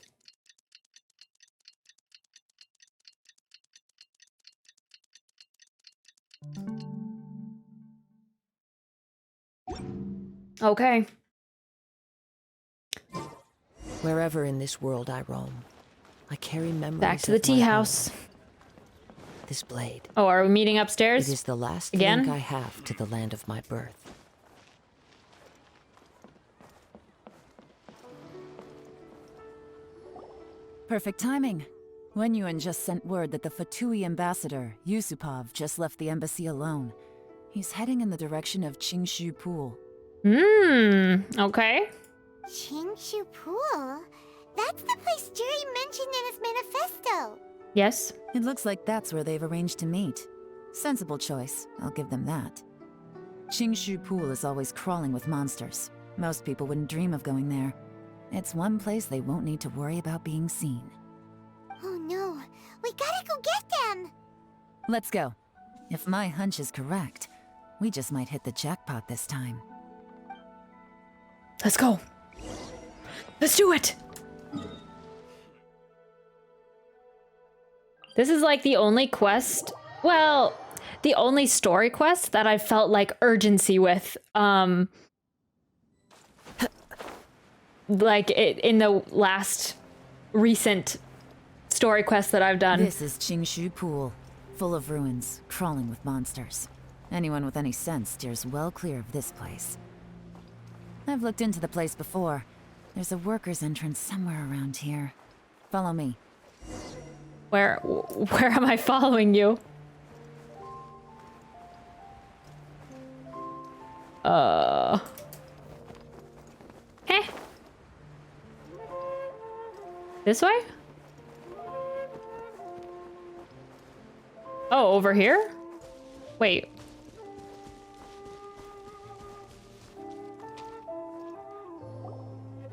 Okay. Wherever in this world I roam, I carry memories. Back to the of tea my house. home. This blade. Oh, are we meeting upstairs? It is the last again? link I have to the land of my birth. Perfect timing. Wenyuan just sent word that the Fatui ambassador, Yusupov, just left the embassy alone. He's heading in the direction of Qingshu Pool. Okay. Qingshu Pool? That's the place Zhiyi mentioned in his manifesto. Yes. It looks like that's where they've arranged to meet. Sensible choice, I'll give them that. Qingshu Pool is always crawling with monsters. Most people wouldn't dream of going there. It's one place they won't need to worry about being seen. Oh no, we gotta go get them! Let's go. If my hunch is correct, we just might hit the jackpot this time. Let's go. Let's do it. This is like the only quest, well, the only story quest that I felt like urgency with. Like in the last recent story quest that I've done. This is Qingshu Pool, full of ruins, crawling with monsters. Anyone with any sense steers well clear of this place. I've looked into the place before. There's a worker's entrance somewhere around here. Follow me. Where am I following you? Heh. This way? Oh, over here? Wait.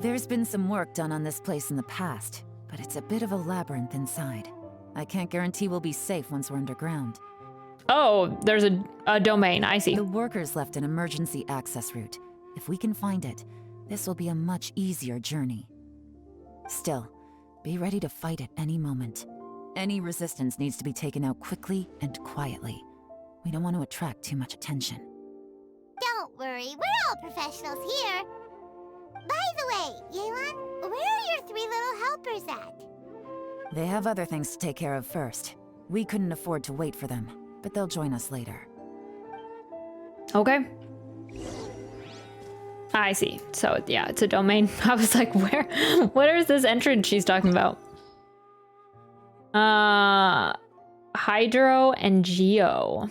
There's been some work done on this place in the past, but it's a bit of a labyrinth inside. I can't guarantee we'll be safe once we're underground. Oh, there's a domain, I see. The workers left an emergency access route. If we can find it, this will be a much easier journey. Still, be ready to fight at any moment. Any resistance needs to be taken out quickly and quietly. We don't want to attract too much attention. Don't worry, we're all professionals here. By the way, Yelan, where are your 3 little helpers at? They have other things to take care of first. We couldn't afford to wait for them, but they'll join us later. Okay. I see. So, yeah, it's a domain. I was like, where is this entrance she's talking about? Hydro and Geo.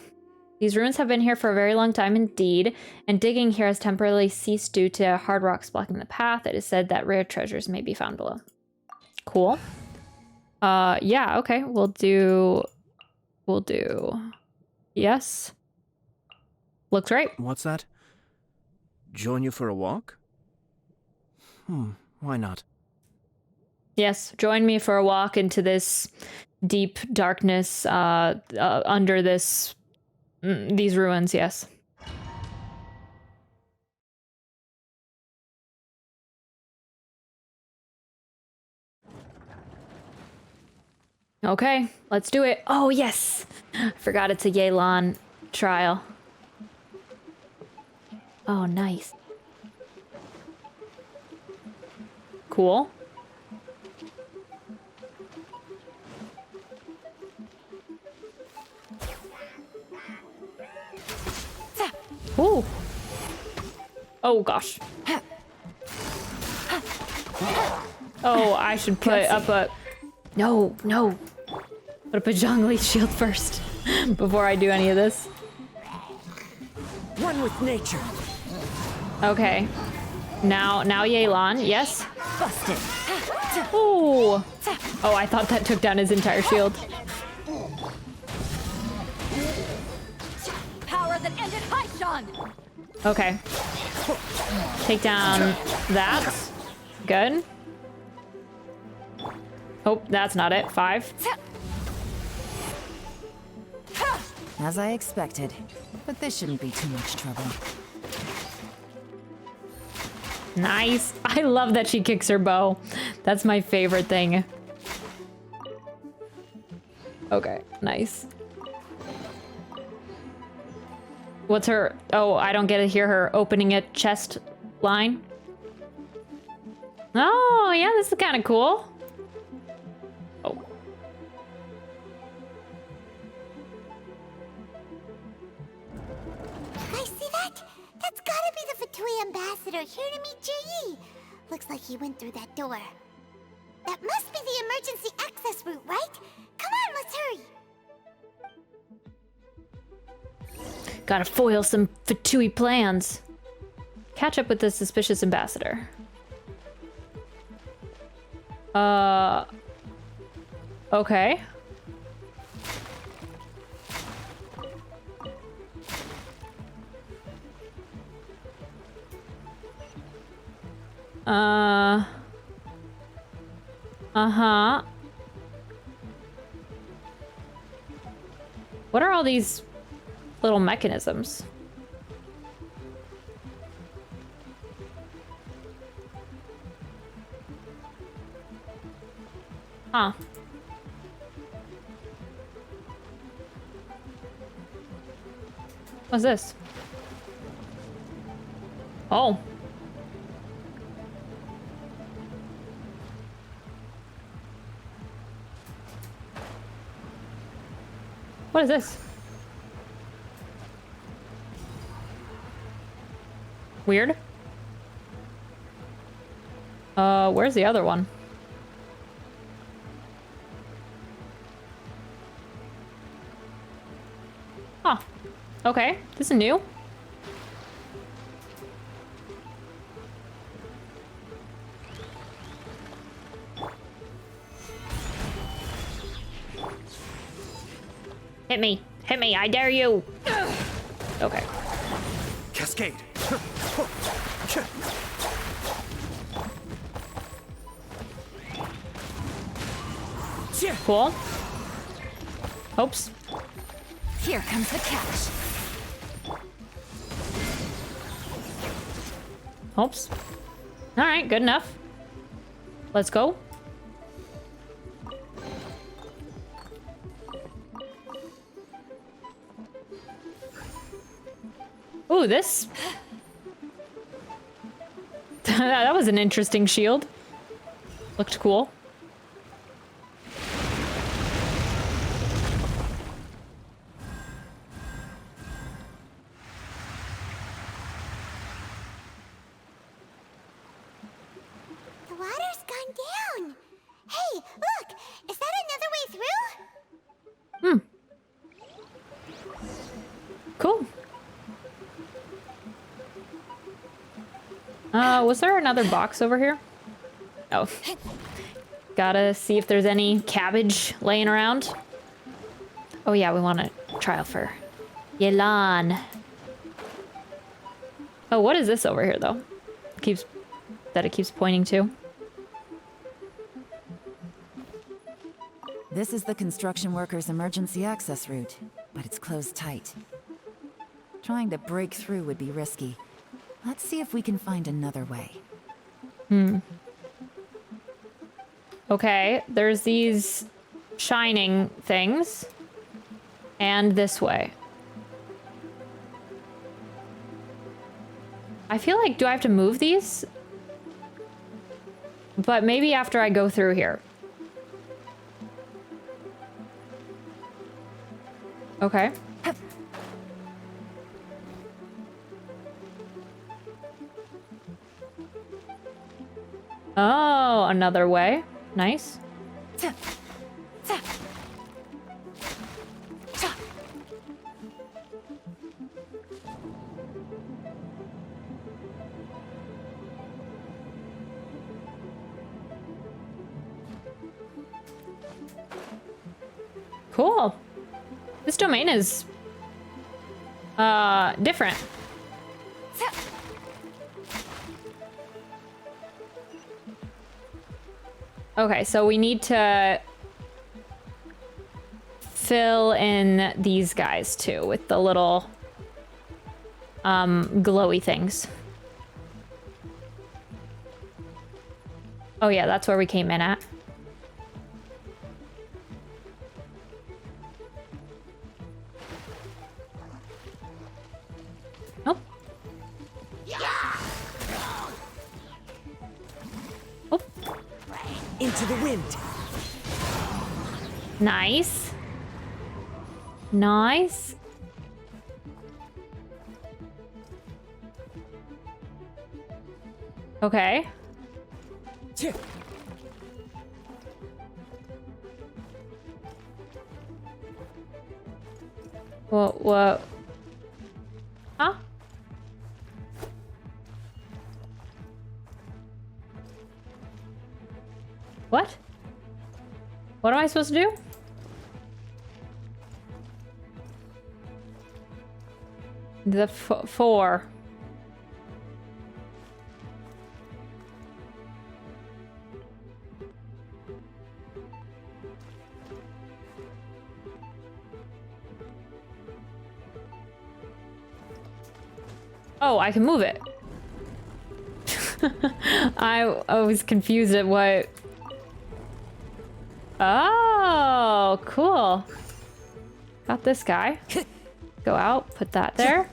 These ruins have been here for a very long time indeed, and digging here has temporarily ceased due to hard rocks blocking the path. It is said that rare treasures may be found below. Cool. Yeah, okay. We'll do... Yes. Looks right. What's that? Join you for a walk? Why not? Yes, join me for a walk into this deep darkness under these ruins, yes. Okay, let's do it. Oh, yes. I forgot it's a Yelan trial. Oh, nice. Cool. Ooh. Oh, gosh. Oh, I should put up a... No. Put up a Zhongli shield first before I do any of this. One with nature. Okay. Now Yelan, yes? Busted. Ooh. Oh, I thought that took down his entire shield. that ended Haishan! Okay. Take down that. Good. Oh, that's not it. 5. As I expected. But this shouldn't be too much trouble. Nice. I love that she kicks her bow. That's my favorite thing. Okay, nice. What's her... Oh, I don't get to hear her opening a chest line. Oh, yeah, this is kind of cool. Oh. I see that? That's gotta be the Fatui ambassador here to meet Zhiyi. Looks like he went through that door. That must be the emergency access route, right? Come on, let's hurry. Gotta foil some Fatui plans. Catch up with the suspicious ambassador. Okay. Uh-huh. What are all these little mechanisms? Huh. What's this? Oh. What is this? Weird. Where's the other one? Huh. Okay, this is new. Hit me. Hit me, I dare you. Okay. Cascade. Cool. Oops. Here comes the catch. Oops. All right, good enough. Let's go. Ooh, this. That was an interesting shield. Looked cool. The water's gone down. Hey, look! Is that another way through? Cool. Was there another box over here? Oh. Gotta see if there's any cabbage laying around. Oh yeah, we want a trial for Yelan. Oh, what is this over here though? It keeps pointing to. This is the construction workers' emergency access route, but it's closed tight. Trying to break through would be risky. Let's see if we can find another way. Okay, there's these shining things. And this way. I feel like, do I have to move these? But maybe after I go through here. Okay. Oh, another way. Nice. Cool. This domain is Different. Okay, so we need to fill in these guys too with the little glowy things. Oh yeah, that's where we came in at. Nope. Oh. Into the wind. Nice. Nice. Okay. What? Huh? What? What am I supposed to do? The four. Oh, I can move it. I was confused at what. Oh, cool. Got this guy. Go out, put that there.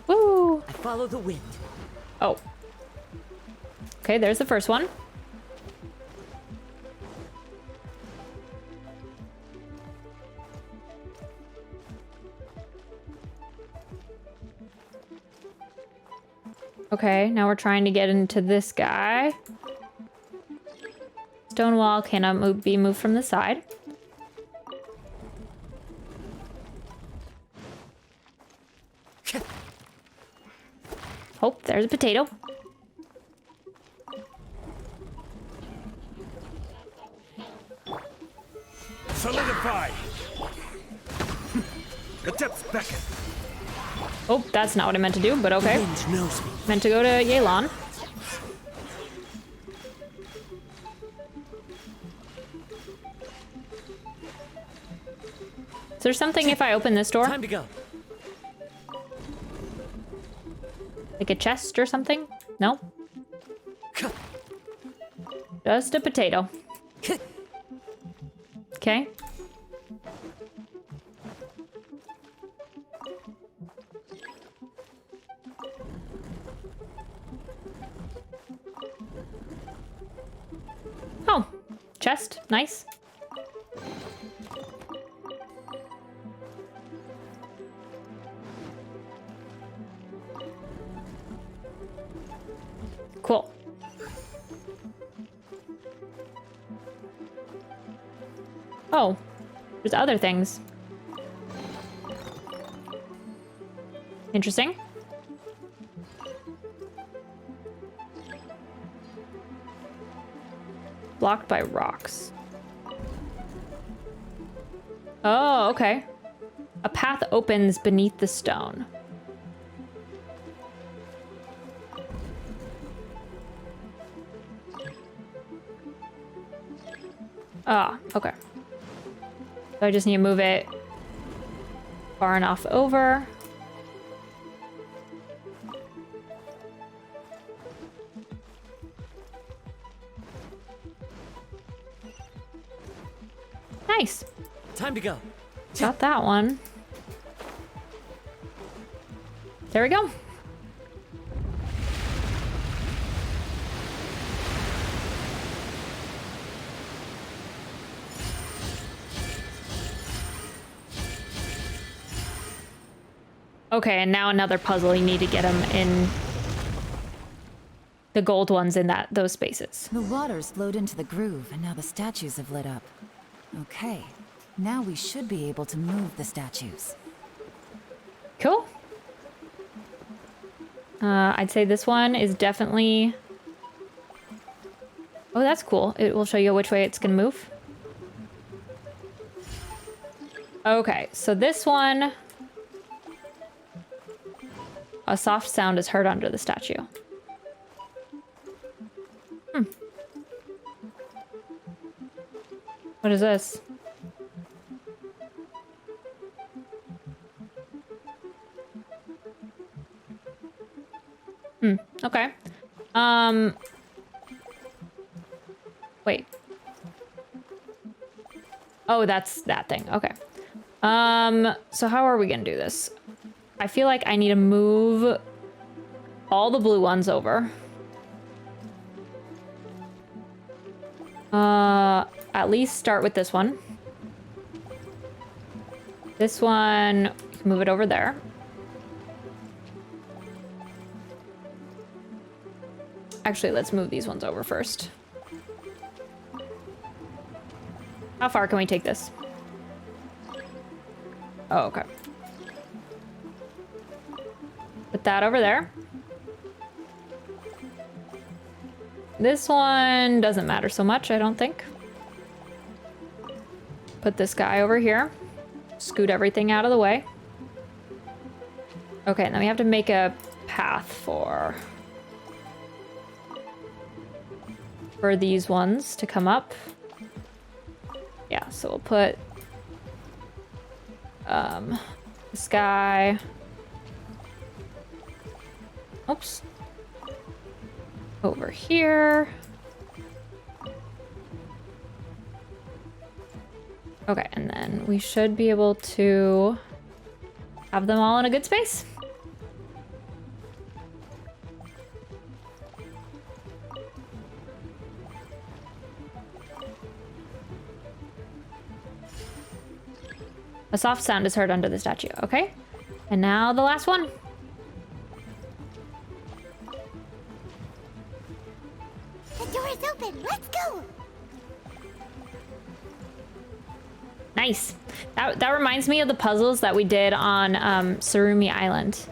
Woo! I follow the wind. Oh. Okay, there's the first one. Okay, now we're trying to get into this guy. Stone wall cannot be moved from the side. Oh, there's a potato. Solidify. The depths beckon. Oh, that's not what I meant to do, but okay. Meant to go to Yelan. Is there something if I open this door? Time to go. Like a chest or something? No? Just a potato. Okay. Oh, chest, nice. Cool. Oh, there's other things. Interesting. Blocked by rocks. Oh, okay. A path opens beneath the stone. Ah, okay. So I just need to move it far enough over. Nice. Time to go. Got that one. There we go. Okay, and now another puzzle. You need to get them in the gold ones in those spaces. The water's flowed into the groove, and now the statues have lit up. Okay, now we should be able to move the statues. Cool. I'd say this one is definitely... Oh, that's cool. It will show you which way it's gonna move. Okay, so this one... A soft sound is heard under the statue. What is this? Okay. Wait. Oh, that's that thing. Okay. So how are we gonna do this? I feel like I need to move all the blue ones over. At least start with this one. This one, move it over there. Actually, let's move these ones over first. How far can we take this? Oh, okay. Put that over there. This one doesn't matter so much, I don't think. Put this guy over here. Scoot everything out of the way. Okay, and then we have to make a path for these ones to come up. Yeah, so we'll put this guy. Oops. Over here. Okay, and then we should be able to have them all in a good space. A soft sound is heard under the statue. Okay. And now the last one. The door is open. Let's go. Nice. That reminds me of the puzzles that we did on Surumi Island.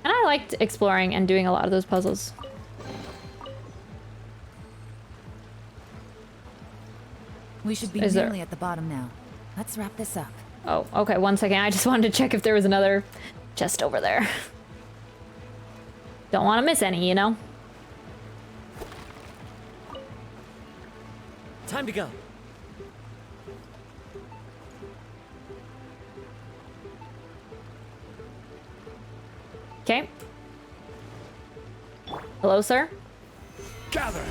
And I liked exploring and doing a lot of those puzzles. We should be Is there- nearly at the bottom now. Let's wrap this up. Oh, okay, 1 second. I just wanted to check if there was another chest over there. Don't want to miss any, you know? Time to go. Okay. Hello, sir. Gather.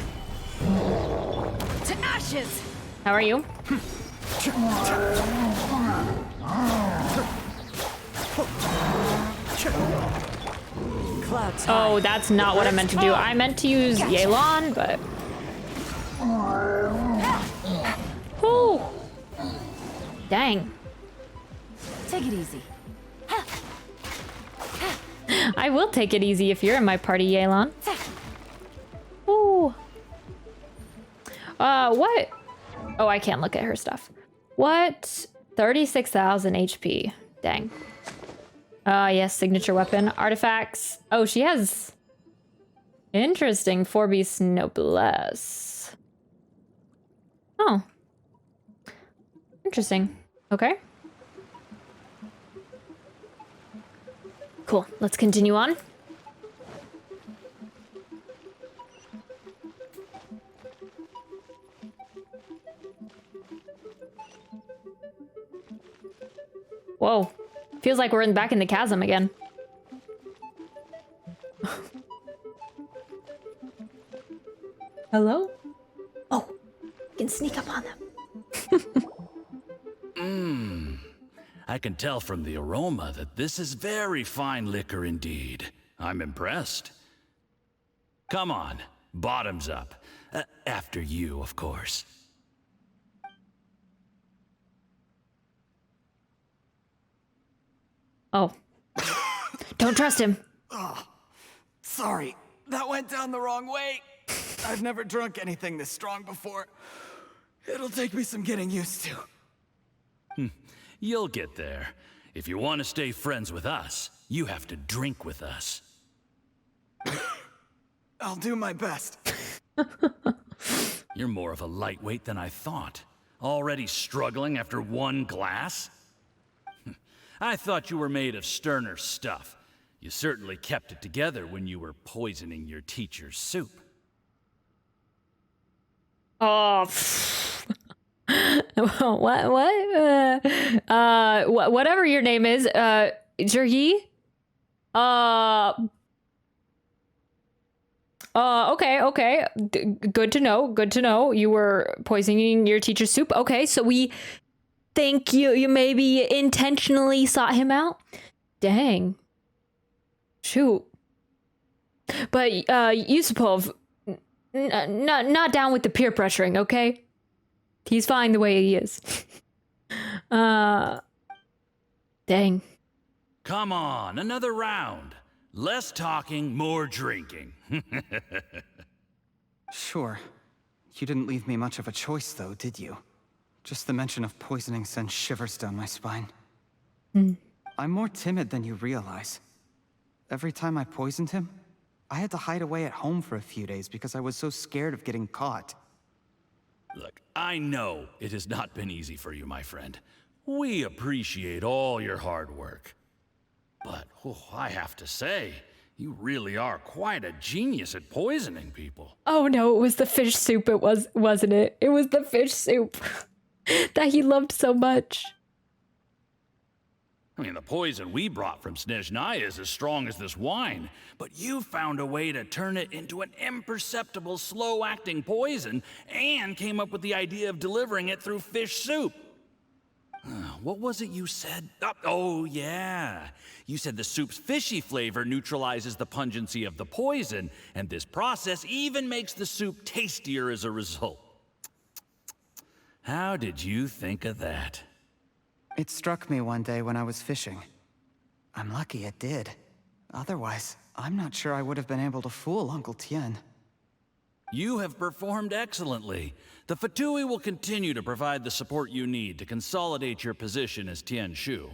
To ashes! How are you? Oh, that's not what I meant to do. I meant to use Yelan, but... Ooh. Dang. Take it easy. I will take it easy if you're in my party, Yelan. Ooh. What? Oh, I can't look at her stuff. What? 36,000 HP. Dang. Yes, signature weapon. Artifacts. Oh, she has... Interesting. 4-beast noblesse. Oh. Interesting. Okay. Cool. Let's continue on. Whoa. Feels like we're back in the chasm again. Hello? Oh, I can sneak up on them. I can tell from the aroma that this is very fine liquor indeed. I'm impressed. Come on, bottoms up. After you, of course. Oh. Don't trust him. Oh, sorry, that went down the wrong way. I've never drunk anything this strong before. It'll take me some getting used to. You'll get there. If you want to stay friends with us, you have to drink with us. I'll do my best. You're more of a lightweight than I thought. Already struggling after one glass? I thought you were made of sterner stuff. You certainly kept it together when you were poisoning your teacher's soup. Oh, whatever your name is, Zhiyi? Okay. Good to know. You were poisoning your teacher's soup. Okay, so we think you maybe intentionally sought him out? Dang. Shoot. But, Yusupov, not down with the peer pressuring, okay? He's fine the way he is. Dang. Come on, another round. Less talking, more drinking. Sure. You didn't leave me much of a choice, though, did you? Just the mention of poisoning sends shivers down my spine. I'm more timid than you realize. Every time I poisoned him, I had to hide away at home for a few days because I was so scared of getting caught. Look, I know it has not been easy for you, my friend. We appreciate all your hard work. But, I have to say, you really are quite a genius at poisoning people. Oh no, it was the fish soup, wasn't it? It was the fish soup that he loved so much. I mean, the poison we brought from Snezhnaya is as strong as this wine, but you found a way to turn it into an imperceptible, slow-acting poison and came up with the idea of delivering it through fish soup. What was it you said? Oh, yeah. You said the soup's fishy flavor neutralizes the pungency of the poison, and this process even makes the soup tastier as a result. How did you think of that? It struck me one day when I was fishing. I'm lucky it did. Otherwise, I'm not sure I would have been able to fool Uncle Tian. You have performed excellently. The Fatui will continue to provide the support you need to consolidate your position as Tian Shu.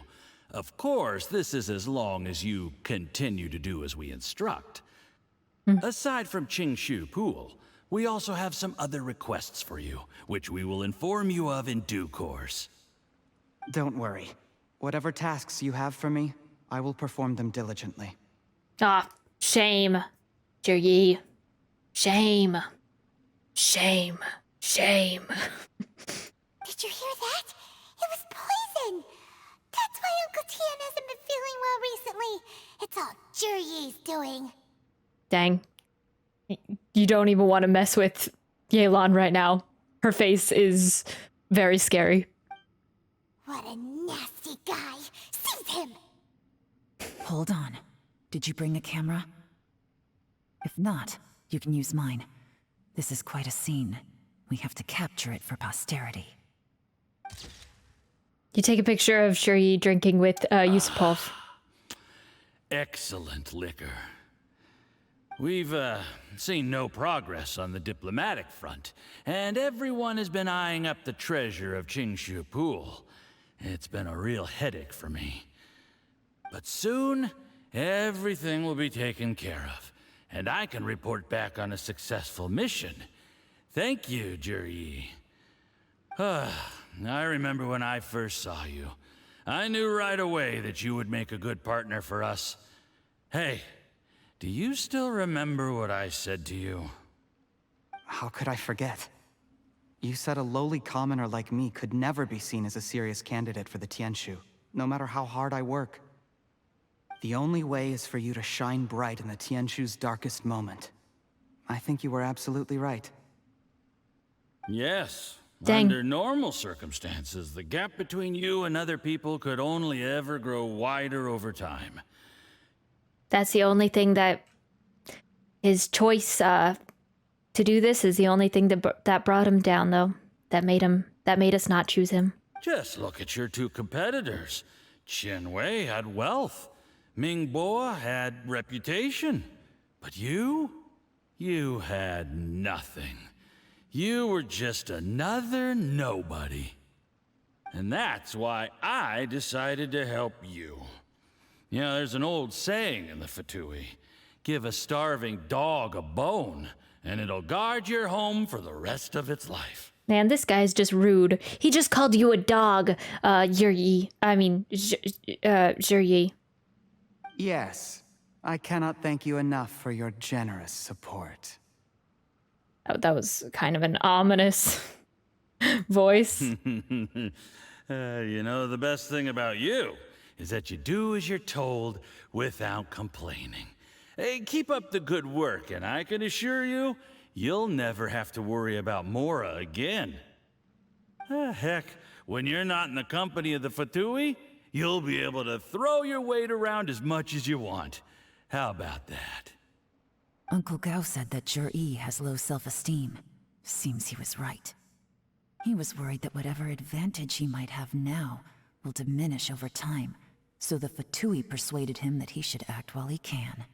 Of course, this is as long as you continue to do as we instruct. Aside from Qingshu Pool, we also have some other requests for you, which we will inform you of in due course. Don't worry. Whatever tasks you have for me, I will perform them diligently. Shame. Zhiyi. Shame. Shame. Did you hear that? It was poison! That's why Uncle Tian hasn't been feeling well recently. It's all Zhiyi's doing. Dang. You don't even want to mess with Yelan right now. Her face is very scary. What a nasty guy! Seize him! Hold on. Did you bring a camera? If not, you can use mine. This is quite a scene. We have to capture it for posterity. You take a picture of Zhiyi drinking with Yusupov. Excellent liquor. We've seen no progress on the diplomatic front, and everyone has been eyeing up the treasure of Qingshu Pool. It's been a real headache for me. But soon, everything will be taken care of, and I can report back on a successful mission. Thank you, Zhiyi. I remember when I first saw you. I knew right away that you would make a good partner for us. Hey, do you still remember what I said to you? How could I forget? You said a lowly commoner like me could never be seen as a serious candidate for the Tianshu, no matter how hard I work. The only way is for you to shine bright in the Tianshu's darkest moment. I think you were absolutely right. Yes. Dang. Under normal circumstances, the gap between you and other people could only ever grow wider over time. That's the only thing that his choice to do this is the only thing that brought him down, though. That made us not choose him. Just look at your two competitors. Chen Wei had wealth. Ming Bo had reputation. But you had nothing. You were just another nobody. And that's why I decided to help you. You know, there's an old saying in the Fatui. Give a starving dog a bone, and it'll guard your home for the rest of its life. Man, this guy's just rude. He just called you a dog, Zhiyi. Zhiyi. Yes. I cannot thank you enough for your generous support. Oh, that was kind of an ominous voice. You know, the best thing about you is that you do as you're told without complaining. Hey, keep up the good work, and I can assure you, you'll never have to worry about Mora again. Heck, when you're not in the company of the Fatui, you'll be able to throw your weight around as much as you want. How about that? Uncle Gao said that Zhiyi has low self-esteem. Seems he was right. He was worried that whatever advantage he might have now will diminish over time, so the Fatui persuaded him that he should act while he can.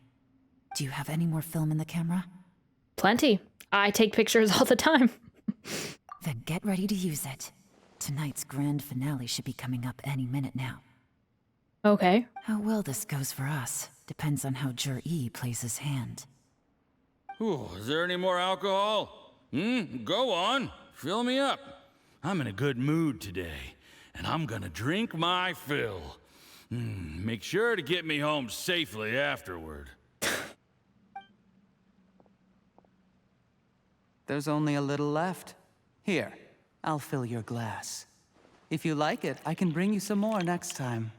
Do you have any more film in the camera? Plenty. I take pictures all the time. Then get ready to use it. Tonight's grand finale should be coming up any minute now. Okay. How well this goes for us depends on how Zhiyi plays his hand. Ooh, is there any more alcohol? Go on. Fill me up. I'm in a good mood today, and I'm gonna drink my fill. Make sure to get me home safely afterward. There's only a little left. Here, I'll fill your glass. If you like it, I can bring you some more next time.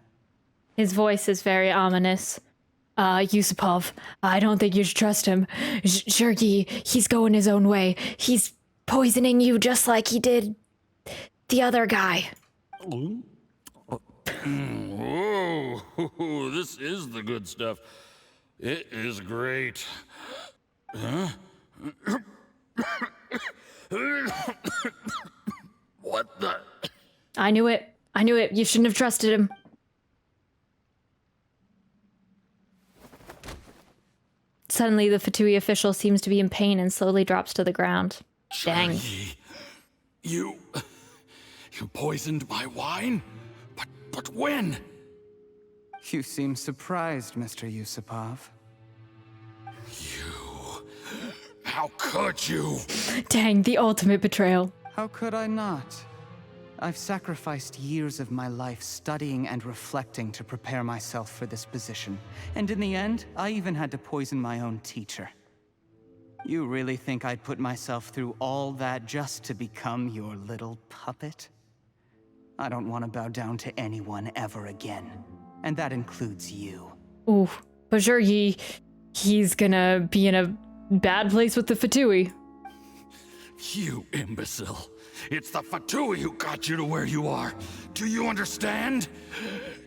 His voice is very ominous. Yusupov, I don't think you should trust him. Zhiyi, he's going his own way. He's poisoning you just like he did the other guy. Whoa, this is the good stuff. It is great. Huh? What the? I knew it. I knew it. You shouldn't have trusted him. Suddenly, the Fatui official seems to be in pain and slowly drops to the ground. Dang. You poisoned my wine? But when? You seem surprised, Mr. Yusupov. How could you? Dang, the ultimate betrayal. How could I not? I've sacrificed years of my life studying and reflecting to prepare myself for this position. And in the end, I even had to poison my own teacher. You really think I'd put myself through all that just to become your little puppet? I don't want to bow down to anyone ever again. And that includes you. Ooh, but sure, he's gonna be in a bad place with the Fatui. You imbecile. It's the Fatui who got you to where you are. Do you understand?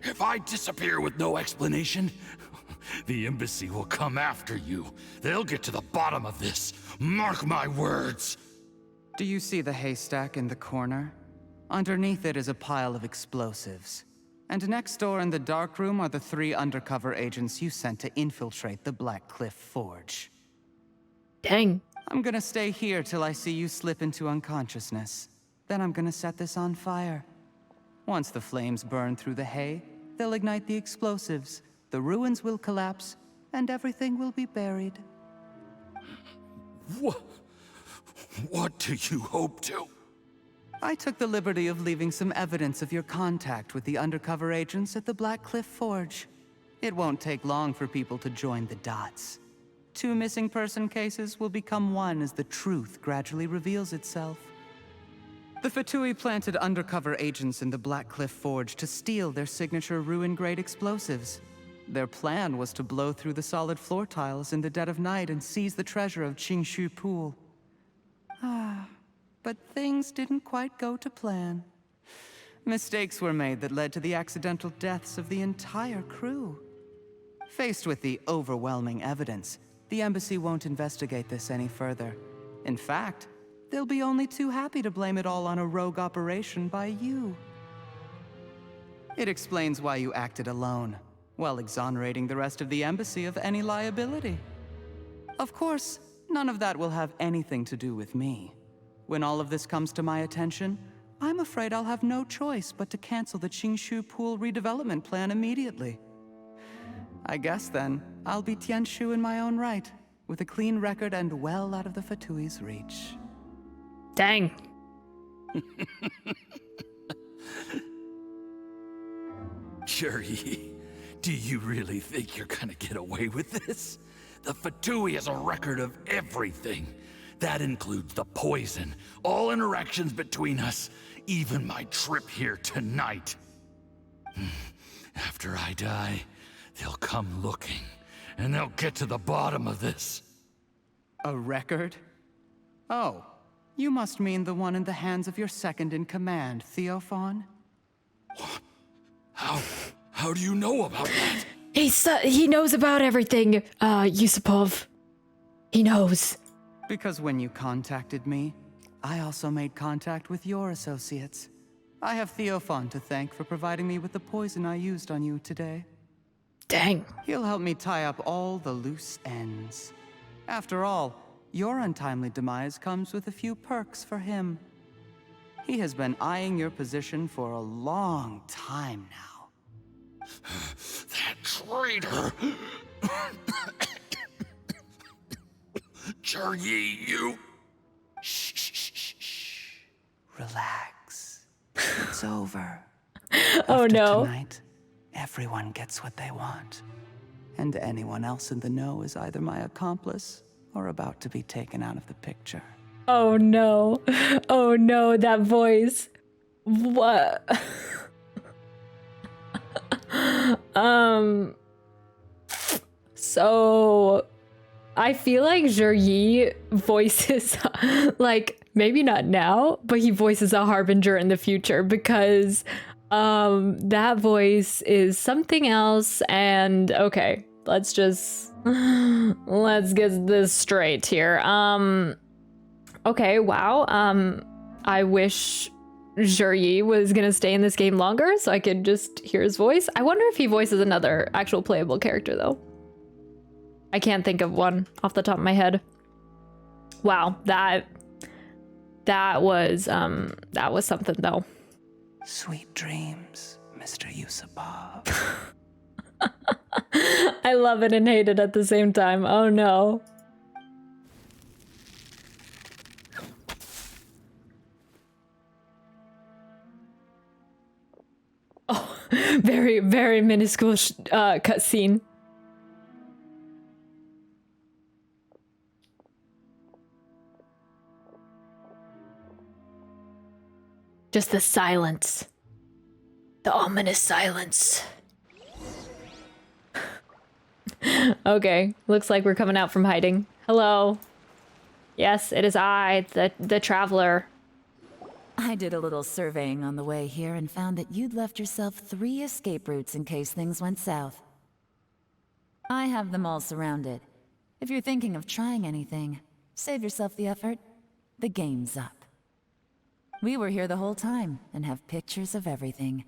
If I disappear with no explanation, the embassy will come after you. They'll get to the bottom of this. Mark my words. Do you see the haystack in the corner? Underneath it is a pile of explosives. And next door in the dark room are the 3 undercover agents you sent to infiltrate the Black Cliff Forge. Dang. I'm gonna stay here till I see you slip into unconsciousness. Then I'm gonna set this on fire. Once the flames burn through the hay, they'll ignite the explosives, the ruins will collapse, and everything will be buried. What do you hope to? I took the liberty of leaving some evidence of your contact with the undercover agents at the Black Cliff Forge. It won't take long for people to join the dots. 2 missing person cases will become 1 as the truth gradually reveals itself. The Fatui planted undercover agents in the Black Cliff Forge to steal their signature ruin-grade explosives. Their plan was to blow through the solid floor tiles in the dead of night and seize the treasure of Qingshu Pool. But things didn't quite go to plan. Mistakes were made that led to the accidental deaths of the entire crew. Faced with the overwhelming evidence, the embassy won't investigate this any further. In fact, they'll be only too happy to blame it all on a rogue operation by you. It explains why you acted alone, while exonerating the rest of the embassy of any liability. Of course, none of that will have anything to do with me. When all of this comes to my attention, I'm afraid I'll have no choice but to cancel the Qingshu Pool redevelopment plan immediately. I guess then, I'll be Tianshu in my own right, with a clean record and well out of the Fatui's reach. Dang. Zhiyi, do you really think you're gonna get away with this? The Fatui has a record of everything. That includes the poison, all interactions between us, even my trip here tonight. After I die, they'll come looking, and they'll get to the bottom of this. A record? Oh, you must mean the one in the hands of your second-in-command, Theophan? How do you know about that? He knows about everything, Yusupov. He knows. Because when you contacted me, I also made contact with your associates. I have Theophan to thank for providing me with the poison I used on you today. Dang. He'll help me tie up all the loose ends. After all, your untimely demise comes with a few perks for him. He has been eyeing your position for a long time now. That traitor! Zhiyi, you... Shh. Relax. It's over. Oh After no. Tonight, everyone gets what they want. And anyone else in the know is either my accomplice or about to be taken out of the picture. Oh no. Oh no, that voice. What? So I feel like Zhiyi voices like maybe not now, but he voices a harbinger in the future because that voice is something else. And okay, let's get this straight here. Okay, wow. I wish Zhiyi was gonna stay in this game longer so I could just hear his voice. I wonder if he voices another actual playable character though. I can't think of one off the top of my head. Wow, that was something though. Sweet dreams, Mr. Yusupov. I love it and hate it at the same time. Oh no. Oh, very, very minuscule cutscene. Just the silence. The ominous silence. Okay, looks like we're coming out from hiding. Hello. Yes, it is I, the traveler. I did a little surveying on the way here and found that you'd left yourself 3 escape routes in case things went south. I have them all surrounded. If you're thinking of trying anything, save yourself the effort. The game's up. We were here the whole time and have pictures of everything.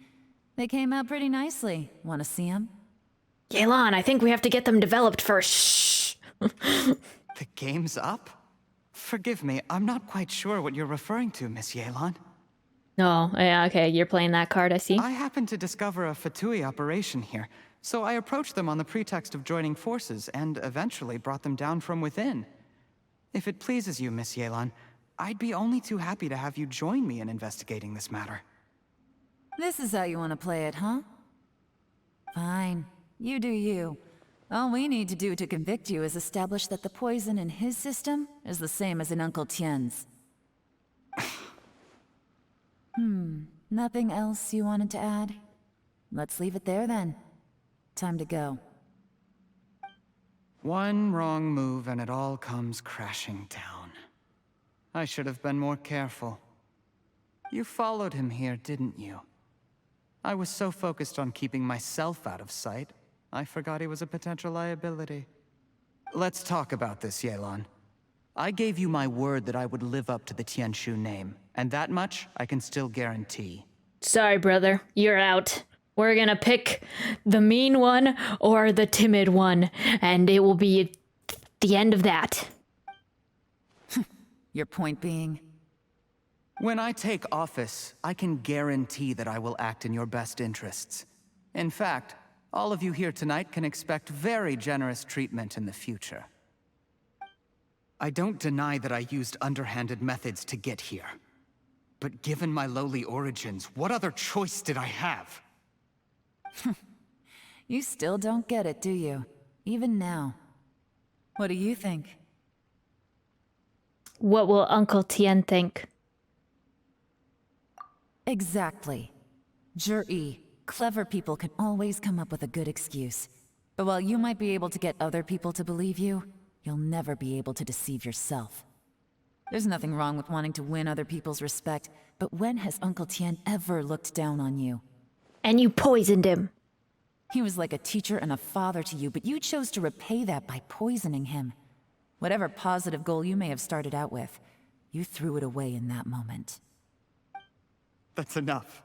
They came out pretty nicely. Want to see them? Yelan, I think we have to get them developed first. Shh. The game's up? Forgive me, I'm not quite sure what you're referring to, Miss Yelan. Oh, yeah, okay, you're playing that card, I see. I happened to discover a Fatui operation here, so I approached them on the pretext of joining forces and eventually brought them down from within. If it pleases you, Miss Yelan, I'd be only too happy to have you join me in investigating this matter. This is how you want to play it, huh? Fine. You do you. All we need to do to convict you is establish that the poison in his system is the same as in Uncle Tian's. Nothing else you wanted to add? Let's leave it there then. Time to go. One wrong move and it all comes crashing down. I should have been more careful. You followed him here, didn't you? I was so focused on keeping myself out of sight, I forgot he was a potential liability. Let's talk about this, Yelan. I gave you my word that I would live up to the Tianshu name, and that much I can still guarantee. Sorry, brother. You're out. We're gonna pick the mean one or the timid one, and it will be the end of that. Your point being? When I take office, I can guarantee that I will act in your best interests. In fact, all of you here tonight can expect very generous treatment in the future. I don't deny that I used underhanded methods to get here. But given my lowly origins, what other choice did I have? You still don't get it, do you? Even now. What do you think? What will Uncle Tian think? Exactly. Zhiyi, clever people can always come up with a good excuse. But while you might be able to get other people to believe you, you'll never be able to deceive yourself. There's nothing wrong with wanting to win other people's respect, but when has Uncle Tian ever looked down on you? And you poisoned him. He was like a teacher and a father to you, but you chose to repay that by poisoning him. Whatever positive goal you may have started out with, you threw it away in that moment. That's enough.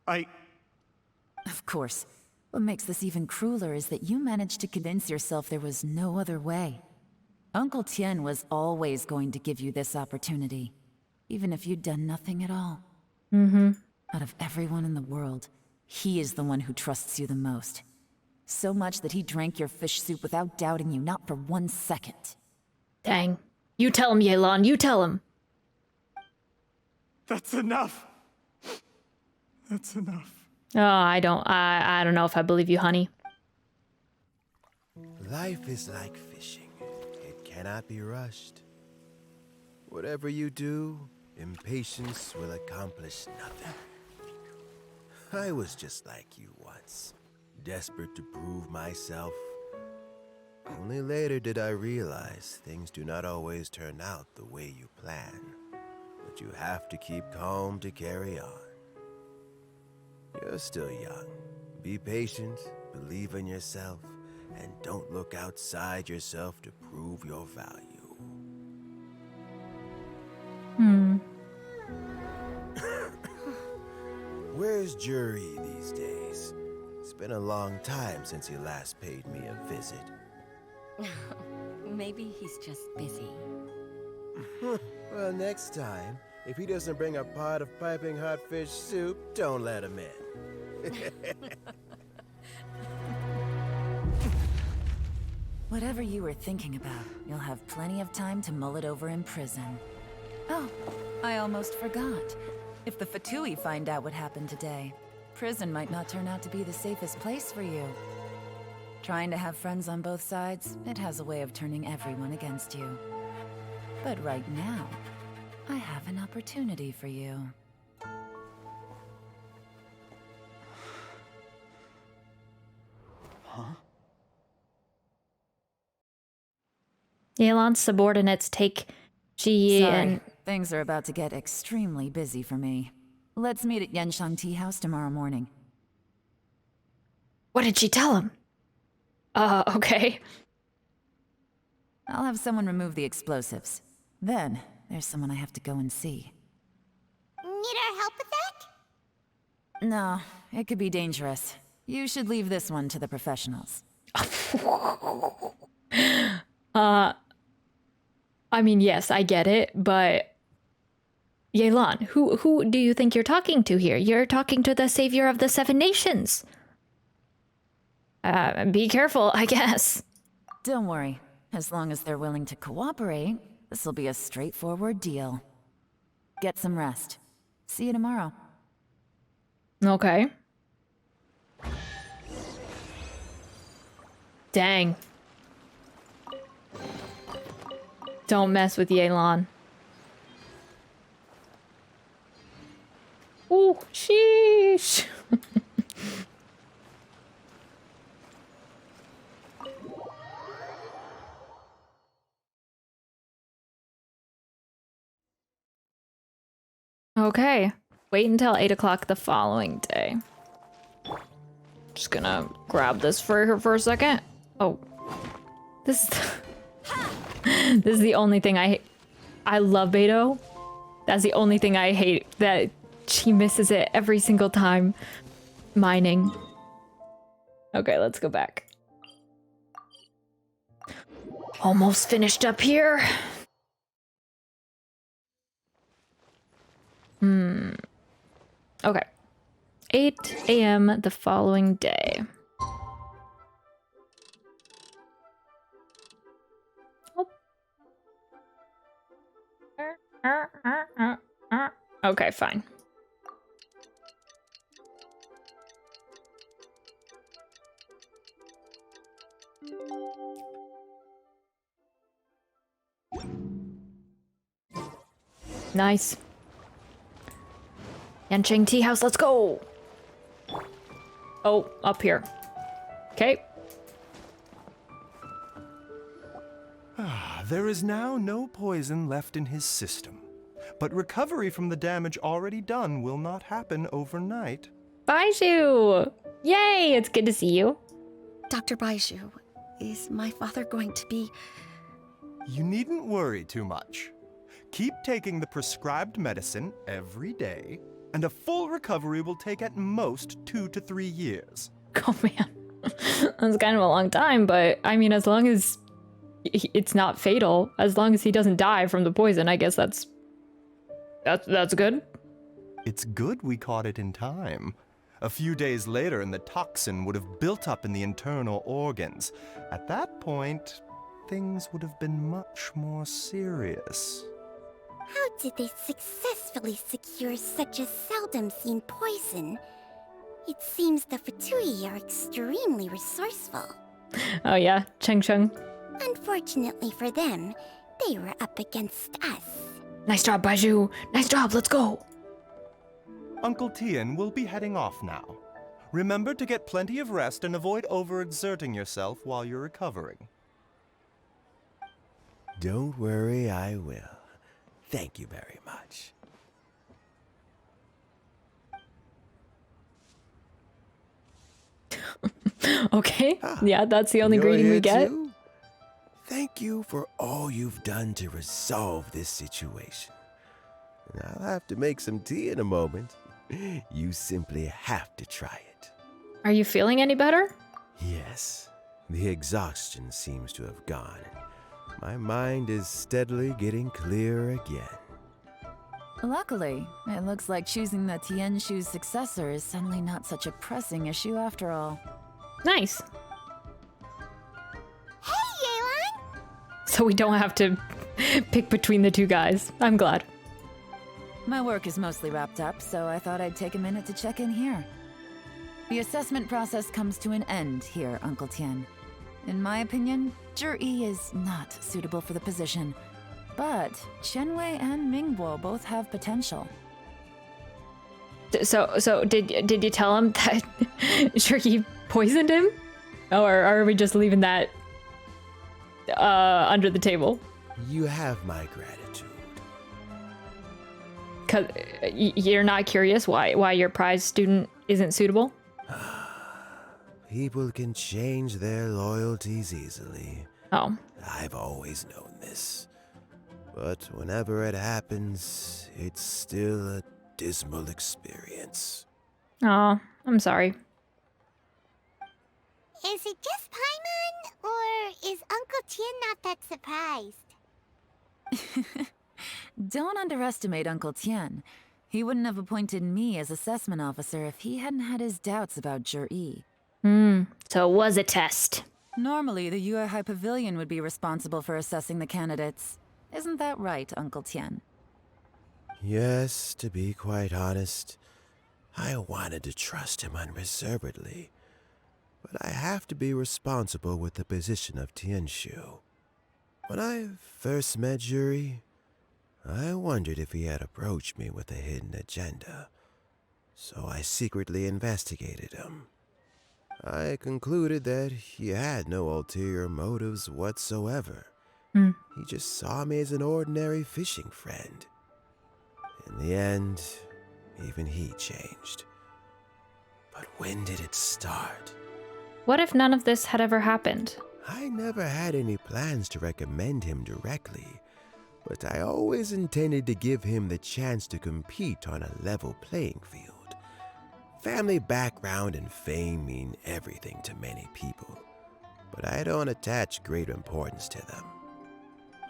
Of course. What makes this even crueler is that you managed to convince yourself there was no other way. Uncle Tian was always going to give you this opportunity, even if you'd done nothing at all. Mm-hmm. Out of everyone in the world, he is the one who trusts you the most. So much that he drank your fish soup without doubting you, not for 1 second. Dang. You tell him, Yelan, you tell him. That's enough. That's enough. Oh, I don't know if I believe you, honey. Life is like fishing. It cannot be rushed. Whatever you do, impatience will accomplish nothing. I was just like you once, desperate to prove myself. Only later did I realize things do not always turn out the way you plan, but you have to keep calm to carry on. You're still young. Be patient, believe in yourself, and don't look outside yourself to prove your value. Where's Zhiyi these days? It's been a long time since he last paid me a visit. Maybe he's just busy. Well, next time, if he doesn't bring a pot of piping hot fish soup, don't let him in. Whatever you were thinking about, you'll have plenty of time to mull it over in prison. Oh, I almost forgot. If the Fatui find out what happened today, prison might not turn out to be the safest place for you. Trying to have friends on both sides, it has a way of turning everyone against you. But right now, I have an opportunity for you. Huh? Yelan's subordinates take Zhiyi and... Things are about to get extremely busy for me. Let's meet at Yanshang Tea House tomorrow morning. What did she tell him? Okay. I'll have someone remove the explosives. Then, there's someone I have to go and see. Need our help with that? No, it could be dangerous. You should leave this one to the professionals. I mean, yes, I get it, but... Yelan, who do you think you're talking to here? You're talking to the savior of the 7 nations. Be careful, I guess. Don't worry. As long as they're willing to cooperate, this'll be a straightforward deal. Get some rest. See you tomorrow. Okay. Dang. Don't mess with Yelan. Ooh, sheesh. Okay. Wait until 8 o'clock the following day. Just gonna grab this for her for a second. Oh. This is this is the only thing I love Beto. That's the only thing I hate, that she misses it every single time mining. Okay, let's go back. Almost finished up here. Okay. 8 a.m. the following day. Okay, fine. Nice. Yancheng Tea House, let's go! Oh, up here. Okay. There is now no poison left in his system, but recovery from the damage already done will not happen overnight. Baizhu! Yay, it's good to see you. Dr. Baizhu, is my father going to be... You needn't worry too much. Keep taking the prescribed medicine every day, and a full recovery will take at most 2 to 3 years. Oh man, that's kind of a long time, but I mean, as long as it's not fatal, as long as he doesn't die from the poison, I guess that's good. It's good we caught it in time. A few days later, and the toxin would have built up in the internal organs. At that point, things would have been much more serious. How did they successfully secure such a seldom-seen poison? It seems the Fatui are extremely resourceful. Oh yeah, Cheng Cheng. Unfortunately for them, they were up against us. Nice job, Baizhu. Nice job, let's go. Uncle Tian will be heading off now. Remember to get plenty of rest and avoid overexerting yourself while you're recovering. Don't worry, I will. Thank you very much. Okay, yeah, that's the only greeting we get. Too? Thank you for all you've done to resolve this situation. I'll have to make some tea in a moment. You simply have to try it. Are you feeling any better? Yes, the exhaustion seems to have gone. My mind is steadily getting clearer again. Luckily, it looks like choosing the Tianshu's successor is suddenly not such a pressing issue after all. Nice. Hey, Yelan! So we don't have to pick between the two guys. I'm glad. My work is mostly wrapped up, so I thought I'd take a minute to check in here. The assessment process comes to an end here, Uncle Tian. In my opinion, Zhiyi is not suitable for the position, but Qianwei and Mingbo both have potential. So did you tell him that Zhiyi poisoned him? Or are we just leaving that under the table? You have my gratitude. 'Cause you're not curious why your prize student isn't suitable? People can change their loyalties easily. Oh. I've always known this. But whenever it happens, it's still a dismal experience. Oh, I'm sorry. Is it just Paimon, or is Uncle Tian not that surprised? Don't underestimate Uncle Tian. He wouldn't have appointed me as assessment officer if he hadn't had his doubts about Zhiyi. So it was a test. Normally, the Yue High Pavilion would be responsible for assessing the candidates. Isn't that right, Uncle Tian? Yes, to be quite honest, I wanted to trust him unreservedly. But I have to be responsible with the position of Tianshu. When I first met Zhiyi, I wondered if he had approached me with a hidden agenda. So I secretly investigated him. I concluded that he had no ulterior motives whatsoever. He just saw me as an ordinary fishing friend. In the end, even he changed. But when did it start? What if none of this had ever happened? I never had any plans to recommend him directly, but I always intended to give him the chance to compete on a level playing field. Family background and fame mean everything to many people, but I don't attach great importance to them.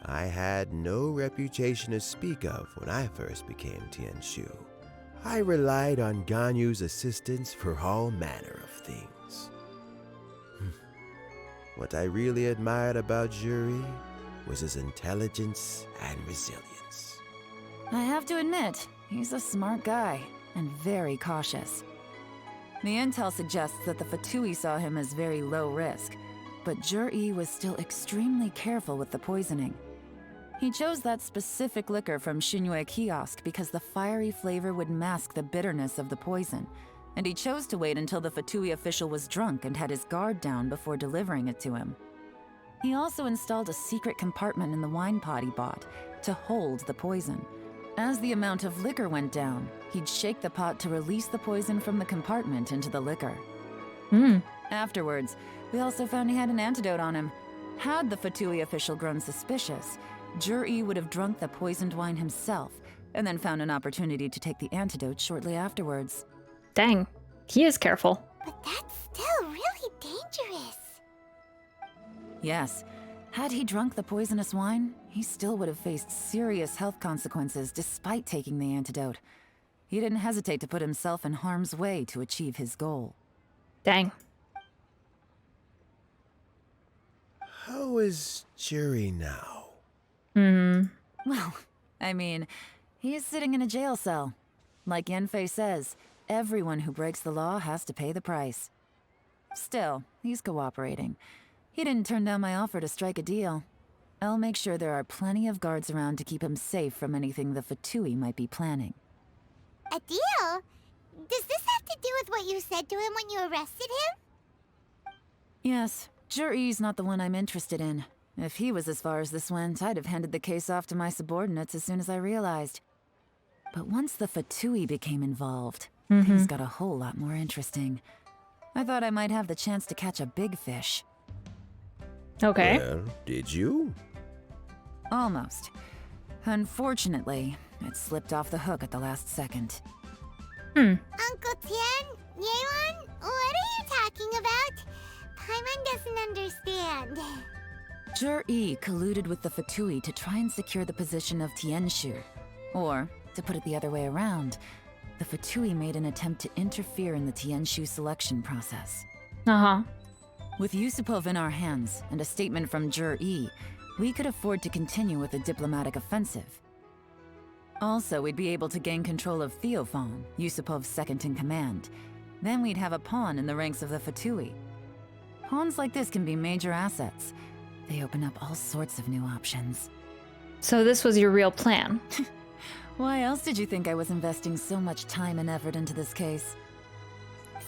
I had no reputation to speak of when I first became Tianshu. I relied on Ganyu's assistance for all manner of things. What I really admired about Zhiyi was his intelligence and resilience. I have to admit, He's a smart guy, and very cautious. The intel suggests that the Fatui saw him as very low risk, but Zhiyi was still extremely careful with the poisoning. He chose that specific liquor from Xingyue kiosk because the fiery flavor would mask the bitterness of the poison, and he chose to wait until the Fatui official was drunk and had his guard down before delivering it to him. He also installed a secret compartment in the wine pot he bought to hold the poison. As the amount of liquor went down, he'd shake the pot to release the poison from the compartment into the liquor. Afterwards, we also found he had an antidote on him. Had the Fatui official grown suspicious, Zhiyi would have drunk the poisoned wine himself, and then found an opportunity to take the antidote shortly afterwards. Dang, he is careful. But that's still really dangerous. Yes, had he drunk the poisonous wine, he still would have faced serious health consequences despite taking the antidote. He didn't hesitate to put himself in harm's way to achieve his goal. Dang. How is Zhiyi now? Well, I mean, he's sitting in a jail cell. Like Yanfei says, everyone who breaks the law has to pay the price. Still, he's cooperating. He didn't turn down my offer to strike a deal. I'll make sure there are plenty of guards around to keep him safe from anything the Fatui might be planning. A deal? Does this have to do with what you said to him when you arrested him? Yes, Zhiyi's not the one I'm interested in. If he was as far as this went, I'd have handed the case off to my subordinates as soon as I realized. But once the Fatui became involved, things got a whole lot more interesting. I thought I might have the chance to catch a big fish. Okay. Well, did you? Almost. Unfortunately, it slipped off the hook at the last second. Uncle Tian? Yelan? What are you talking about? Paimon doesn't understand. Zhiyi colluded with the Fatui to try and secure the position of Tianshu. Or, to put it the other way around, the Fatui made an attempt to interfere in the Tianshu selection process. With Yusupov in our hands and a statement from Zhiyi, we could afford to continue with a diplomatic offensive. Also, we'd be able to gain control of Theophan, Yusupov's second-in-command. Then we'd have a pawn in the ranks of the Fatui. Pawns like this can be major assets. They open up all sorts of new options. So this was your real plan? Why else did you think I was investing so much time and effort into this case?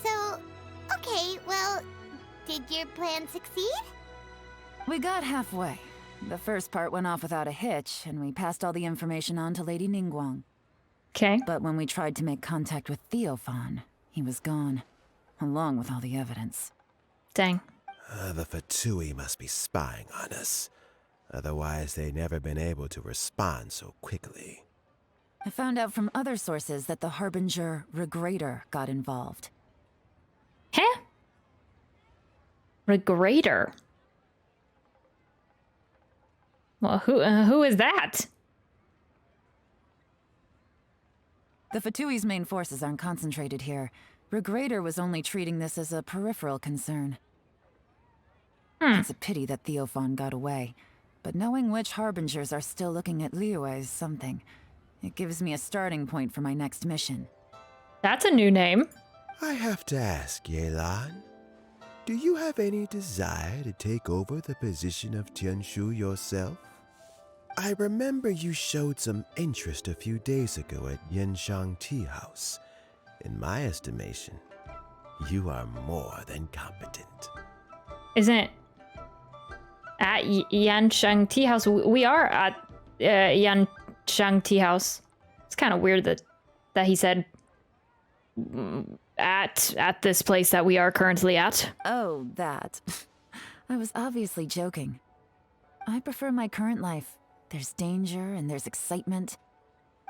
So, okay, well, did your plan succeed? We got halfway. The first part went off without a hitch, and we passed all the information on to Lady Ningguang. Okay. But when we tried to make contact with Theophan, he was gone, along with all the evidence. Dang. The Fatui must be spying on us. Otherwise, they'd never been able to respond so quickly. I found out from other sources that the Harbinger Regrator got involved. Huh? Regrator? Well, who is that? The Fatui's main forces aren't concentrated here. Regrator was only treating this as a peripheral concern. It's a pity that Theophan got away, but knowing which Harbingers are still looking at Liyue is something. It gives me a starting point for my next mission. That's a new name. I have to ask, Yelan, do you have any desire to take over the position of Tianshu yourself? I remember you showed some interest a few days ago at Yanshang Tea House. In my estimation, you are more than competent. Isn't it? At Yanshang Tea House, we are at Yanshang Tea House. It's kind of weird that he said at this place that we are currently at. Oh, that. I was obviously joking. I prefer my current life. There's danger and there's excitement.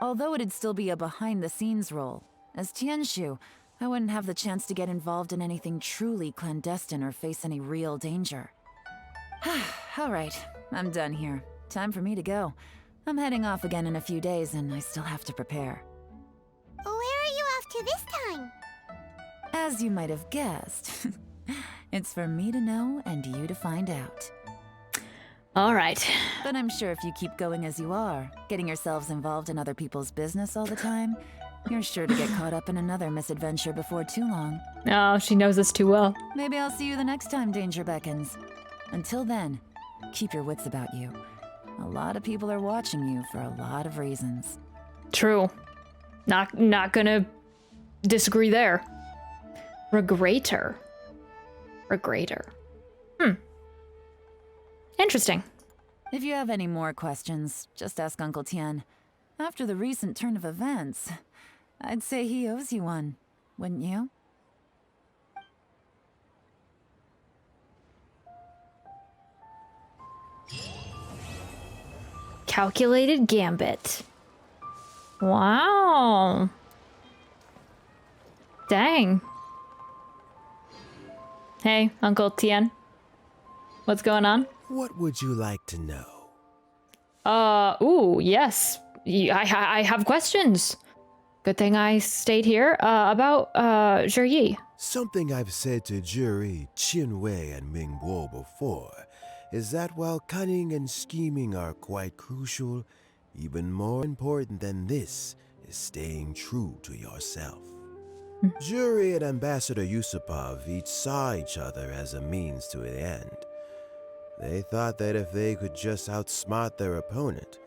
Although it'd still be a behind-the-scenes role. As Tianshu, I wouldn't have the chance to get involved in anything truly clandestine or face any real danger. All right, I'm done here. Time for me to go. I'm heading off again in a few days, and I still have to prepare. Where are you off to this time? As you might have guessed, it's for me to know and you to find out. All right. But I'm sure if you keep going as you are, getting yourselves involved in other people's business all the time, you're sure to get caught up in another misadventure before too long. Oh, she knows us too well. Maybe I'll see you the next time danger beckons. Until then, keep your wits about you. A lot of people are watching you for a lot of reasons. True. Not gonna disagree there. Regrator. Interesting. If you have any more questions, just ask Uncle Tian. After the recent turn of events, I'd say he owes you one, wouldn't you? Calculated Gambit. Wow. Dang. Hey, Uncle Tian. What's going on? What would you like to know? Ooh, yes. I have questions. Good thing I stayed here. About, Zhiyi. Something I've said to Zhiyi, Qinwei, and Mingbo before is that while cunning and scheming are quite crucial, even more important than this is staying true to yourself. Zhiyi and Ambassador Yusupov each saw each other as a means to an end. They thought that if they could just outsmart their opponent,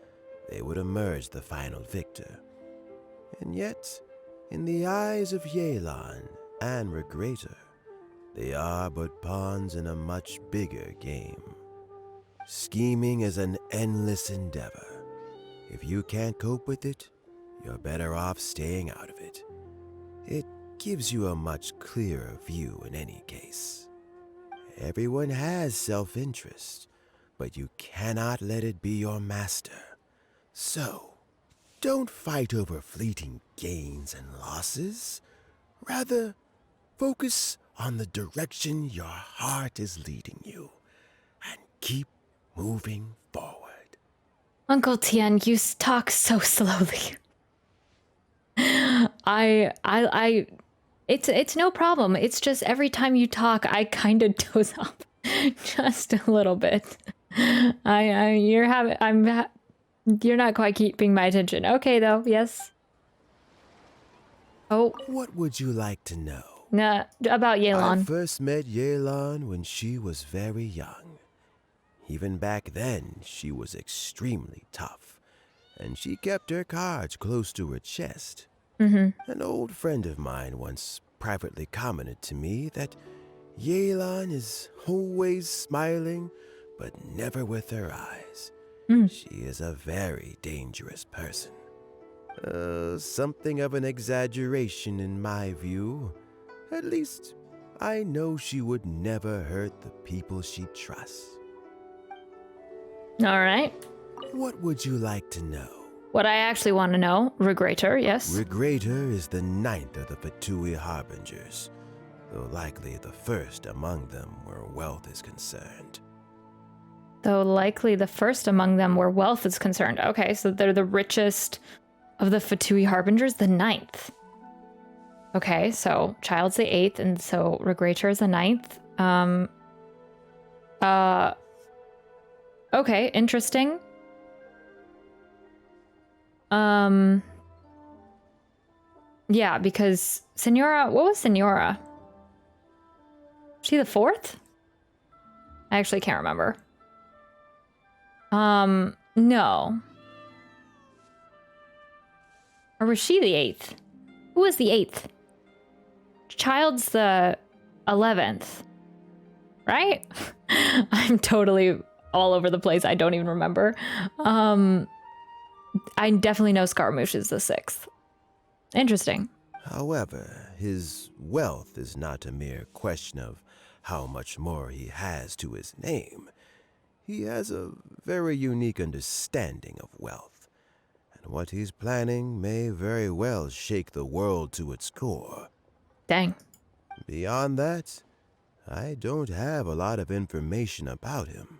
they would emerge the final victor. And yet, in the eyes of Yelan and Regrator, they are but pawns in a much bigger game. Scheming is an endless endeavor. If you can't cope with it, you're better off staying out of it. It gives you a much clearer view in any case. Everyone has self-interest, but you cannot let it be your master. So, don't fight over fleeting gains and losses. Rather, focus on the direction your heart is leading you, and keep moving forward. Uncle Tian, you talk so slowly. It's no problem. It's just every time you talk, I kind of doze off just a little bit. You're not quite keeping my attention. Okay, though. Yes. Oh. What would you like to know? Nah, about Yelan. I first met Yelan when she was very young. Even back then, she was extremely tough, and she kept her cards close to her chest. An old friend of mine once privately commented to me that Yelan is always smiling, but never with her eyes. She is a very dangerous person. Something of an exaggeration in my view. At least, I know she would never hurt the people she trusts. All right. What would you like to know? What I actually want to know, Regrator, yes. Regrator is the 9th of the Fatui Harbingers, though likely the first among them where wealth is concerned. Though likely the first among them where wealth is concerned. Okay, so they're the richest of the Fatui Harbingers, the 9th. Okay, so Child's the 8th, and so Regrator is the 9th. Okay, interesting. Yeah, because Senora, what was Senora? She the 4th? I actually can't remember. No. Or was she the 8th? Who was the 8th? Child's the 11th. Right? I'm totally all over the place. I don't even remember. I definitely know Scaramouche is the 6th. Interesting. However, his wealth is not a mere question of how much more he has to his name. He has a very unique understanding of wealth, and what he's planning may very well shake the world to its core. Dang. Beyond that, I don't have a lot of information about him.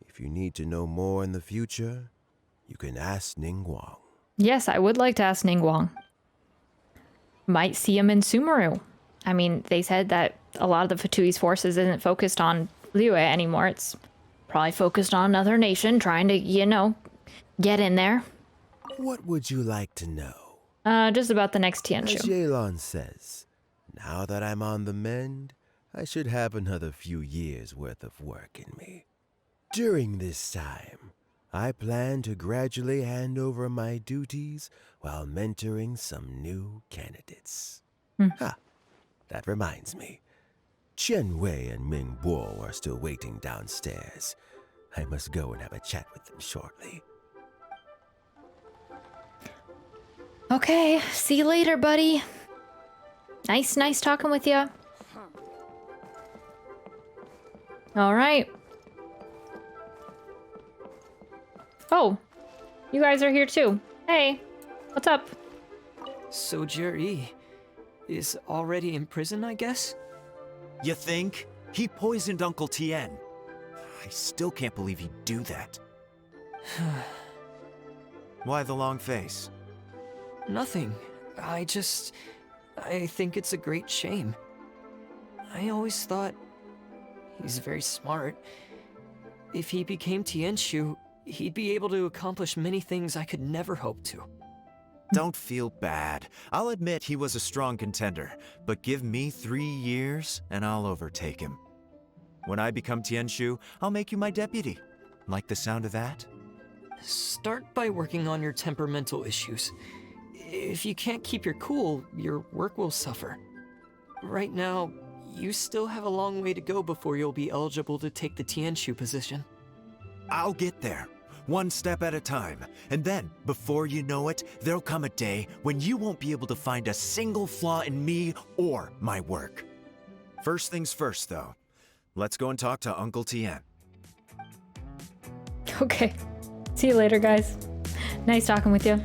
If you need to know more in the future, you can ask Ningguang. Yes, I would like to ask Ningguang. Might see him in Sumeru. I mean, they said that a lot of the Fatui's forces isn't focused on Liyue anymore. It's Probably focused on another nation, trying to, you know, get in there. What would you like to know? Just about the next As Tianshu. Yelan says, now that I'm on the mend, I should have another few years worth of work in me. During this time, I plan to gradually hand over my duties while mentoring some new candidates. Ha! That reminds me. Chen Wei and Ming Bo are still waiting downstairs. I must go and have a chat with them shortly. Okay, see you later, buddy. Nice talking with you. All right. Oh, you guys are here too. Hey, what's up? So Zhiyi is already in prison, I guess? You think? He poisoned Uncle Tian. I still can't believe he'd do that. Why the long face? Nothing. I think it's a great shame. I always thought he's very smart. If he became Tianshu, he'd be able to accomplish many things I could never hope to. Don't feel bad. I'll admit he was a strong contender, but give me 3 years and I'll overtake him. When I become Tianshu, I'll make you my deputy. Like the sound of that? Start by working on your temperamental issues. If you can't keep your cool, your work will suffer. Right now, you still have a long way to go before you'll be eligible to take the Tianshu position. I'll get there, one step at a time. And then, before you know it, there'll come a day when you won't be able to find a single flaw in me or my work. First things first, though. Let's go and talk to Uncle Tian. Okay. See you later, guys. Nice talking with you.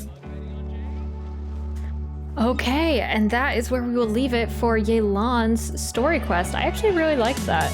Okay, and that is where we will leave it for Yelan's story quest. I actually really liked that.